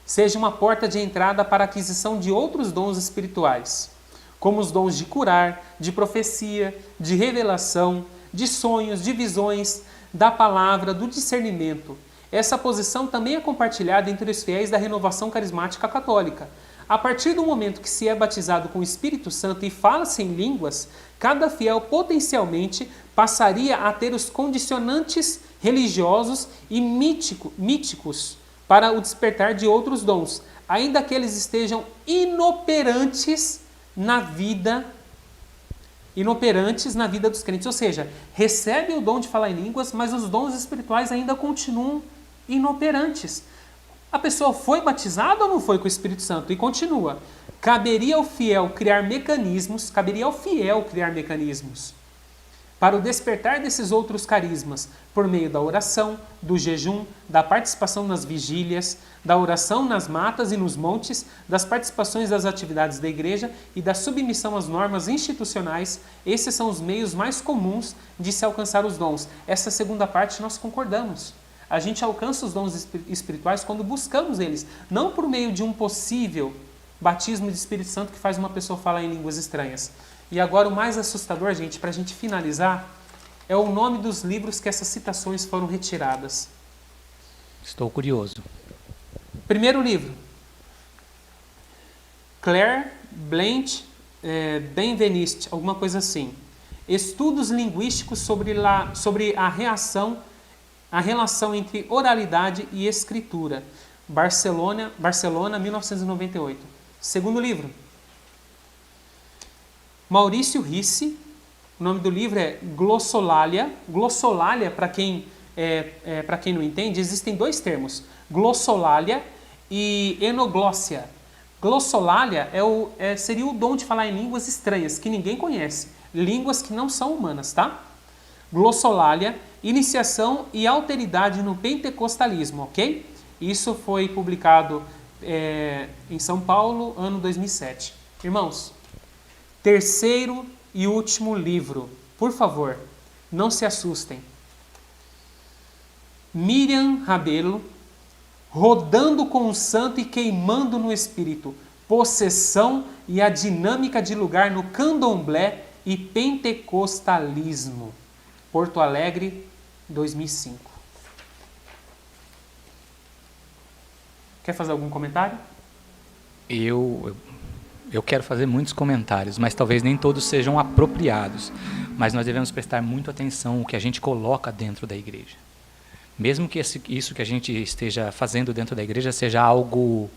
seja uma porta de entrada para a aquisição de outros dons espirituais, como os dons de curar, de profecia, de revelação, de sonhos, de visões, da palavra, do discernimento. Essa posição também é compartilhada entre os fiéis da renovação carismática católica. A partir do momento que se é batizado com o Espírito Santo e fala-se em línguas, cada fiel potencialmente passaria a ter os condicionantes religiosos e míticos para o despertar de outros dons, ainda que eles estejam inoperantes na vida dos crentes. Ou seja, recebe o dom de falar em línguas, mas os dons espirituais ainda continuam inoperantes. A pessoa foi batizada ou não foi com o Espírito Santo? E continua. Caberia ao fiel criar mecanismos para o despertar desses outros carismas, por meio da oração, do jejum, da participação nas vigílias, da oração nas matas e nos montes, das participações das atividades da igreja e da submissão às normas institucionais. Esses são os meios mais comuns de se alcançar os dons. Essa segunda parte nós concordamos. A gente alcança os dons espirituais quando buscamos eles, não por meio de um possível batismo de Espírito Santo que faz uma pessoa falar em línguas estranhas. E agora o mais assustador, gente, para a gente finalizar, é o nome dos livros que essas citações foram retiradas. Estou curioso. Primeiro livro, Claire Blanche Benveniste, alguma coisa assim. Estudos linguísticos sobre a relação entre oralidade e escritura. Barcelona, 1998. Segundo livro, Maurício Ricci, o nome do livro é Glossolalia. Glossolalia, para quem não entende, existem dois termos, glossolalia e enoglossia. Glossolalia seria o dom de falar em línguas estranhas, que ninguém conhece, línguas que não são humanas, tá? Glossolalia, iniciação e alteridade no pentecostalismo, ok? Isso foi publicado em São Paulo, ano 2007. Irmãos, terceiro e último livro. Por favor, não se assustem. Miriam Rabelo, Rodando com o Santo e Queimando no Espírito. Possessão e a dinâmica de lugar no candomblé e pentecostalismo. Porto Alegre, 2005. Quer fazer algum comentário? Eu quero fazer muitos comentários, mas talvez nem todos sejam apropriados. Mas nós devemos prestar muito atenção no que a gente coloca dentro da igreja. Mesmo que isso que a gente esteja fazendo dentro da igreja seja algo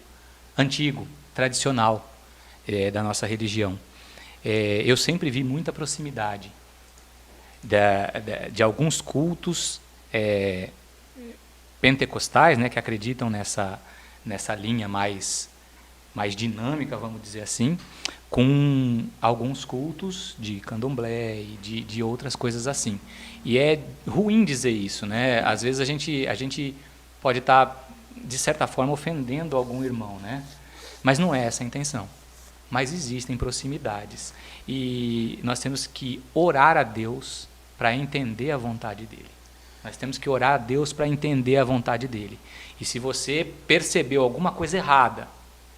antigo, tradicional da nossa religião. Eu sempre vi muita proximidade de alguns cultos pentecostais, né, que acreditam nessa linha mais dinâmica, vamos dizer assim, com alguns cultos de candomblé e de outras coisas assim. E é ruim dizer isso, né? Às vezes a gente pode estar, de certa forma, ofendendo algum irmão, né? Mas não é essa a intenção. Mas existem proximidades. E nós temos que orar a Deus para entender a vontade dele. Nós temos que orar a Deus para entender a vontade dele. E se você percebeu alguma coisa errada,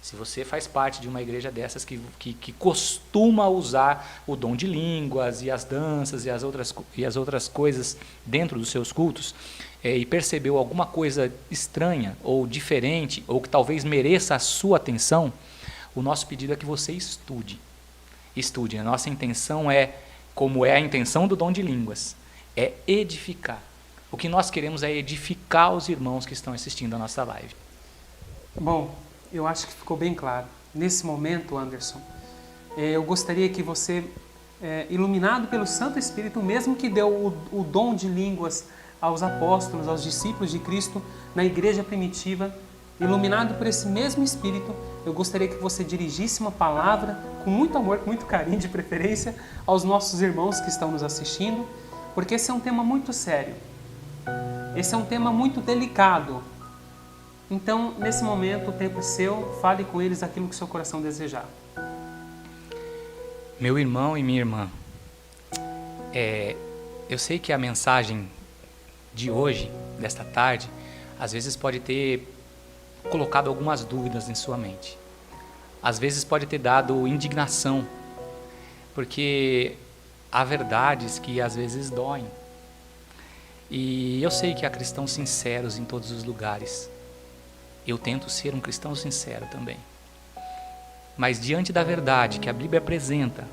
se você faz parte de uma igreja dessas que costuma usar o dom de línguas e as danças e as outras coisas dentro dos seus cultos, e percebeu alguma coisa estranha ou diferente, ou que talvez mereça a sua atenção, o nosso pedido é que você estude. Estude. A nossa intenção como é a intenção do dom de línguas, é edificar. O que nós queremos é edificar os irmãos que estão assistindo a nossa live. Bom, eu acho que ficou bem claro. Nesse momento, Anderson, eu gostaria que você, iluminado pelo Santo Espírito, mesmo que deu o dom de línguas aos apóstolos, aos discípulos de Cristo na igreja primitiva, iluminado por esse mesmo Espírito, eu gostaria que você dirigisse uma palavra com muito amor, com muito carinho, de preferência, aos nossos irmãos que estão nos assistindo, porque esse é um tema muito sério. Esse é um tema muito delicado. Então, nesse momento, o tempo é seu, fale com eles aquilo que seu coração desejar. Meu irmão e minha irmã, eu sei que a mensagem de hoje, desta tarde, às vezes pode ter colocado algumas dúvidas em sua mente. Às vezes pode ter dado indignação, porque há verdades que às vezes doem. E eu sei que há cristãos sinceros em todos os lugares. Eu tento ser um cristão sincero também. Mas diante da verdade que a Bíblia apresenta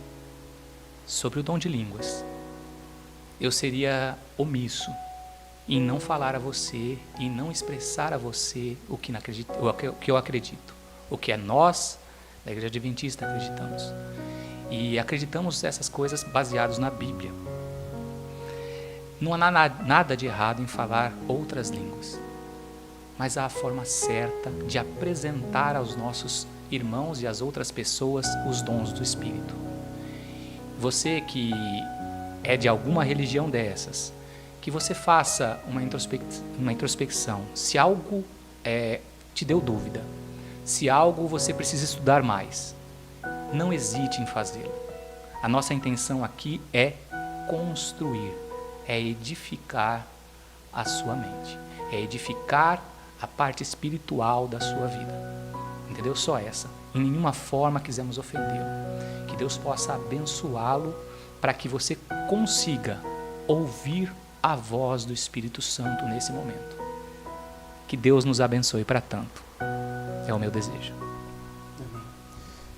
sobre o dom de línguas, eu seria omisso em não falar a você, em não expressar a você o que eu acredito, o que nós, da Igreja Adventista, acreditamos. E acreditamos essas coisas baseadas na Bíblia. Não há nada de errado em falar outras línguas. mas há a forma certa de apresentar aos nossos irmãos e às outras pessoas os dons do Espírito. Você que é de alguma religião dessas, que você faça uma introspecção. Se algo te deu dúvida, se algo você precisa estudar mais, não hesite em fazê-lo. A nossa intenção aqui é construir, é edificar a sua mente, é edificar a parte espiritual da sua vida. Entendeu? Só essa. Em nenhuma forma quisemos ofendê-lo. Que Deus possa abençoá-lo para que você consiga ouvir a voz do Espírito Santo nesse momento. Que Deus nos abençoe para tanto. É o meu desejo. Amém.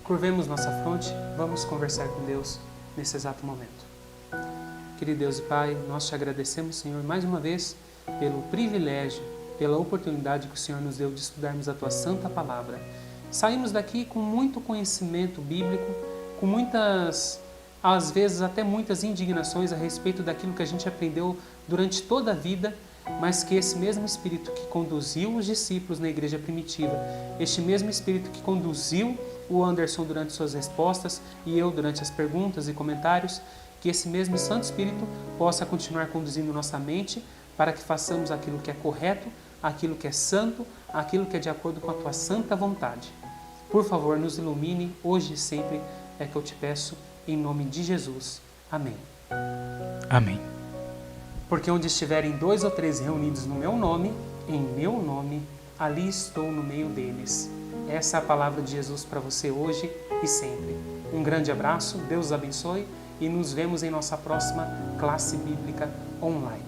Curvemos nossa fronte, vamos conversar com Deus nesse exato momento. Querido Deus e Pai, nós te agradecemos, Senhor, mais uma vez pelo privilégio, pela oportunidade que o Senhor nos deu de estudarmos a Tua Santa Palavra. Saímos daqui com muito conhecimento bíblico, com muitas, às vezes até muitas indignações a respeito daquilo que a gente aprendeu durante toda a vida, mas que esse mesmo Espírito que conduziu os discípulos na igreja primitiva, este mesmo Espírito que conduziu o Anderson durante suas respostas e eu durante as perguntas e comentários, que esse mesmo Santo Espírito possa continuar conduzindo nossa mente para que façamos aquilo que é correto, aquilo que é santo, aquilo que é de acordo com a Tua santa vontade. Por favor, nos ilumine hoje e sempre, é que eu te peço, em nome de Jesus. Amém. Amém. Porque onde estiverem 2 ou 3 reunidos no meu nome, em meu nome, ali estou no meio deles. Essa é a palavra de Jesus para você hoje e sempre. Um grande abraço, Deus os abençoe e nos vemos em nossa próxima classe bíblica online.